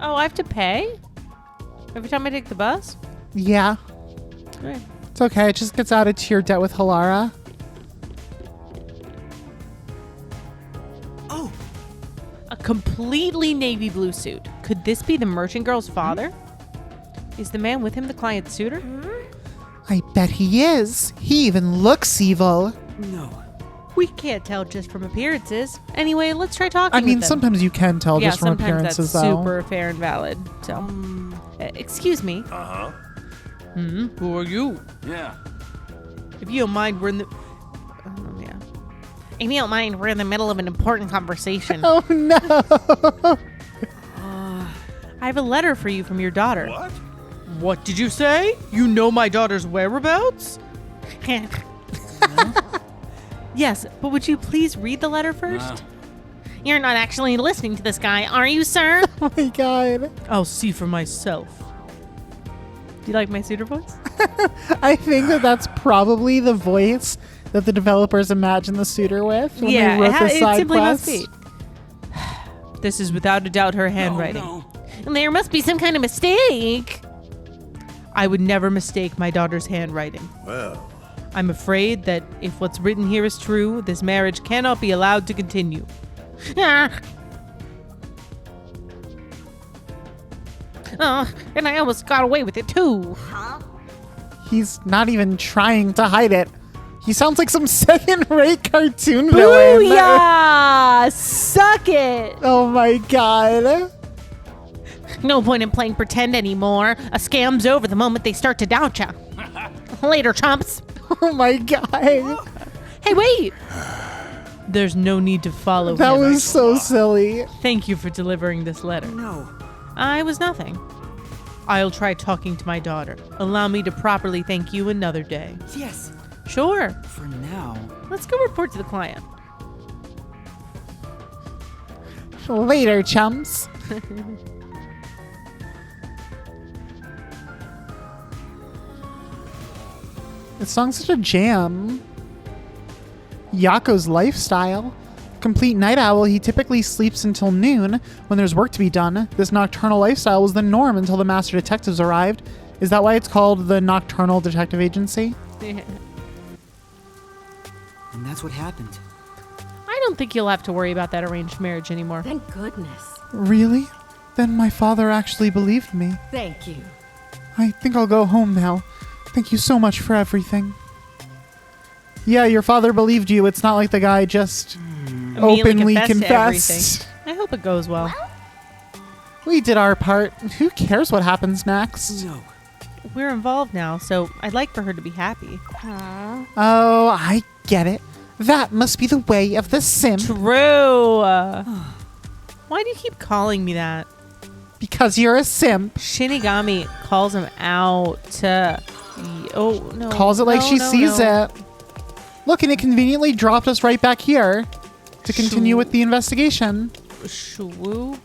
Oh, I have to pay? Every time I take the bus? Yeah. Right. It's okay. It just gets added to your debt with Halara. Oh, A completely navy blue suit. Could this be the merchant girl's father? Is the man with him the client's suitor? I bet he is. He even looks evil. No. We can't tell just from appearances. Anyway, let's try talking I mean, with them. sometimes you can tell just from sometimes appearances, that's though. super fair and valid. So, excuse me. uh-huh. Who are you? Yeah. If you don't mind, we're in the... yeah. If you don't mind, we're in the middle of an important conversation. Oh, no. I have a letter for you from your daughter. What? What did you say? You know my daughter's whereabouts? Yes, but would you please read the letter first? You're not actually listening to this guy, are you, sir? Oh, my God. I'll see for myself. Do you like my suitor voice? I think that's probably the voice that the developers imagined the suitor with when they wrote the it side simply quest. must be. This is without a doubt her handwriting. No. There must be some kind of mistake. I would never mistake my daughter's handwriting. Well. I'm afraid that if what's written here is true, this marriage cannot be allowed to continue. Ah. And I almost got away with it too. He's not even trying to hide it. He sounds like some second-rate cartoon villain. Booyah! Suck it! Oh my God. No point in playing pretend anymore. A scam's over the moment they start to doubt ya. Later, chumps. Oh my God. Hey, wait! There's no need to follow That him. was so silly. Thank you for delivering this letter. No. I was nothing. I'll try talking to my daughter. Allow me to properly thank you another day. Yes. Sure. For now. Let's go report to the client. Later, chumps. This song's such a jam. Yako's lifestyle. Complete night owl, he typically sleeps until noon when there's work to be done. This nocturnal lifestyle was the norm until the master detectives arrived. Is that why it's called the Nocturnal Detective Agency? And that's what happened. I don't think you'll have to worry about that arranged marriage anymore. Thank goodness. Really? Then my father actually believed me. Thank you. I think I'll go home now. Thank you so much for everything. Yeah, your father believed you. It's not like the guy just Immediately openly confessed to confessed. everything. I hope it goes well. We did our part. Who cares what happens next? No. We're involved now, so I'd like for her to be happy. Oh, I get it. That must be the way of the simp. True. Why do you keep calling me that? Because you're a simp. Shinigami calls him out. Oh, no. Calls it like she sees it. Look, and it conveniently dropped us right back here to continue with the investigation. Shwoo.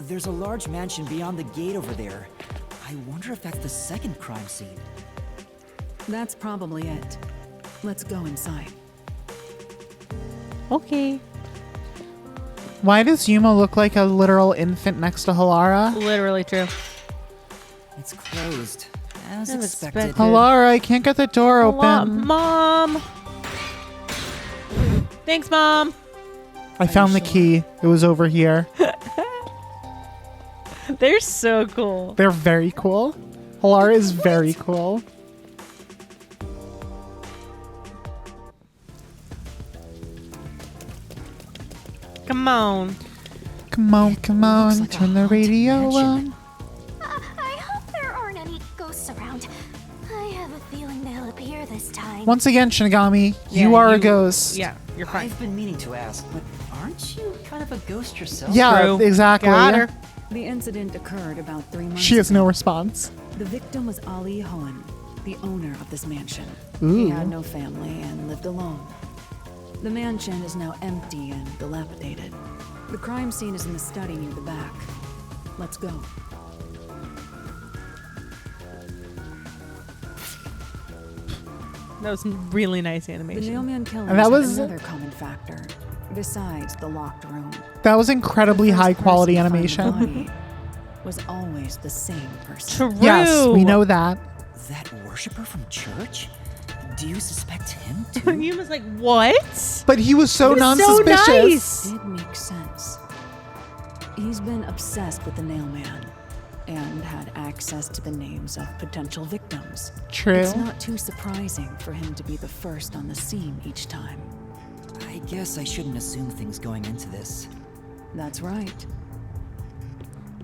There's a large mansion beyond the gate over there. I wonder if that's the second crime scene. That's probably it. Let's go inside. Okay. Why does Yuma look like a literal infant next to Halara? Literally true. It's closed, as As expected. expected. Halara, I can't get the door open. Mom. Thanks, Mom. I found the key. It was over here. They're so cool. They're very cool. Halara is very cool. Come on. Come on, come on. like a Turn the haunted radio mansion. on. I hope there aren't any ghosts around. I have a feeling they'll appear this time. Once again, Shinigami, you Yeah, are a ghost. Yeah, you're fine. I've been meaning to ask, but aren't you kind of a ghost yourself? Yeah, True. exactly. Got her. The incident occurred about 3 months She has ago. no response. The victim was Ali Hohen, the owner of this mansion. Ooh. He had no family and lived alone. The mansion is now empty and dilapidated. The crime scene is in the study near the back. Let's go. That was really nice The animation. nailman killers And that had was- another common factor, besides the locked room. That was incredibly The first high quality person to find the animation. body was always the same person. True. Yes, we know that. That worshiper from church? Do you suspect him too? Yuma's like, what? But he was so It was non-suspicious. so nice. Did make sense. He's been obsessed with the nailman and had access to the names of potential victims. True. It's not too surprising for him to be the first on the scene each time. I guess I shouldn't assume things going into this. That's right.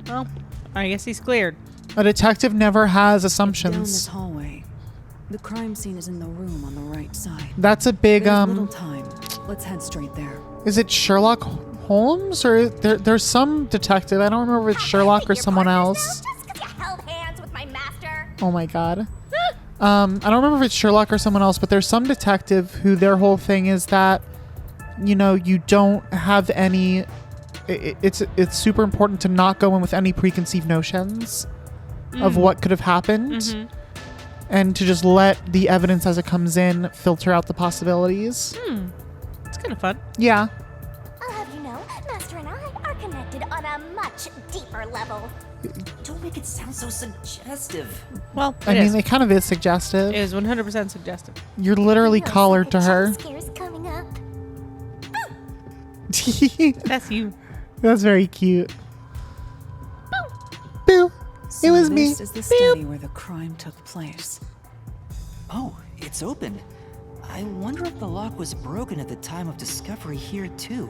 Well, I guess he's cleared. A detective never has Down this assumptions. hallway. The crime scene is in the room on the right side. That's a big, There's little time. Let's head straight there. is it Sherlock Holmes or there's some detective? I don't remember if it's Sherlock or someone else. Just 'cause you held hands with my master. Oh my god. I don't remember if it's Sherlock or someone else, but there's some detective who their whole thing is that, you know, you don't have any. It's super important to not go in with any preconceived notions of what could have happened, and to just let the evidence as it comes in filter out the possibilities. It's kind of fun. Yeah. I'll have you know, Master and I are connected on a much deeper level. Don't make it sound so suggestive. Well, I mean, it kind of is suggestive. It is 100% suggestive. You're literally Feels collared like to a her. jump scare's coming up. That's you. That's very cute. Boo. So It was me. This is the study where the crime took place. Oh, it's open. I wonder if the lock was broken at the time of discovery here too.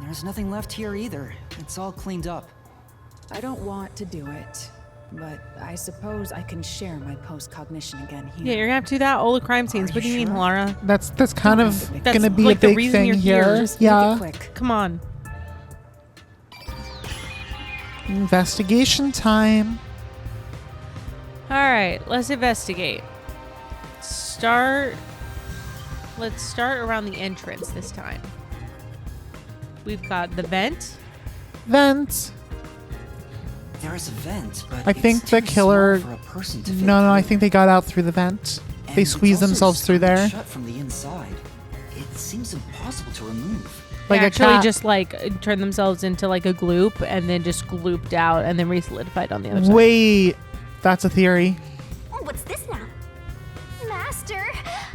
There's nothing left here either. It's all cleaned up. I don't want to do it, but I suppose I can share my post-cognition again here. Yeah, you're gonna have to do that. All the crime scenes. What do you mean, sure? Laura? That's kind of That's gonna be like a the big reason thing you're here. here. Just make Yeah. it quick. Come on. Investigation time. All right, let's investigate. Let's start around the entrance this time. We've got the vent. Vent. There's a vent, but I think it's the too killer. small for a person to fit No, I through. think they got out through the vent. And They it's squeezed also themselves through sealed there. shut from the inside. It seems impossible to remove. Like They a actually cat. just like turned themselves into like a gloop and then just glooped out and then re-solidified on the other side. Wait. That's a theory. What's this now? Master,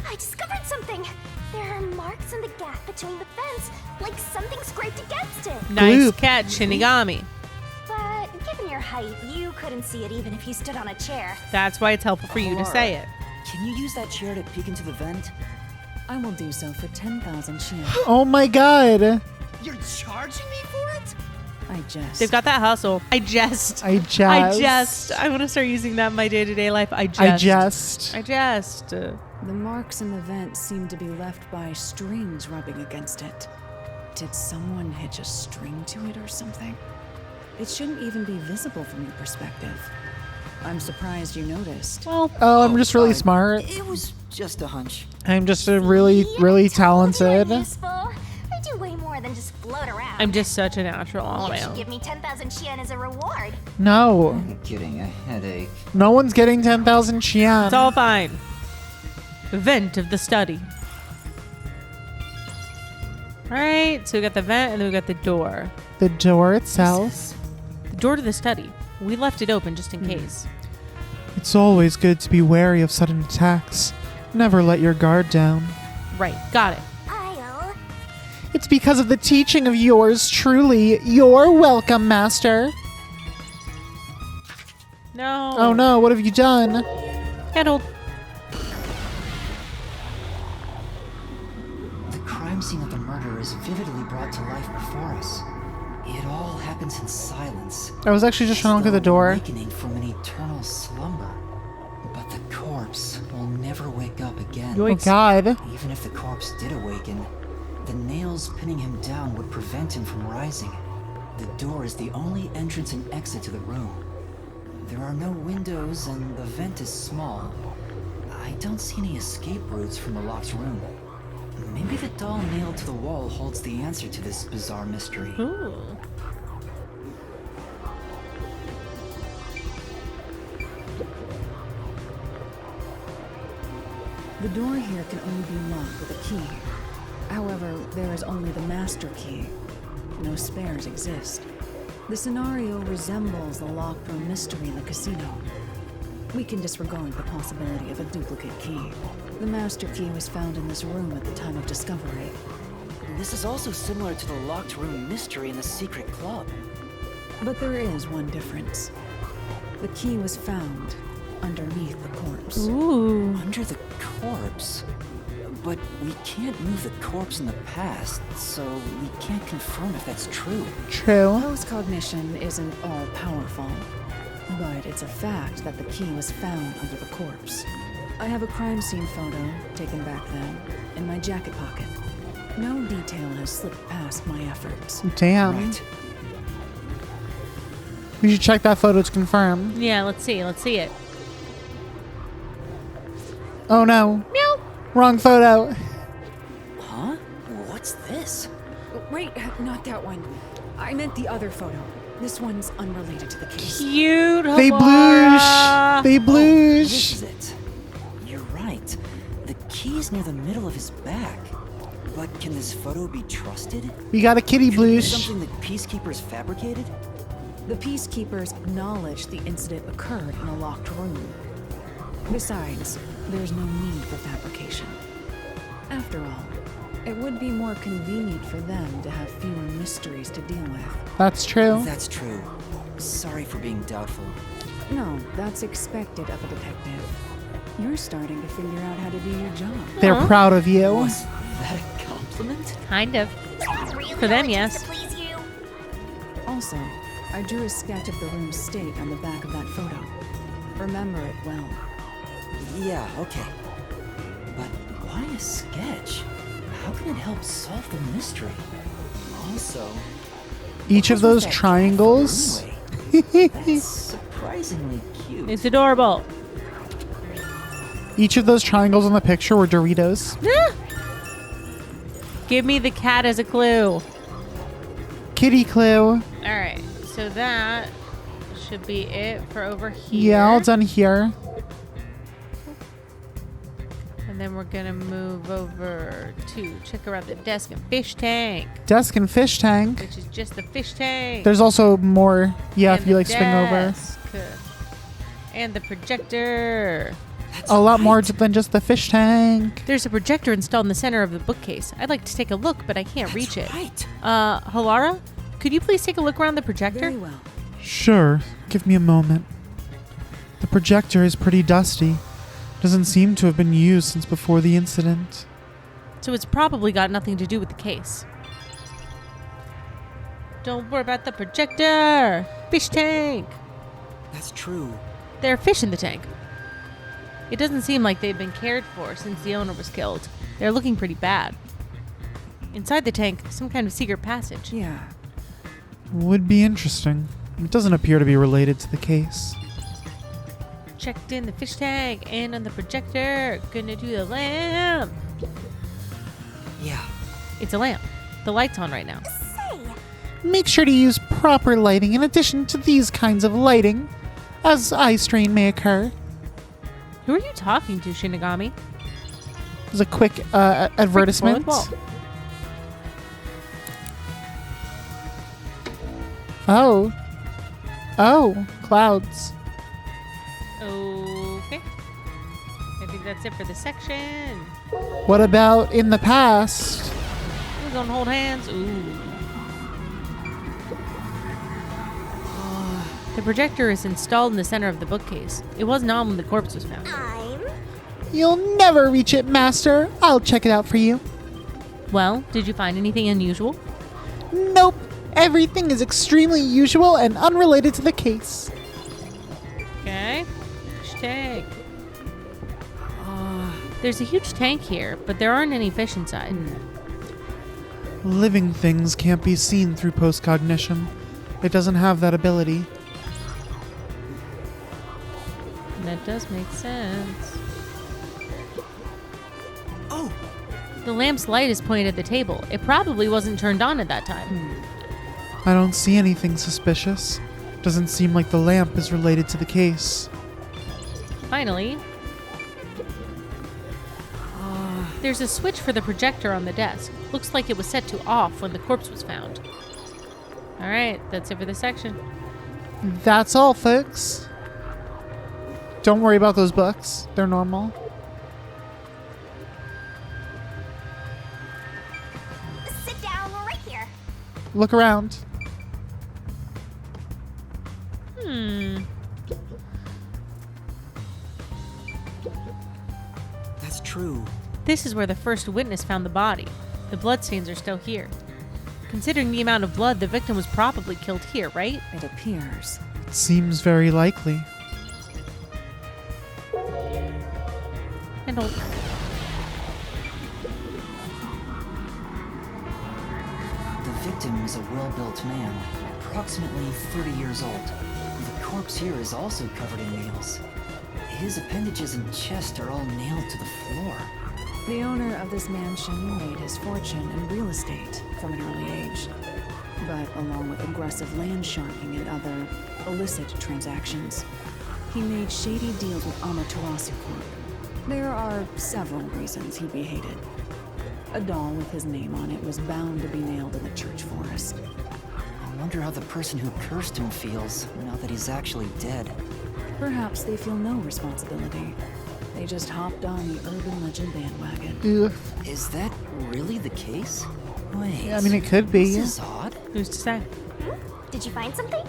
I discovered something. There are marks in the gap between the fence, like something scraped against it. Nice Gloop. catch, Shinigami. But given your height, you couldn't see it even if you stood on a chair. That's why it's helpful for you to say it. Can you use that chair to peek into the vent? I will do so for 10,000 yen. Oh my god. You're charging me for it? I jest. They've got that hustle. I jest. I jest. I want to start using that in my day-to-day life. I jest. The marks in the vent seem to be left by strings rubbing against it. Did someone hitch a string to it or something? It shouldn't even be visible from your perspective. I'm surprised you noticed. Well, Oh, I'm just really smart. It was just a hunch. I'm just a really, really talented. Useful. I do way more than just float around. I'm just such a natural all You should around. give me 10,000 yen as a reward. No. I'm kidding, a headache. No one's getting 10,000 yen. It's all fine. Vent of the study. All right, so we got the vent and then we got the door. The door itself. The door to the study. We left it open just in case. It's always good to be wary of sudden attacks. Never let your guard down. Right, got it. I'll... It's because of the teaching of yours truly. You're welcome, Master. No. Oh no, what have you done? Handled. The crime scene of the murder is vividly brought to life before us. It all happens in silence. I was actually just trying to look at the door. Awakening from an eternal slumber. But the corpse will never wake up again. Oh god. Even if the corpse did awaken, the nails pinning him down would prevent him from rising. The door is the only entrance and exit to the room. There are no windows and the vent is small. I don't see any escape routes from the locked room. Maybe the doll nailed to the wall holds the answer to this bizarre mystery. Ooh. The door here can only be locked with a key. However, there is only the master key. No spares exist. The scenario resembles the locked room mystery in the casino. We can disregard the possibility of a duplicate key. The master key was found in this room at the time of discovery. This is also similar to the locked room mystery in the secret club. But there is one difference. The key was found underneath the corpse. Ooh. Under the corpse? But we can't move the corpse in the past, so we can't confirm if that's true. True. Post-cognition isn't all-powerful, but it's a fact that the key was found under the corpse. I have a crime scene photo, taken back then, in my jacket pocket. No detail has slipped past my efforts. Damn. Right. We should check that photo to confirm. Yeah, let's see. Let's see it. Oh no. Meow. Wrong photo. Huh? What's this? Wait, not that one. I meant the other photo. This one's unrelated to the case. Cute. They Habara. bloosh. They This is bloosh. it. You're right. The key's near the middle of his back. But can this photo be trusted? We got a kitty Could it be bloosh. something that peacekeepers fabricated? The peacekeepers acknowledged the incident occurred in a locked room. Besides, there's no need for fabrication. After all, it would be more convenient for them to have fewer mysteries to deal with. That's true. That's true. Sorry for being doubtful. No, that's expected of a detective. You're starting to figure out how to do your job. They're proud of you. Was that a compliment? Kind of. Really For them, only yes. To please you? Also, I drew a sketch of the room's state on the back of that photo. Remember it well. Yeah, okay. But why a sketch? How can it help solve the mystery? Also, Each of those triangles. anyway, that's surprisingly cute. It's adorable. Each of those triangles in the picture were Doritos. Give me the cat as a clue. Kitty clue. All right, so that should be it for over here. Yeah, all done here. And then we're gonna move over to check around the desk and fish tank, Desk and fish tank. which is just the fish tank. There's also more. Yeah, And if you the like swing over. desk. And the projector. A lot more than just the fish tank. There's a projector installed in the center of the bookcase. I'd like to take a look, but I can't reach it. Right. Halara, could you please take a look around the projector? Very well. Sure. Give me a moment. The projector is pretty dusty. Doesn't seem to have been used since before the incident. So it's probably got nothing to do with the case. Don't worry about the projector. Fish tank. That's true. There are fish in the tank. It doesn't seem like they've been cared for since the owner was killed. They're looking pretty bad. Inside the tank, some kind of secret passage. Yeah. Would be interesting. It doesn't appear to be related to the case. Checked in the fish tank and on the projector. Gonna do the lamp. Yeah. It's a lamp. The light's on right now. Say, Make sure to use proper lighting in addition to these kinds of lighting, as eye strain may occur. Who are you talking to, Shinigami? There's a quick advertisement. Wall. Oh, clouds. Okay. I think that's it for the section. What about in the past? We're gonna hold hands. Ooh. The projector is installed in the center of the bookcase. It wasn't on when the corpse was found. You'll never reach it, Master. I'll check it out for you. Well, did you find anything unusual? Nope. Everything is extremely usual and unrelated to the case. Okay. Fish tank. There's a huge tank here, but there aren't any fish inside. Living things can't be seen through postcognition. It doesn't have that ability. That does make sense. Oh! The lamp's light is pointed at the table. It probably wasn't turned on at that time. I don't see anything suspicious. Doesn't seem like the lamp is related to the case. Finally, there's a switch for the projector on the desk. Looks like it was set to off when the corpse was found. Alright, that's it for this section. That's all, folks. Don't worry about those books. They're normal. sit down right here. Look around. That's true. This is where the first witness found the body. The bloodstains are still here. Considering the amount of blood, the victim was probably killed here, right? It appears. It seems very likely. And old. The victim is a well-built man, approximately 30 years old. The corpse here is also covered in nails. His appendages and chest are all nailed to the floor. The owner of this mansion made his fortune in real estate from an early age. But along with aggressive land sharking and other illicit transactions, he made shady deals with Amaterasu Corp. There are several reasons he'd be hated. A doll with his name on it was bound to be nailed in the church forest. I wonder how the person who cursed him feels now that he's actually dead. Perhaps they feel no responsibility. They just hopped on the urban legend bandwagon. Ugh. Is that really the case? Wait. Yeah, I mean, it could be. This is odd. Who's to say? Did you find something?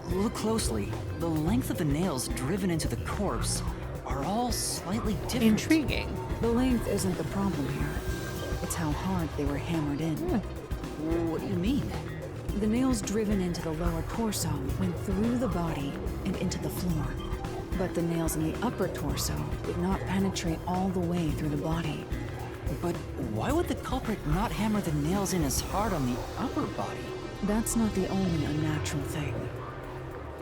Look closely. The length of the nails driven into the corpse are all slightly different. Intriguing. The length isn't the problem here. It's how hard they were hammered in. What do you mean? The nails driven into the lower torso went through the body and into the floor. But the nails in the upper torso did not penetrate all the way through the body. But why would the culprit not hammer the nails in as hard on the upper body? That's not the only unnatural thing.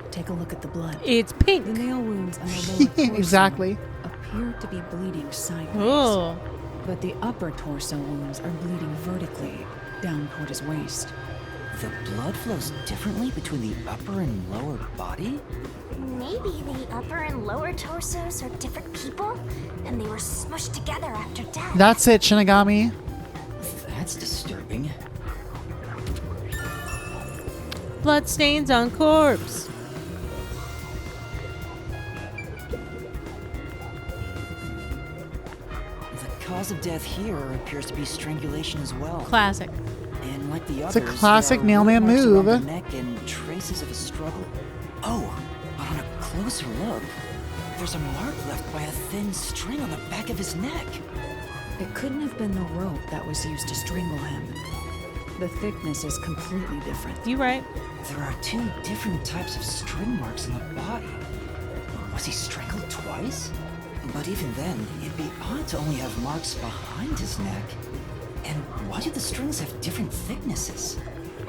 Take a look at the blood. It's pink. The nail wounds on the lower torso Exactly. appear to be bleeding sideways. Oh. But the upper torso wounds are bleeding vertically down toward his waist. The blood flows differently between the upper and lower body? Maybe the upper and lower torsos are different people, and they were smushed together after death. That's it, Shinigami. That's disturbing. Bloodstains on corpse. cause of death here appears to be strangulation as well. Classic. And like the It's a others, classic there are Nailman root marks around move. the neck and traces of a struggle. Oh, but on a closer look, there's a mark left by a thin string on the back of his neck. It couldn't have been the rope that was used to strangle him. The thickness is completely different. You right. There are two different types of string marks on the body. Was he strangled twice? But even then, it'd be odd to only have marks behind his neck. And why do the strings have different thicknesses?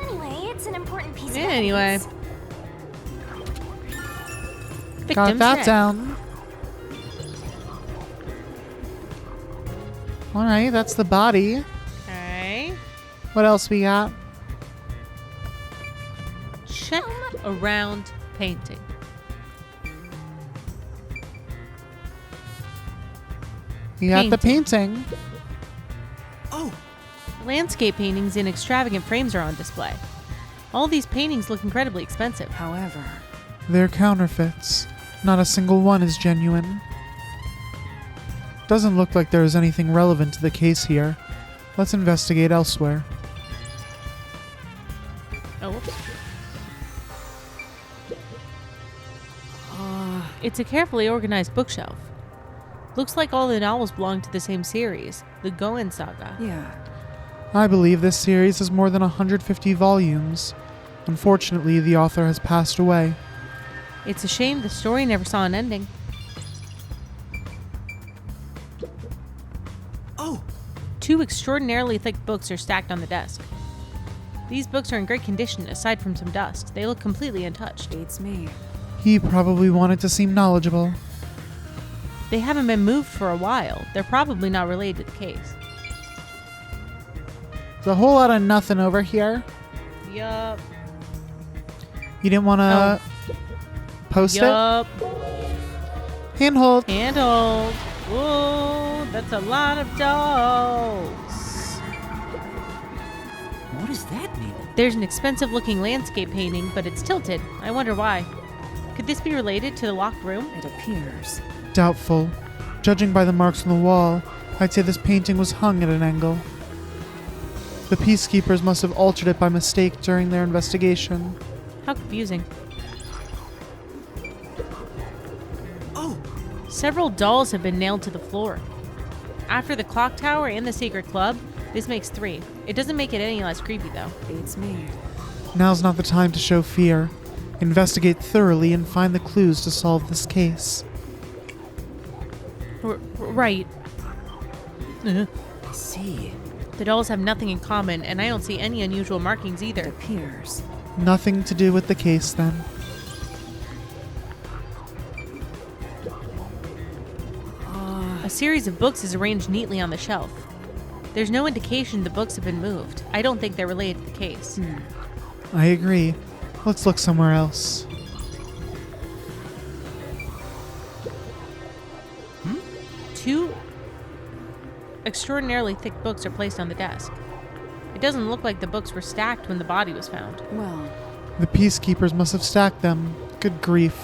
Anyway, it's an important piece of Anyway. evidence. Got Victim's that neck. down. Alright, that's the body. Okay. What else we got? Check around painting. You got the painting. Oh, Landscape paintings in extravagant frames are on display. All these paintings look incredibly expensive. However, They're counterfeits. Not a single one is genuine. Doesn't look like there is anything relevant to the case here. Let's investigate elsewhere. Oh, whoops. It's a carefully organized bookshelf. Looks like all the novels belong to the same series, the Goen Saga. yeah. I believe this series has more than 150 volumes. Unfortunately, the author has passed away. It's a shame the story never saw an ending. oh, Two extraordinarily thick books are stacked on the desk. These books are in great condition aside from some dust. They look completely untouched. Beats me. He probably wanted to seem knowledgeable. They haven't been moved for a while. They're probably not related to the case. There's a whole lot of nothing over here. Yup. You didn't want to post Yup. it? Handhold. Handhold. Whoa, that's a lot of dolls. what does that mean? There's an expensive looking landscape painting, but it's tilted. I wonder why. Could this be related to the locked room? It appears. Doubtful. Judging by the marks on the wall, I'd say this painting was hung at an angle. The peacekeepers must have altered it by mistake during their investigation. How confusing. Oh, Several dolls have been nailed to the floor. After the clock tower and the secret club, this makes 3. It doesn't make it any less creepy, though. Beats me. Now's not the time to show fear. Investigate thoroughly and find the clues to solve this case. Right. I see. The dolls have nothing in common, and I don't see any unusual markings It either. appears. Nothing to do with the case, then. A series of books is arranged neatly on the shelf. There's no indication the books have been moved. I don't think they're related to the case. I agree. Let's look somewhere else. Two extraordinarily thick books are placed on the desk. It doesn't look like the books were stacked when the body was found. Well, The peacekeepers must have stacked them. Good grief.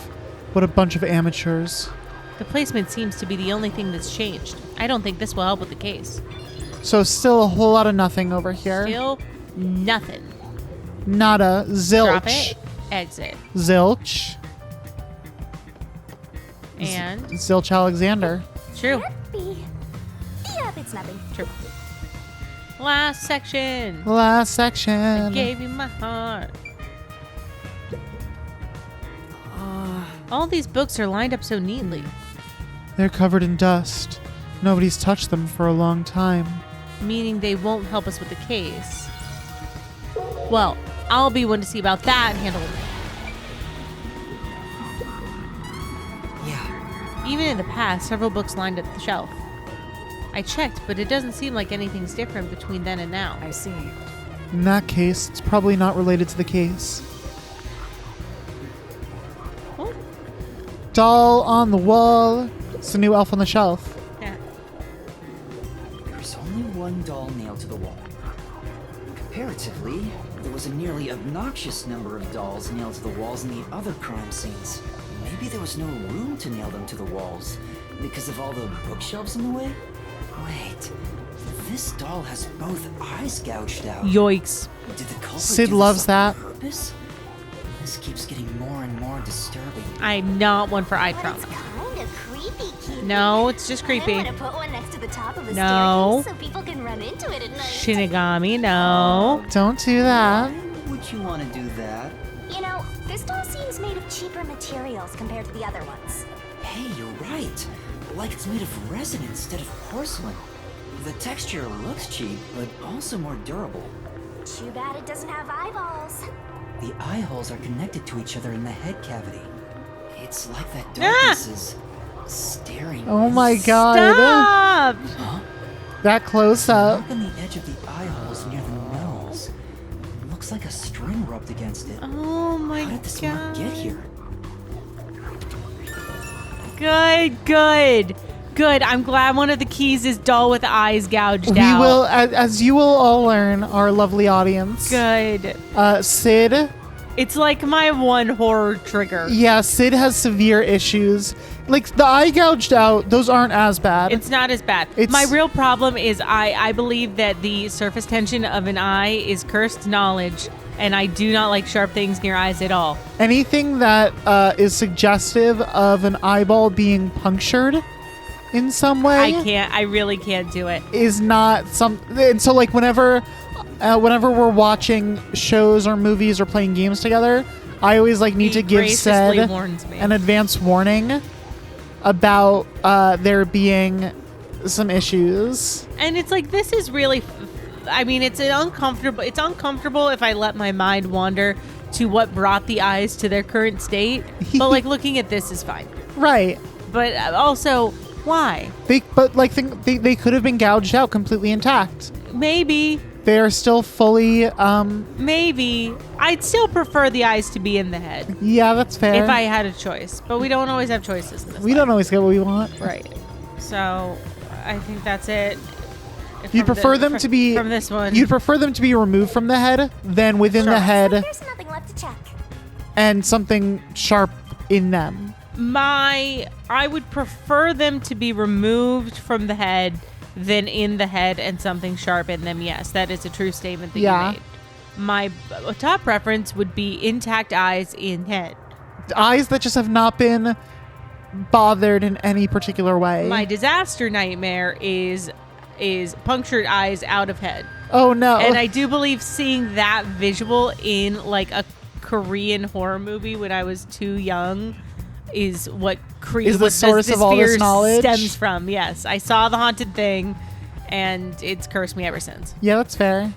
What a bunch of amateurs. The placement seems to be the only thing that's changed. I don't think this will help with the case. So still a whole lot of nothing over here. Still nothing. Nada. Zilch. Drop it. Exit. Zilch. And Zilch Alexander. true. Be. Yep, it's nothing. True. Last section. Last I section. gave you my heart. All these books are lined up so neatly. They're covered in dust. Nobody's touched them for a long time. Meaning they won't help us with the case. Well, I'll be one to see about that and handle it. Yeah, Even in the past, several books lined up the shelf. I checked, but it doesn't seem like anything's different between then and now. I see. In that case, it's probably not related to the case. Oh, Doll on the wall. It's the new elf on the shelf. yeah. there's only one doll nailed to the wall. Comparatively, there was a nearly obnoxious number of dolls nailed to the walls in the other crime scenes. Maybe there was no room to nail them to the walls because of all the bookshelves in the way? Wait, this doll has both eyes gouged out. Yoicks. Did the culprit Sid do this loves on that. purpose? This keeps getting more and more disturbing. I'm not one for eye But trauma. it's kind of creepy, Keith. No, it's just creepy. I want to put one next to the top of the No. staircase so people can run into it at night. Shinigami, no. Don't do that. Why would you want to do that? You know, this doll seems made of cheaper materials compared to the other ones. Hey, you're right. Like it's made of resin instead of porcelain. The texture looks cheap, but also more durable. Too bad it doesn't have eyeballs. The eye holes are connected to each other in the head cavity. It's like that Ah! darkness is staring. Oh my in. god. Stop! Huh? That close up. Look on the edge of the eye holes near the nose. Looks like a string rubbed against it. Oh my How did this mark god. get here? Good. I'm glad one of the keys is doll with eyes gouged We out. will, as you will all learn, our lovely audience. Good. Sid. It's like my one horror trigger. Yeah, Sid has severe issues. Like the eye gouged out, those aren't as bad. It's not as bad. It's- My real problem is I believe that the surface tension of an eye is cursed knowledge, and I do not like sharp things near eyes at all. Anything that is suggestive of an eyeball being punctured in some way I really can't do it. is not some. And so, like, whenever we're watching shows or movies or playing games together, I always like need He to give graciously Sid warns me. an advance warning about there being some issues. And it's like, this is really, I mean, it's uncomfortable if I let my mind wander to what brought the eyes to their current state. But like looking at this is fine. Right. But also, why? They could have been gouged out completely intact. Maybe. They are still fully. Maybe. I'd still prefer the eyes to be in the head Yeah, that's fair. if I had a choice. But we don't always have choices in this we life. don't always get what we want. Right. So I think that's it. You'd prefer them to be from this one. You'd prefer them to be removed from the head than within the head There's nothing left to check. and something sharp in them. I would prefer them to be removed from the head than in the head and something sharp in them. Yes, that is a true statement that Yeah. you made. My top preference would be intact eyes in head. Eyes that just have not been bothered in any particular way. My disaster nightmare is punctured eyes out of head. Oh no. And I do believe seeing that visual in like a Korean horror movie when I was too young is what Is the source of all this fear knowledge? stems from. Yes, I saw the haunted thing, and it's cursed me ever since. Yeah, that's fair.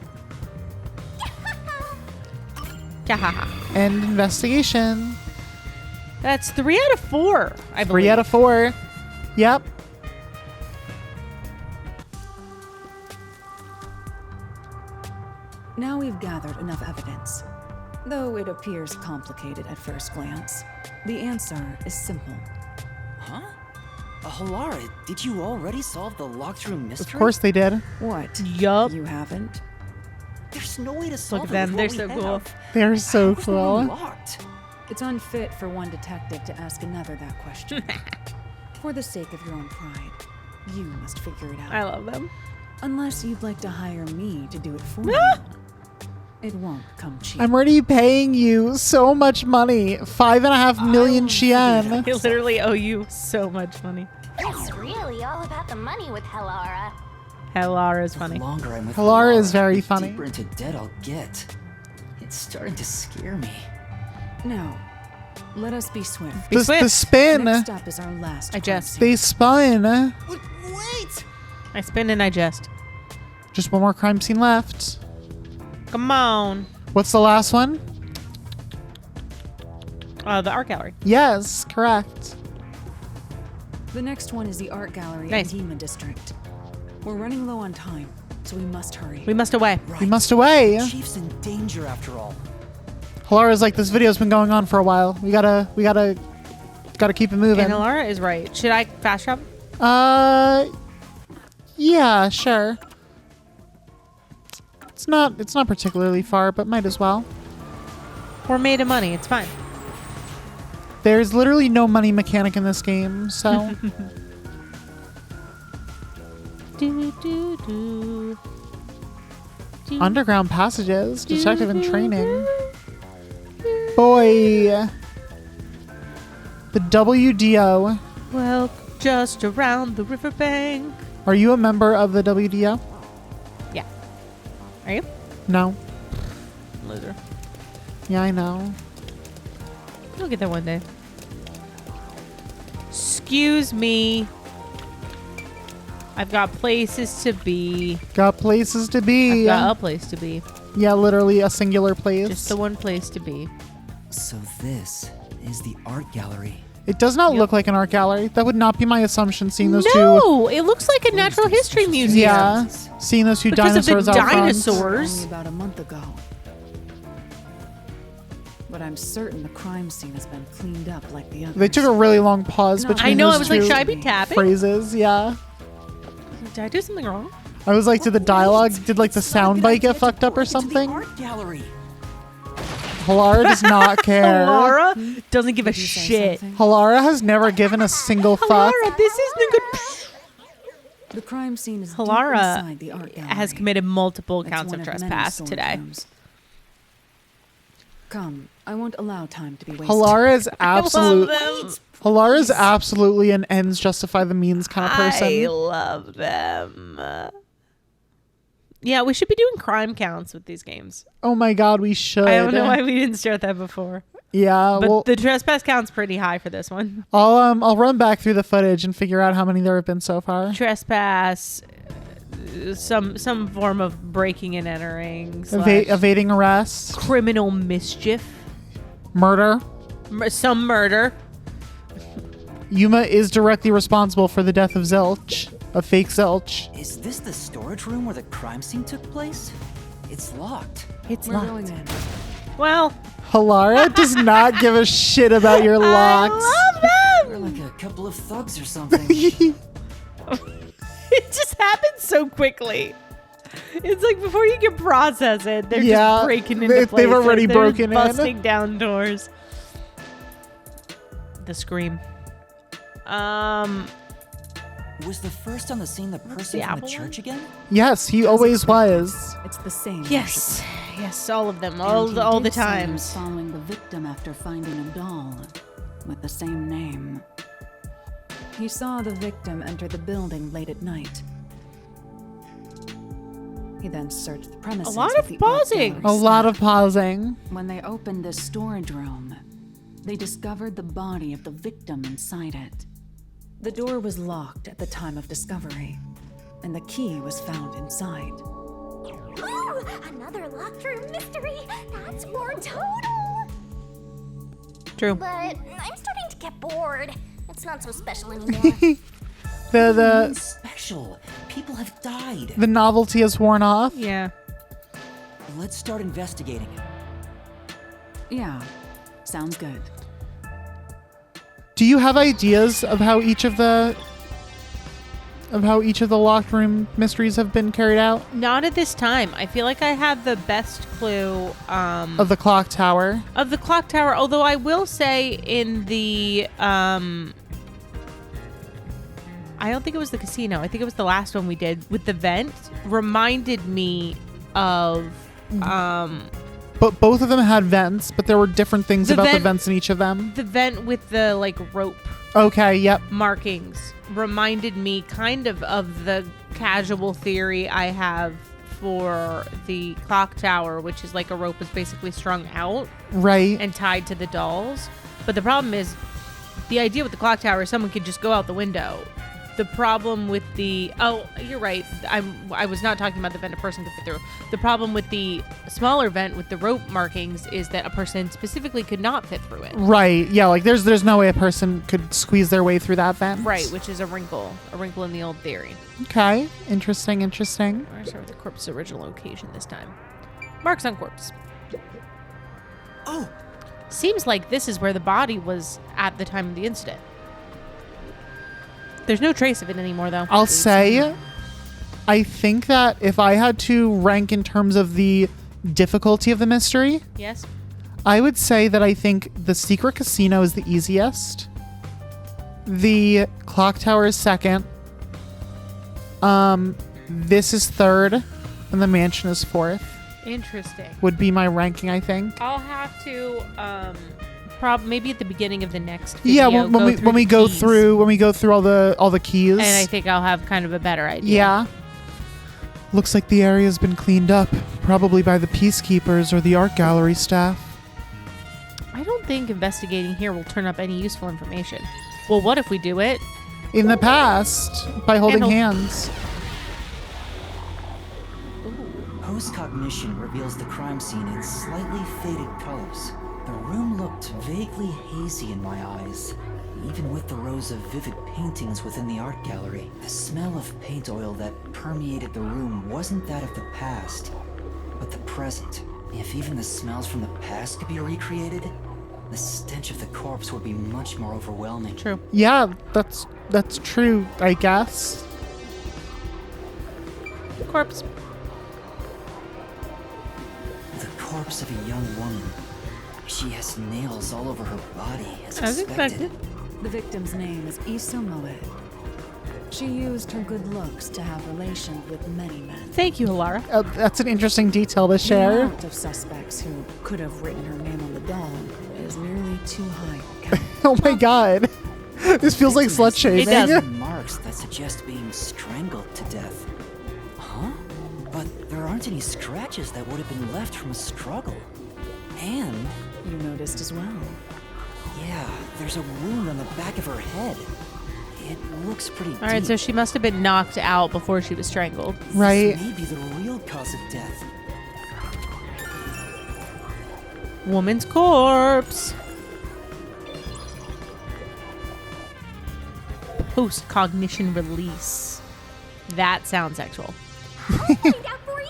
And investigation. That's 3 out of 4. I believe. 3 out of 4. Yep. Now we've gathered enough evidence. Though it appears complicated at first glance, the answer is simple. Huh? Halara, did you already solve the locked room mystery? Of course they did. What? Yup. You haven't? There's no way to solve Look it at them. with They're what so we cool. have. They're so How is the room cool. locked? It's unfit for one detective to ask another that question. For the sake of your own pride, you must figure it out. I love them. Unless you'd like to hire me to do it for you. It won't come cheap. I'm already paying you so much money. 5.5 million Yen. I literally owe you so much money. It's really all about the money with Helara. Hellara is funny. The longer I'm with Halara is very the funny. deeper into debt I'll get. It's starting to scare me. Now, let us be swift. The spin. Next up is our last. I crime just- scene. They spun. Wait! I spin and I jest. Just one more crime scene left. Come on. What's the last one? The art gallery. Yes, correct. The next one is the art gallery Nice. in Yuma District. We're running low on time, so we must hurry. We must away. We must away. Chief's in danger after all. Halara's like, this video's been going on for a while. We gotta keep it moving. And Hellara is right. Should I fast travel? Yeah, sure. It's not particularly far, but might as well. We're made of money. It's fine. There's literally no money mechanic in this game, so Do, do, do. Do, Underground passages, do, detective in do, training. do. Boy. The WDO. Well, just around the riverbank. Are you a member of the WDO? Yeah. Are you? No. Loser. Yeah, I know. You'll get there one day. Excuse me. I've got places to be. Got places to be. I've got a place to be. Yeah, literally a singular place. Just the one place to be. So this is the art gallery. It does not look like an art gallery. That would not be my assumption, seeing those two. No, it looks like a natural history museum. Yeah, seeing those two Because dinosaurs of the out front. dinosaurs. Only about a month ago. But I'm certain the crime scene has been cleaned up like the others. They took a really long pause No, between I know, those I was like, two should I be tapping? phrases. Yeah, Did I do something wrong? I was like, did the dialogue, did like the sound bite get fucked up or It's the something? art gallery. Halara does not care. Laura doesn't give a Did you say shit. something? Halara has never given a single fuck. Halara, this isn't good. The crime scene is deep Halara inside the art gallery. has committed multiple It's counts one of many trespass storage today. rooms. Come, I won't allow time to be wasted. Halara is absolute. them. Halara is absolutely an ends justify the means kind of person. I love them. Yeah, we should be doing crime counts with these games. Oh my god, we should. I don't know why we didn't start that before. Yeah, But well, the trespass count's pretty high for this one. I'll run back through the footage and figure out how many there have been so far. Trespass, some form of breaking and entering, Evading arrest, criminal mischief, murder. some murder. Yuma is directly responsible for the death of Zilch, of fake Zilch. Is this the storage room where the crime scene took place? It's locked. It's We're locked. going in. Well, Halara does not give a shit about your locks. I We're love them. like a couple of thugs or something. It just happens so quickly. It's like before you can process it, they're Yeah, just breaking into they've places. already They're broken in. busting down doors. The scream. Was the first on the scene the person the from the apple church again? Yes, he always was. It's the same. Yes, yes, all of them, And all he the did say he was times. following the victim after finding a doll with the same name. He saw the victim enter the building late at night. He then searched the premises. lot with of the art pausing. gallery A lot staff. of pausing. When they opened the storage room, they discovered the body of the victim inside it. The door was locked at the time of discovery, and the key was found inside. Ooh, another locked room mystery. That's more total. True. But I'm starting to get bored. It's not so special anymore. The Special. People have died. the novelty has worn off. Yeah. Let's start investigating it. Yeah, sounds good. Do you have ideas of how each of the locked room mysteries have been carried out? Not at this time. I feel like I have the best clue Of the clock tower. of the clock tower. Although I will say in the I don't think it was the casino. I think it was the last one we did with the vent. Reminded me of But both of them had vents, but there were different things The about the vent- vents in each of them. the vent with the like rope Okay, yep. markings. Reminded me kind of the casual theory I have for the clock tower, which is like a rope is basically strung out Right. and tied to the dolls. But the problem is, the idea with the clock tower is someone could just go out the window. The problem with the you're right. I was not talking about the vent a person could fit through. The problem with the smaller vent with the rope markings is that a person specifically could not fit through it. Right. Yeah, like there's no way a person could squeeze their way through that vent. Right, which is a wrinkle in the old theory. Okay. Interesting, interesting. We're gonna start with the corpse's original location this time. Marks on corpse. Oh, Seems like this is where the body was at the time of the incident. There's no trace of it anymore, though. I'll say, I think that if I had to rank in terms of the difficulty of the mystery, Yes. I would say that I think the secret casino is the easiest. The clock tower is second. This is third, and the mansion is fourth. Interesting. Would be my ranking, I think. I'll have to maybe at the beginning of the next Yeah, video, when we go through all the keys. and I think I'll have kind of a better idea. Yeah. Looks like the area's been cleaned up, probably by the peacekeepers or the art gallery staff. I don't think investigating here will turn up any useful information. Well, what if we do it? In the past, by holding hands. Post-cognition reveals the crime scene in slightly faded colors. The room looked vaguely hazy in my eyes, even with the rows of vivid paintings within the art gallery. The smell of paint oil that permeated the room wasn't that of the past, but the present. If even the smells from the past could be recreated, the stench of the corpse would be much more overwhelming. True. Yeah, that's true, I guess. Corpse. The corpse of a young woman. She has nails all over her body, as As expected. The victim's name is Isomoe. She used her good looks to have relations with many men. Thank you, Alara. That's an interesting detail to The share. amount of suspects who could have written her name on the doll is nearly too high to count. Oh my god. This feels like slut shaming. It does. Marks that suggest being strangled to death. Huh? But there aren't any scratches that would have been left from a struggle. And You noticed as well. yeah, there's a wound on the back of her head. It looks pretty deep. All right, so she must have been knocked out before she was strangled. Right. This may be the real cause of death. Woman's corpse. Post-cognition release. That sounds sexual. Find out for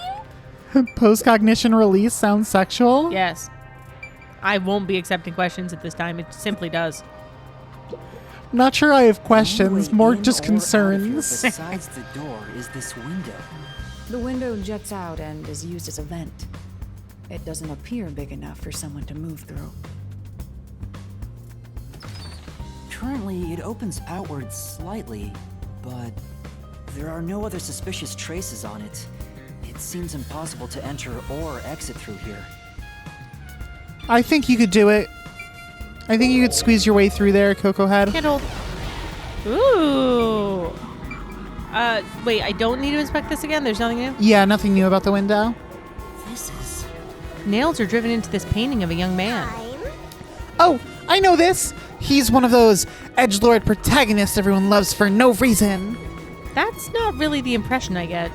you. Post-cognition release sounds sexual? Yes. I won't be accepting questions at this time. It simply does. Not sure I have questions, The only more way in just or out of here concerns. Besides the door is this window. The window juts out and is used as a vent. It doesn't appear big enough for someone to move through. Currently, it opens outward slightly, but there are no other suspicious traces on it. It seems impossible to enter or exit through here. I think you could do it. I think you could squeeze your way through there, Coco Head. Candle. Ooh. Wait, I don't need to inspect this again? There's nothing new? Yeah, nothing new about the window. This is... Nails are driven into this painting of a young man. Oh, I know this. He's one of those edgelord protagonists everyone loves for no reason. That's not really the impression I get.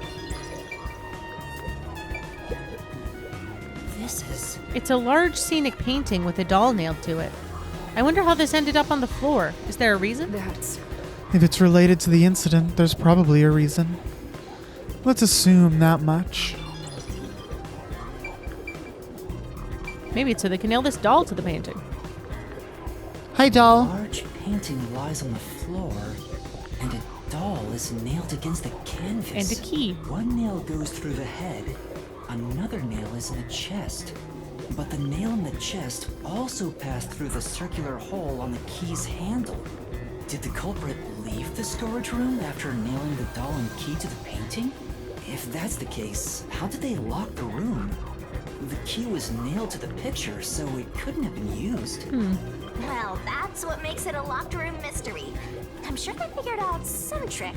This is... It's a large scenic painting with a doll nailed to it. I wonder how this ended up on the floor. Is there a reason? That's... If it's related to the incident, there's probably a reason. Let's assume that much. Maybe it's so they can nail this doll to the painting. Hi, A doll. large painting lies on the floor, and a doll is nailed against the canvas. And a key. One nail goes through the head, another nail is in the chest. But the nail in the chest also passed through the circular hole on the key's handle. Did the culprit leave the storage room after nailing the doll and key to the painting? If that's the case, how did they lock the room? The key was nailed to the picture, so it couldn't have been used. Well, that's what makes it a locked room mystery. I'm sure they figured out some trick.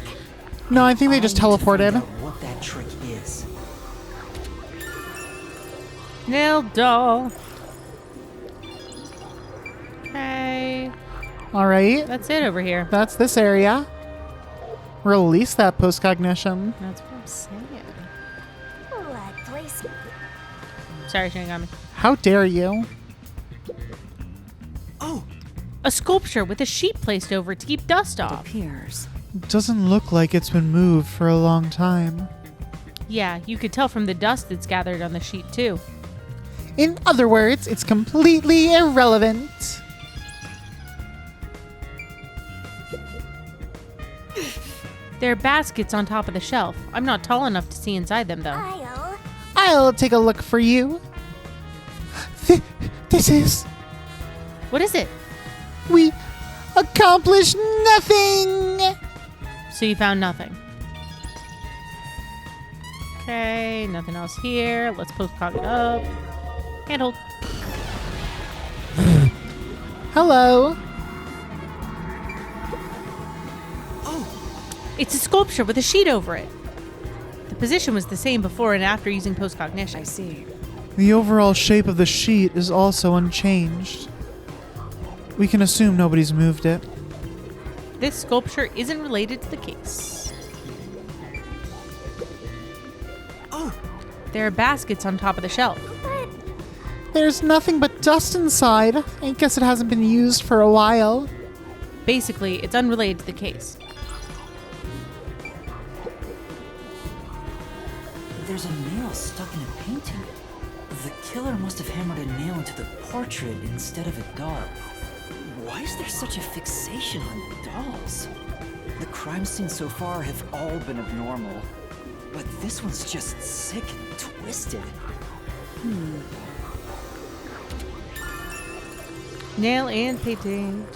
No, I think they just I need to find teleported. out what that trick is. Nail doll. Okay. All right. That's it over here. That's this area. Release that post-cognition. That's what I'm saying. What place? Sorry, Shinigami. How dare you? Oh! A sculpture with a sheet placed over it to keep dust off. appears. Doesn't look like it's been moved for a long time. Yeah, you could tell from the dust that's gathered on the sheet, too. In other words, it's completely irrelevant. There are baskets on top of the shelf. I'm not tall enough to see inside them, though. I'll take a look for you. This is... What is it? We accomplished nothing! So you found nothing. Okay, nothing else here. Let's postcog it up. Handhold. Hello. It's a sculpture with a sheet over it. The position was the same before and after using postcognition. I see. The overall shape of the sheet is also unchanged. We can assume nobody's moved it. This sculpture isn't related to the case. Oh, There are baskets on top of the shelf. There's nothing but dust inside. I guess it hasn't been used for a while. Basically, it's unrelated to the case. there's a nail stuck in a painting. The killer must have hammered a nail into the portrait instead of a doll. Why is there such a fixation on dolls? The crime scenes so far have all been abnormal, but this one's just sick and twisted. Nail and painting.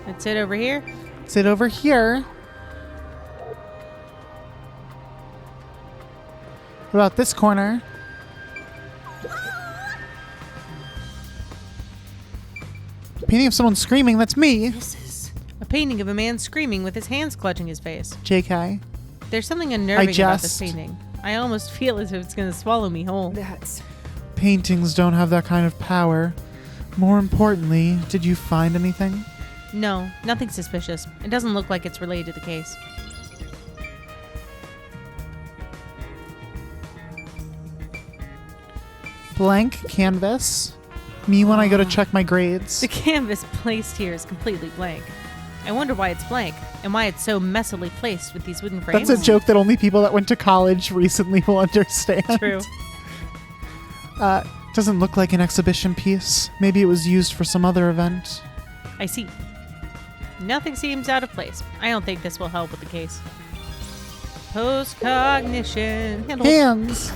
That's it over here. Sit over here. What about this corner? Painting of someone screaming, that's me. This is... A painting of a man screaming with his hands clutching his face. JK. There's something unnerving about this just- painting. I almost feel as if it's going to swallow me whole. That's... Paintings don't have that kind of power. More importantly, did you find anything? No, nothing suspicious. It doesn't look like it's related to the case. Blank canvas. Me when I go to check my grades. The canvas placed here is completely blank. I wonder why it's blank, and why it's so messily placed with these wooden frames. That's a joke that only people that went to college recently will understand. True. Doesn't look like an exhibition piece. Maybe it was used for some other event. I see. Nothing seems out of place. I don't think this will help with the case. Postcognition. Handle. Hands!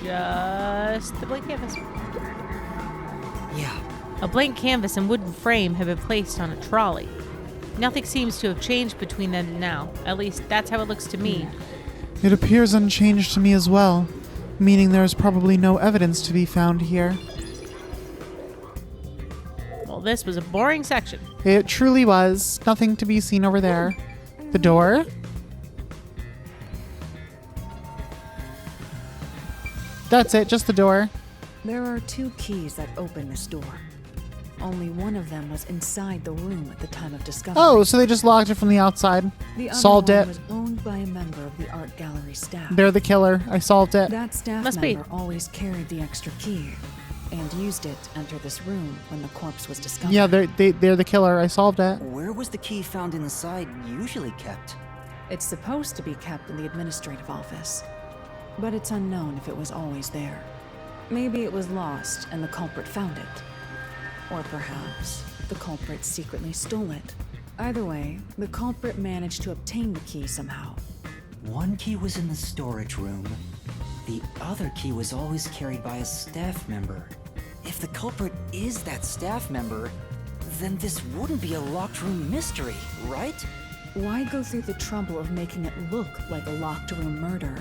Just the blank canvas. Yeah, A blank canvas and wooden frame have been placed on a trolley. Nothing seems to have changed between then and now. At least, that's how it looks to me. It appears unchanged to me as well, meaning there is probably no evidence to be found here. Well, this was a boring section. It truly was. Nothing to be seen over there. The door? That's it, just the door. There are 2 keys that open this door. Only one of them was inside the room at the time of discovery. Oh, so they just locked it from the outside. The other Solved one it. was owned by a member of the art gallery staff. They're the killer. I solved it. That staff Must be. member always carried the extra key and used it to enter this room when the corpse was discovered. Yeah, they're the killer. I solved it. where was the key found inside usually kept? It's supposed to be kept in the administrative office, but it's unknown if it was always there. Maybe it was lost and the culprit found it. Or perhaps the culprit secretly stole it. Either way, the culprit managed to obtain the key somehow. One key was in the storage room. The other key was always carried by a staff member. If the culprit is that staff member, then this wouldn't be a locked room mystery, right? Why go through the trouble of making it look like a locked room murder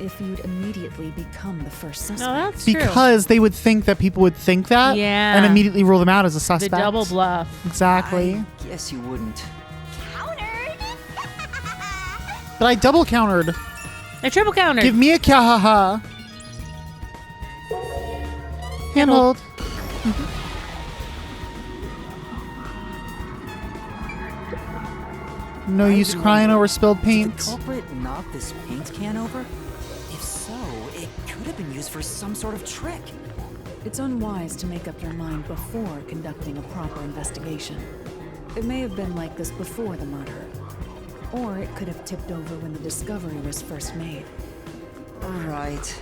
if you'd immediately become the first suspect? No, that's true. Because they would think that people would think that Yeah. and immediately rule them out as a The suspect. double bluff. Exactly. I guess you wouldn't. Countered! But I double countered. A triple counter. Give me a kahaha. Handhold. No use crying over spilled Did paint. the culprit knock this paint can over? If so, it could have been used for some sort of trick. It's unwise to make up your mind before conducting a proper investigation. It may have been like this before the murder. Or it could have tipped over when the discovery was first made. Right.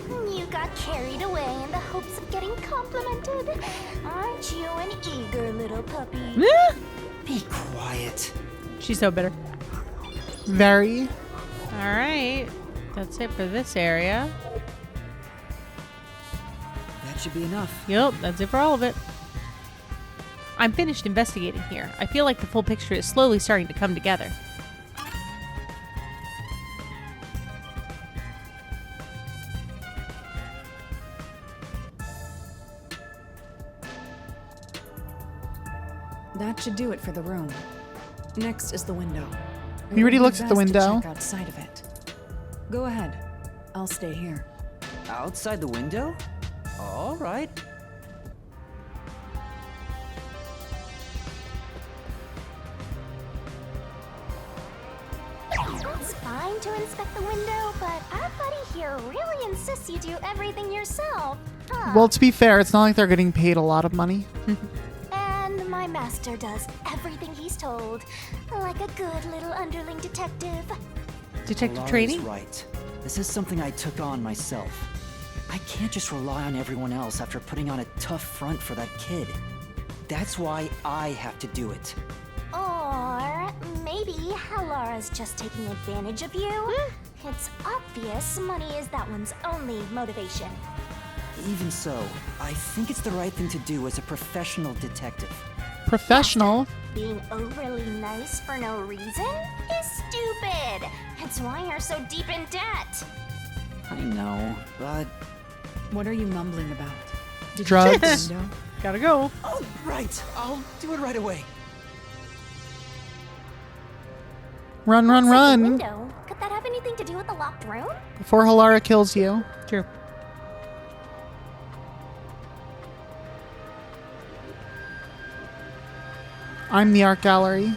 You got carried away in the hopes of getting complimented. Aren't you an eager little puppy? Be quiet. She's so bitter. Very. All right. That's it for this area. That should be enough. Yep, that's it for all of it. I'm finished investigating here. I feel like the full picture is slowly starting to come together. That should do it for the room. Next is the window. We already looked at the Best to window. check outside of it. Go ahead. I'll stay here. Outside the window? All right. It's fine to inspect the window, but our buddy here really insists you do everything yourself. Huh. Well, to be fair, it's not like they're getting paid a lot of money. And my master does everything he's told, like a good little underling detective. Detective Laura's training? right. This is something I took on myself. I can't just rely on everyone else after putting on a tough front for that kid. That's why I have to do it. Or maybe Halara's just taking advantage of you. It's obvious money is that one's only motivation. Even so, I think it's the right thing to do as a professional detective. Professional. Being overly nice for no reason is stupid. It's why you're so deep in debt. I know, but... What are you mumbling about? Did you Drugs. check the window? Gotta go. Oh, right. I'll do it right away. Run, run, Looks like a run. window. Could that have anything to do with the locked room? Before Halara kills you. True. I'm the art gallery.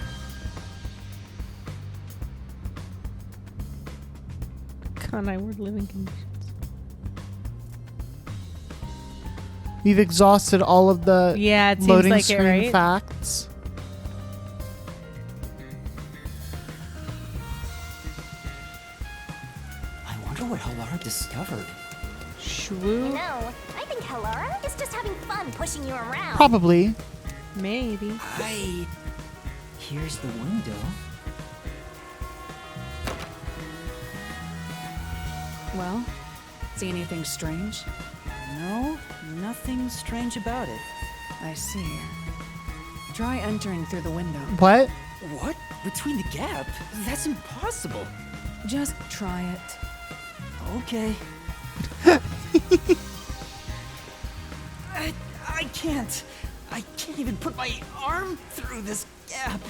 Kanai Ward living conditions. We've exhausted all of the Yeah, it seems loading like it, screen right? facts. I wonder what Halara discovered. You Shwoo. know, I think Halara is just having fun pushing you around. Probably. Maybe. Here's the window. Well, see anything strange? No, nothing strange about it. I see. Try entering through the window. What? What? Between the gap? That's impossible. Just try it. Okay. I can't. I can't even put my arm through this gap.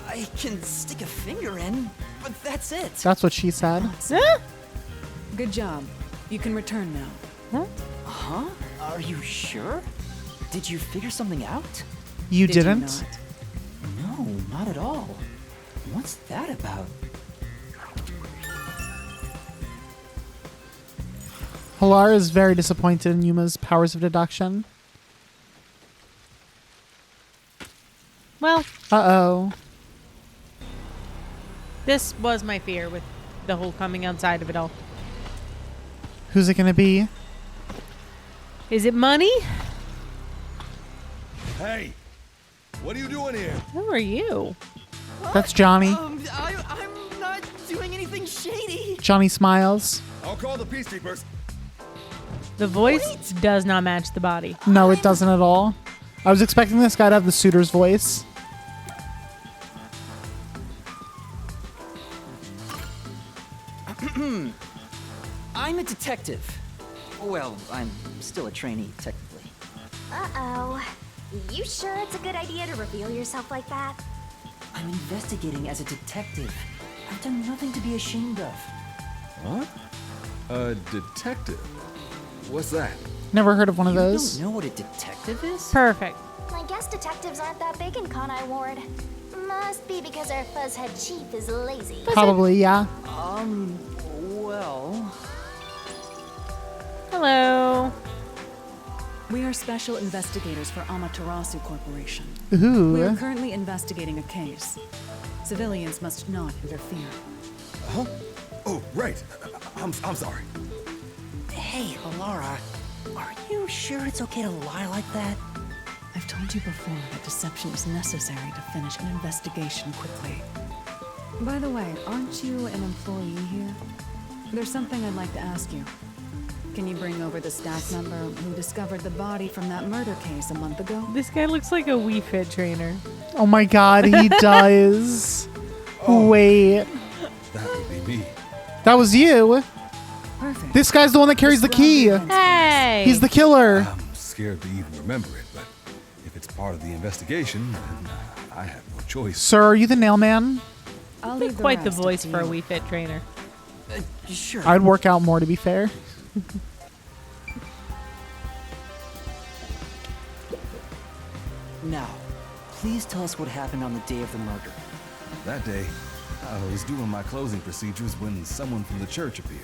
I can stick a finger in, but that's it. That's what she said. Huh? Good job. You can return now. Huh? Are you sure? Did you figure something out? You Did you didn't? not? No, not at all. What's that about? Halara is very disappointed in Yuma's powers of deduction. Well, Uh-oh. this was my fear with the whole coming outside of it all. Who's it gonna be? Is it money? Hey, what are you doing here? Who are you? That's Johnny. I'm not doing anything shady. Johnny smiles. I'll call the peacekeepers. The voice does not match the body. No, it doesn't at all. I was expecting this guy to have the suitor's voice. I'm a detective. Well, I'm still a trainee, technically. Uh-oh. You sure it's a good idea to reveal yourself like that? I'm investigating as a detective. I've done nothing to be ashamed of. What? A detective? What's that? Never heard of one of You those. don't know what a detective is? Perfect. I guess detectives aren't that big in Kanai Ward. Must be because our fuzzhead chief is lazy. Probably, yeah. Well... Hello. We are special investigators for Amaterasu Corporation. We are Ooh. currently investigating a case. Civilians must not interfere. Huh? Oh, right. I'm sorry. Hey, Halara. Are you sure it's okay to lie like that? I've told you before that deception is necessary to finish an investigation quickly. By the way, aren't you an employee here? There's something I'd like to ask you. Can you bring over the staff member who discovered the body from that murder case a month ago? This guy looks like a Wii Fit trainer. Oh my god, he does. Wait. That would be me. That was you. Perfect. This guy's the one that carries the key. Hey. He's the killer. I'm scared to even remember it, but if it's part of the investigation, and I have no choice. Sir, are you the nail man? I'll You've leave got the quite the rest up voice to for a you. Wii Fit trainer. Sure. I'd work out more, to be fair. Now, please tell us what happened on the day of the murder. That day, I was doing my closing procedures when someone from the church appeared.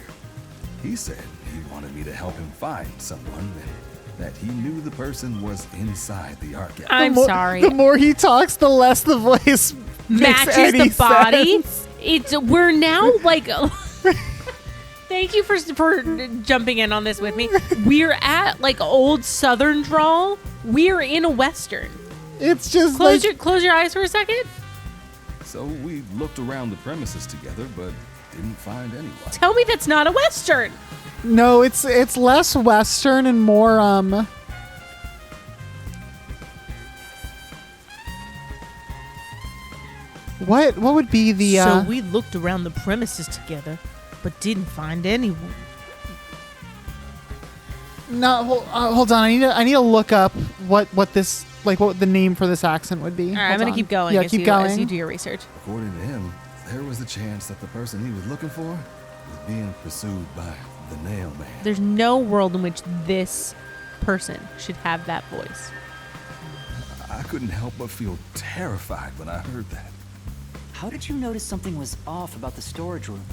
He said he wanted me to help him find someone and that he knew the person was inside the art gallery. I'm sorry. The more he talks, the less the voice makes Matches any the body. sense. We're now like. Thank you for jumping in on this with me. We're at like old Southern drawl. We're in a Western. It's just Close your eyes for a second. So we looked around the premises together, but didn't find anyone. Tell me that's not a Western. No, it's less Western and more What would be the So we looked around the premises together, but didn't find anyone. No, hold on. I need to look up what this what the name for this accent would be. All right, Hold I'm gonna on. keep going. Yeah, as keep you, going. as you do your research. According to him, there was the chance that the person he was looking for was being pursued by the Nail Man. There's no world in which this person should have that voice. I couldn't help but feel terrified when I heard that. How did you notice something was off about the storage room?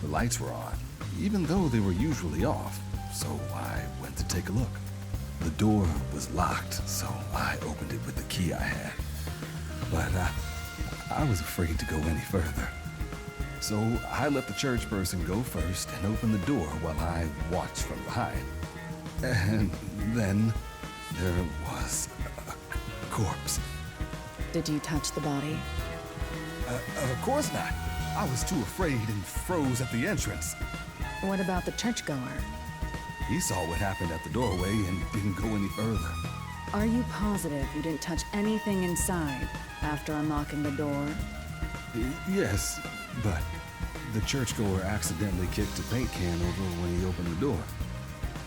The lights were on, even though they were usually off, so I went to take a look. The door was locked, so I opened it with the key I had. But I was afraid to go any further. So I let the church person go first and open the door while I watched from behind. And then there was a corpse. Did you touch the body? Of course not. I was too afraid and froze at the entrance. What about the churchgoer? He saw what happened at the doorway and didn't go any further. Are you positive you didn't touch anything inside after unlocking the door? Yes, but the churchgoer accidentally kicked a paint can over when he opened the door.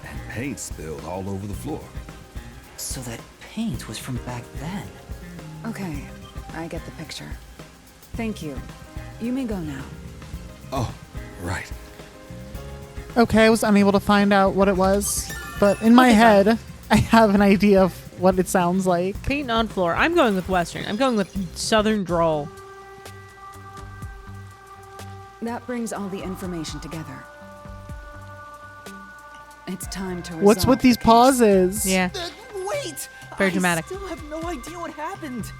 And paint spilled all over the floor. So that paint was from back then. Okay, I get the picture. Thank you. You may go now. Oh, right. Okay, I was unable to find out what it was, but in my head, I have an idea of what it sounds like. Paint on floor. I'm going with Western. I'm going with Southern drawl. That brings all the information together. It's time to What's with resolve these the case. pauses? Yeah. Wait! Very dramatic. I still have no idea what happened.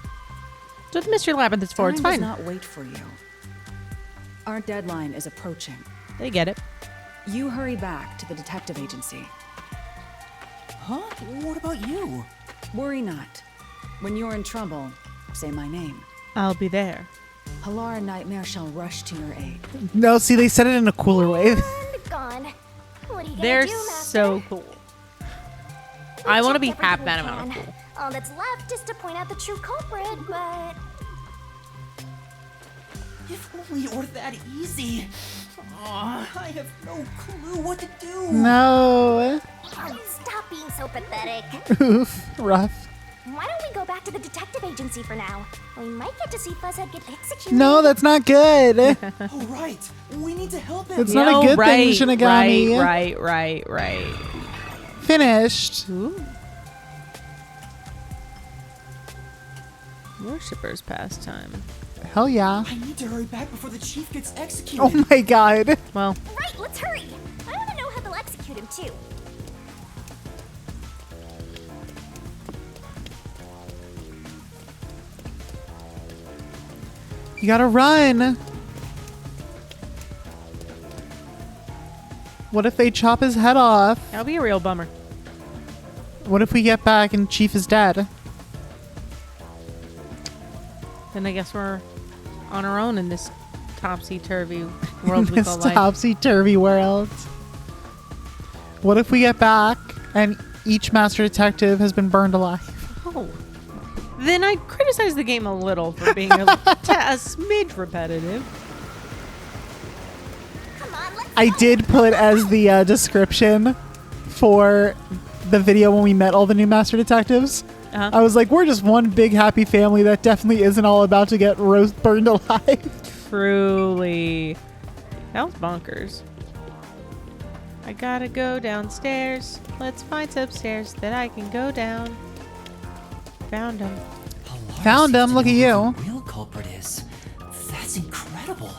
So the Mystery Labyrinth is for. It's Time fine. does not wait for you. Our deadline is approaching. They get it. You hurry back to the detective agency. Huh? What about you? Worry not. When you're in trouble, say my name. I'll be there. Halara Nightmare shall rush to your aid. No, see, they said it in a cooler way. Gone. What are you They're gonna do, Master? so cool. We I want to checked be half everything that we amount of can. cool. All that's left is to point out the true culprit, but If only it were that easy. Aw, I have no clue what to do. No. oh, stop being so pathetic. Oof. Rough. Why don't we go back to the detective agency for now? We might get to see Fuzzhead get executed. No, that's not good. Oh, right. We need to help him. It's not a good thing, Shinigami. Right. Finished. Ooh. Worshipper's pastime. Hell yeah. I need to hurry back before the chief gets executed. Oh my god. Well, Right, let's hurry. I want to know how they'll execute him, too. You gotta run. What if they chop his head off? that'll be a real bummer. What if we get back and Chief is dead? Then I guess we're on our own in this topsy-turvy world we This call life. topsy-turvy world. What if we get back and each master detective has been burned alive? Oh. Then I'd criticize the game a little for being a smidge repetitive. Come on, let's I did put as the description for the video when we met all the new master detectives, I was like, we're just one big happy family that definitely isn't all about to get burned alive. Truly. That was bonkers. I gotta go downstairs. Let's find some stairs that I can go down. Found him. Found him. Look at you. The real culprit is. That's incredible.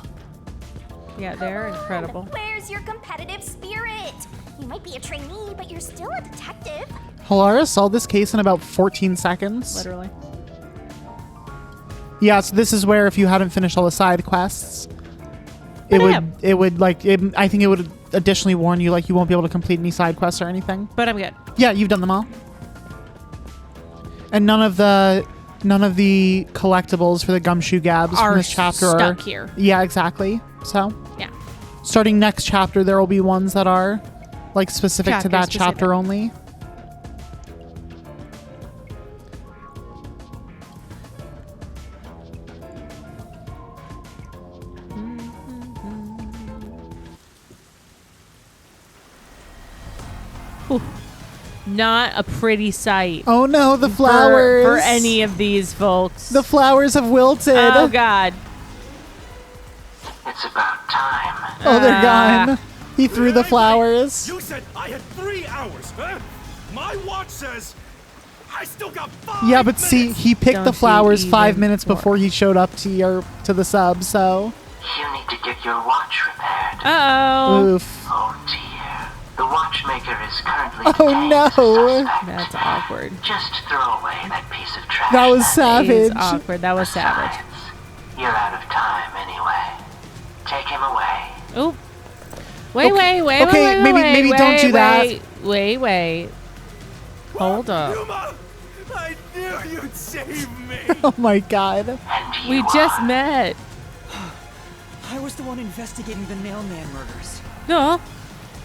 Yeah, they're incredible. Where's your competitive spirit? You might be a trainee, but you're still a detective. Hilara solved this case in about 14 seconds. Literally. Yeah, so this is where if you hadn't finished all the side quests, But I think it would additionally warn you like you won't be able to complete any side quests or anything. But I'm good. Yeah, you've done them all. And none of the collectibles for the gumshoe gabs Are from this chapter stuck here. Yeah, exactly. So Yeah. starting next chapter, there will be ones that are like specific to that Chapter-specific. chapter only. Ooh. Not a pretty sight. Oh no, the flowers. For any of these folks. The flowers have wilted. Oh God. It's about time. Oh, they're gone. He threw the flowers. You said I had 3 hours, huh? My watch says I still got 5 Yeah, but minutes. see, he picked Don't the flowers you 5 even minutes before he showed up to the sub, so. You need to get your watch repaired. Uh-oh. Oof. Oh dear. The watchmaker is currently Oh, detained no. as a suspect. That's awkward. Just throw away that piece of trash. That was That is savage. awkward. That was savage. Besides, you're out of time anyway. Take him away. Oh. Wait, Okay, wait, maybe don't do that. Wait. Hold up. Yuma, I knew you'd save me. Oh my god. And We you just are. met. I was the one investigating the Nailman murders. No.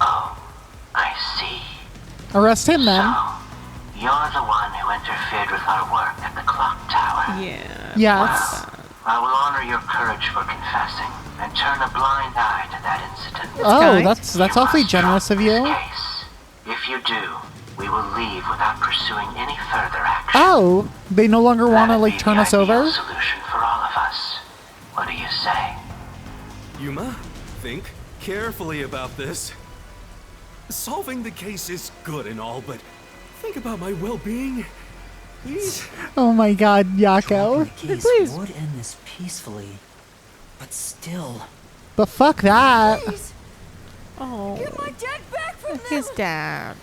Oh, I see. Arrest him then. So, you're the one who interfered with our work at the clock tower. Yeah. Yes. I will honor your courage for confessing and turn a blind eye to that incident. Oh, kind. that's You awfully must generous drop of you. this case. If you do, we will leave without pursuing any further action. Oh, they no longer want to That'd like be turn the us ideal over? solution for all of us. What do you say? Yuma, think carefully about this. Solving the case is good and all, but think about my well-being. Please? Oh my god, Yako. Dropping the case Please. would end this peacefully, but still. But fuck that. Oh. Get my dad back from them. His dad.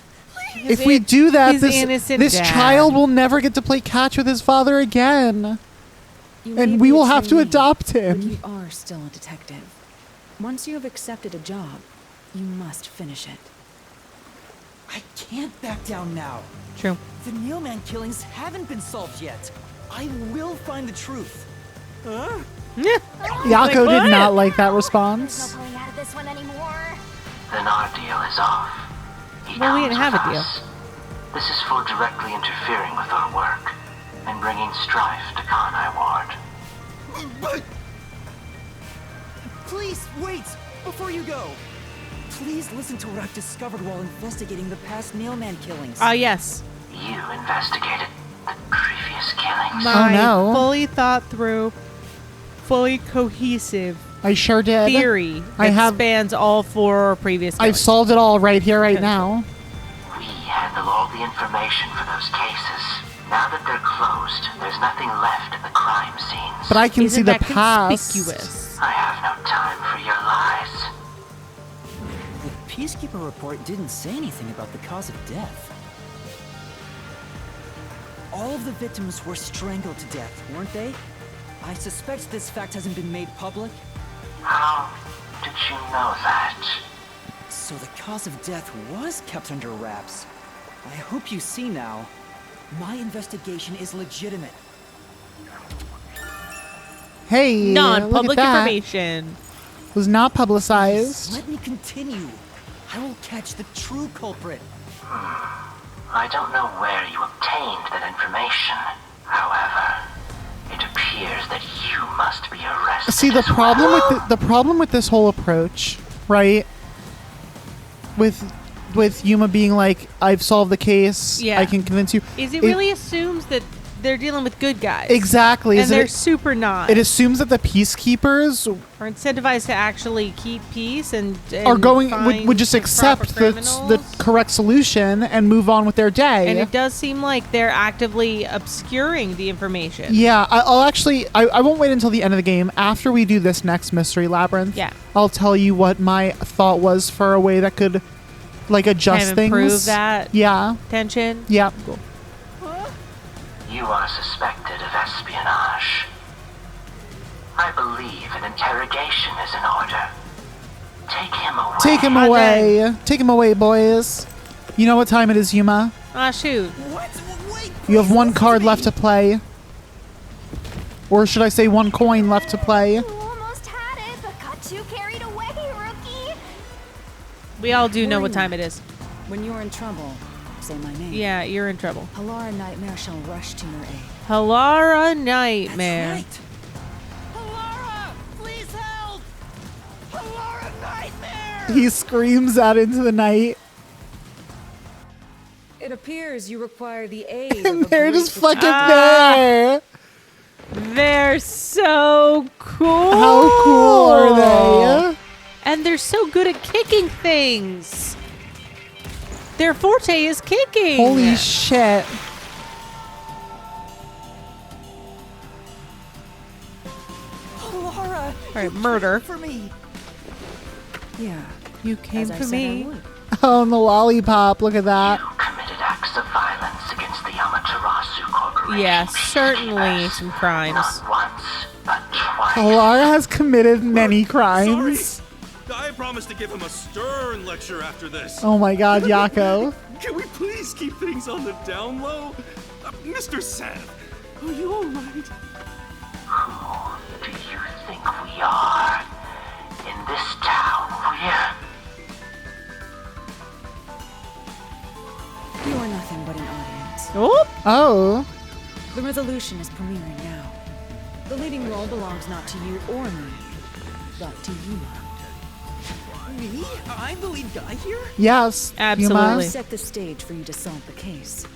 If we do that, his this innocent dad. child will never get to play catch with his father again. You may And be we a will have to trainee, adopt but him. you are still a detective. Once you have accepted a job, you must finish it. I can't back down now. True. The Nailman killings haven't been solved yet. I will find the truth. Huh? Yako did not like that There's response. no pulling out of this one anymore. Then our deal is off. He Well, we didn't comes have a with deal. us. This is for directly interfering with our work and bringing strife to Kanai Ward. But Please, wait! Before you go! Please listen to what I've discovered while investigating the past Nailman killings. Yes. You investigated the previous killings. My no. fully thought through, fully cohesive I sure did. theory I that have- spans all 4 previous I've killings. solved it all right here, right now. We handle all the information for those cases. Now that they're closed, there's nothing left at the crime scenes. But I can see Isn't the that past. conspicuous? I have no time for your lies. The Peacekeeper report didn't say anything about the cause of death. All of the victims were strangled to death, weren't they? I suspect this fact hasn't been made public. How did you know that? So the cause of death was kept under wraps. I hope you see now. My investigation is legitimate. Hey, look Non-public at that. information. Was not publicized. Let me continue. I will catch the true culprit. I don't know where you obtained that information. However, it appears that you must be arrested. See, the as problem well. with the problem with this whole approach, right? With with Yuma being like, I've solved the case. Yeah. I can convince you. Is it really assumes that they're dealing with good guys. Exactly. And they're super not. It assumes that the peacekeepers are incentivized to actually keep peace and are going find would just the accept proper the correct solution and move on with their day. And it does seem like they're actively obscuring the information. Yeah, I'll actually I won't wait until the end of the game. After we do this next mystery labyrinth, yeah, I'll tell you what my thought was for a way that could like adjust kind of things. improve that tension. Yeah. Cool. You are suspected of espionage. I believe an interrogation is in order. Take him away. Take him away. Take him away, boys. You know what time it is, Yuma? Ah, shoot. You have one card left to play. Or should I say one coin left to play? Almost had it, but got too carried away, rookie. We all do know what time it is. When you're in trouble, say my name. Yeah, you're in trouble. Halara Nightmare shall rush to your aid. Halara Nightmare. Halara, please help! Halara Nightmare! He screams out into the night. It appears you require the aid And of they're just fucking there. They're so cool. How cool are they? And they're so good at kicking things. Their forte is kicking. Holy shit. Halara, Alright, murder. for me. Yeah. You came As I for said I me. would. Oh, and the lollipop. Look at that. Committed acts of violence against the Amaterasu Corporation. Yeah, certainly some crimes. Not once, but twice. Halara has committed many crimes. I promise to give him a stern lecture after this. Oh my god, Yako. Can we please keep things on the down low? Mr. Seth, are you alright? Who do you think we are? In this town, You are nothing but an audience. Oh. The resolution is premiering now. The leading role belongs not to you or me, but to Yuma. Me? I'm the lead guy here? Yes. Absolutely. I'll set the stage for you to solve the case.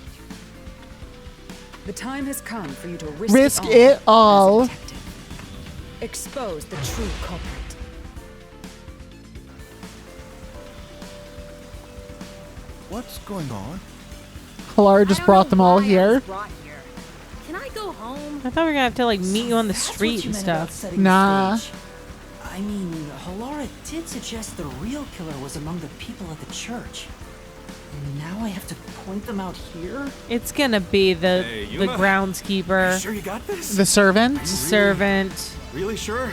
The time has come for you to risk it all. as a detective. Expose the true culprit. What's going on? Halara just brought them all here. Can I go home? I thought we were gonna have to like meet you on the street and stuff. Nah. I mean, Halara did suggest the real killer was among the people at the church. And now I have to point them out here? It's gonna be the Hey, the Yuma. groundskeeper. You sure you got this? The servant. Servant. Really sure?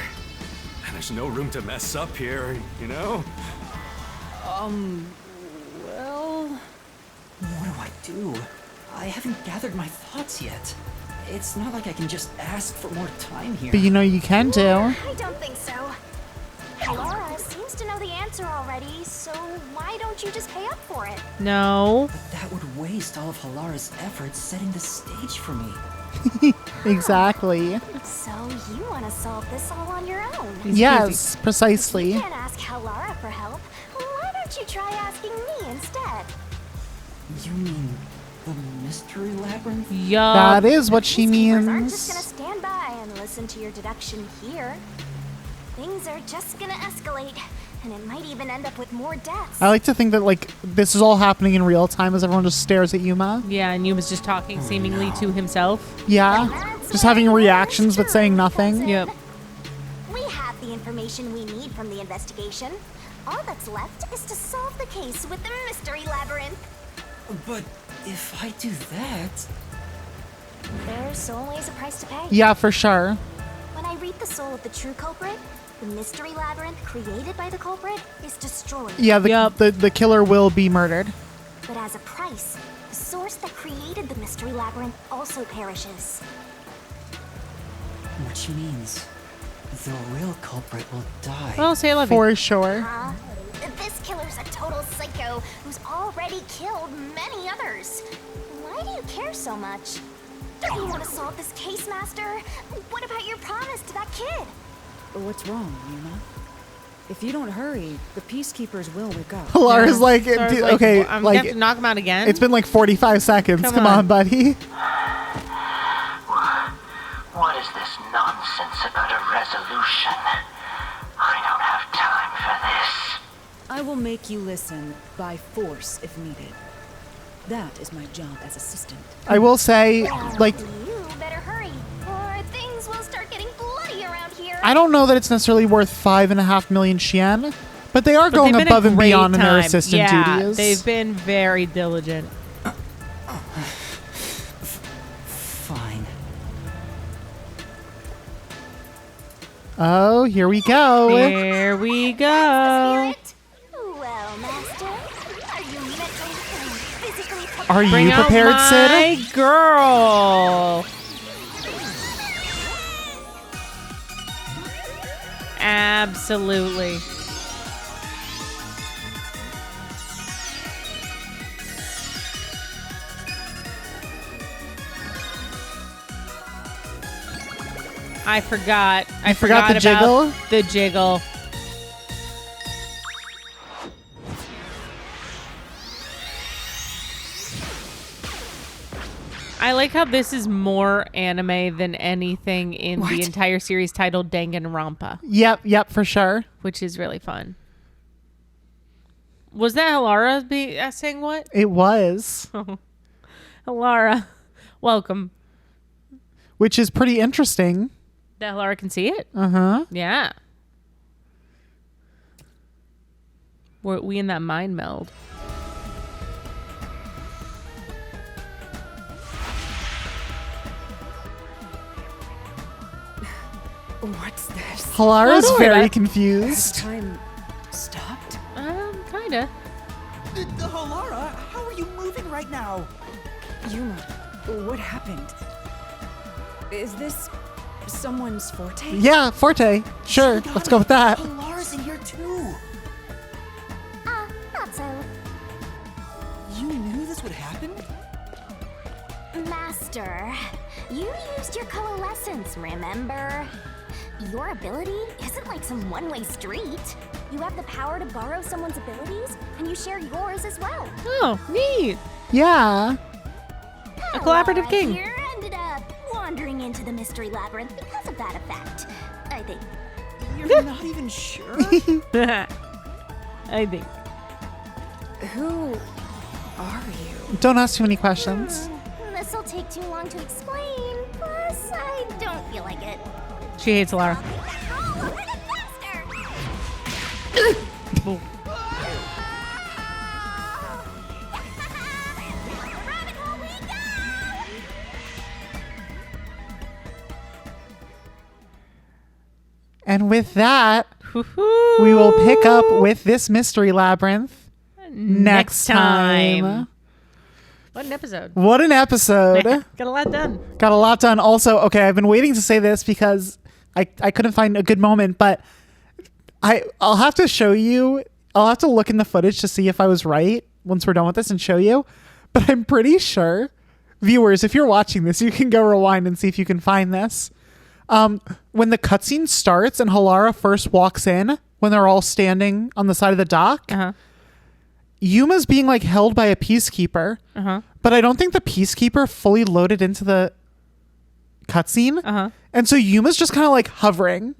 There's no room to mess up here, you know? Well... What do I do? I haven't gathered my thoughts yet. It's not like I can just ask for more time here. But you know you can do. I don't think so. Halara seems to know the answer already, so why don't you just pay up for it? No. But that would waste all of Halara's efforts setting the stage for me. Exactly. So you want to solve this all on your own? Yes, precisely. You can't ask Halara for help. Why don't you try asking me instead? You mean the mystery labyrinth? Yeah. That is what she Peacekeepers aren't just means. gonna stand by and listen to your deduction here. Things are just gonna escalate, and it might even end up with more deaths. I like to think that like this is all happening in real time as everyone just stares at Yuma. Yeah, and Yuma's just talking seemingly to himself. Yeah. Just having reactions but saying nothing. Yep. We have the information we need from the investigation. All that's left is to solve the case with the mystery labyrinth. But if I do that... There's always a price to pay. Yeah, for sure. When I read the soul of the true culprit, the mystery labyrinth created by the culprit is destroyed. Yeah, the killer will be murdered. But as a price, the source that created the mystery labyrinth also perishes. Which means the real culprit will die. Well, say I love you. For sure. This killer's a total psycho who's already killed many others. Why do you care so much? Don't you want to solve this case, Master? What about your promise to that kid? What's wrong, Yuma? If you don't hurry, the peacekeepers will wake up. Halara's like, So I was okay, I'm like, gonna have to knock him out again. it's been like 45 seconds. Come Come on, on. buddy. What is this nonsense about a resolution? I don't have time for this. I will make you listen by force if needed. That is my job as assistant. I will say, like, You better hurry, or things will start getting bloody around here. I don't know that it's necessarily worth 5.5 million Xian, but they are going they've been a above and great beyond in their time. assistant yeah, duties. They've been very diligent. Fine. Oh, here we go. Here we go. Spirit? Well, Master, are you mentally and physically prepared? Are Bring you out prepared, my Sid? girl. Absolutely. I forgot. I forgot forgot the jiggle? about the jiggle. I like how this is more anime than anything in the entire series titled Danganronpa, Yep, for sure. which is really fun. Was that Halara saying what? It was, Halara, welcome. which is pretty interesting. That Halara can see it? Uh-huh. Yeah. Were we in that mind meld? What's this? Halara's Don't worry about very it. confused. Time stopped? Kinda. Halara, how are you moving right now? Yuma, what happened? Is this someone's forte? Yeah, Forte. Sure, let's go with that. Halara's in here too. Not so. You knew this would happen? Master, you used your coalescence, remember? Your ability isn't like some one-way street. You have the power to borrow someone's abilities, and you share yours as well. Oh, neat. Yeah. A collaborative Hallara king. here ended up wandering into the mystery labyrinth because of that effect, I think. You're not even sure? I think. Who are you? Don't ask too many questions. This'll take too long to explain, plus I don't feel like it. She hates Halara. And with that, we will pick up with this mystery labyrinth next time. What an episode. What an episode. Got a lot done. Got a lot done. Also, okay, I've been waiting to say this because I couldn't find a good moment, but I'll have to show you. I'll have to look in the footage to see if I was right once we're done with this and show you. But I'm pretty sure, viewers, if you're watching this, you can go rewind and see if you can find this. When the cutscene starts and Halara first walks in, when they're all standing on the side of the dock, Yuma's being like held by a peacekeeper, but I don't think the peacekeeper fully loaded into the cutscene, and so Yuma's just kind of like hovering.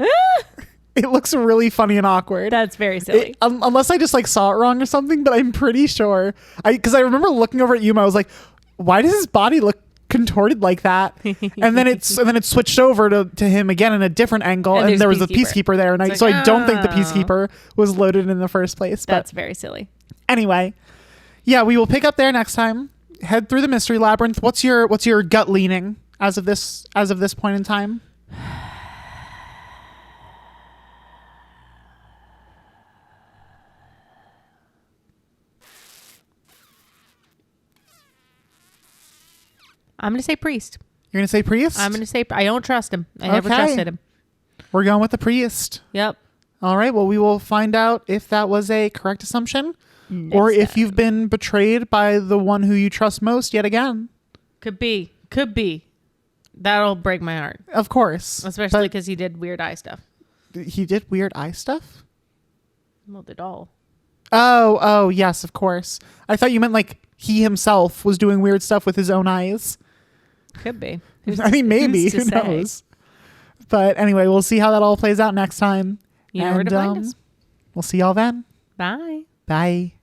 It looks really funny and awkward. That's very silly. Unless I just like saw it wrong or something, but I'm pretty sure because I remember looking over at Yuma, I was like, why does his body look contorted like that? and then it switched over to him again in a different angle, and there was a peacekeeper there, and I don't think the peacekeeper was loaded in the first place. That's very silly. Anyway, yeah, we will pick up there next time. Head through the mystery labyrinth. What's your gut leaning as of this point in time? I'm going to say priest. You're going to say priest? I'm going to say I don't trust him. I never trusted him. We're going with the priest. Yep. All right. Well, we will find out if that was a correct assumption or if you've been betrayed by the one who you trust most yet again. Could be. That'll break my heart. Of course. Especially because he did weird eye stuff. He did weird eye stuff? Well, the doll. Oh, yes, of course. I thought you meant like he himself was doing weird stuff with his own eyes. Could be. I mean, maybe. Who's to Who say? knows? But anyway, we'll see how that all plays out next time. You know where to find us. We'll see y'all then. Bye. Bye.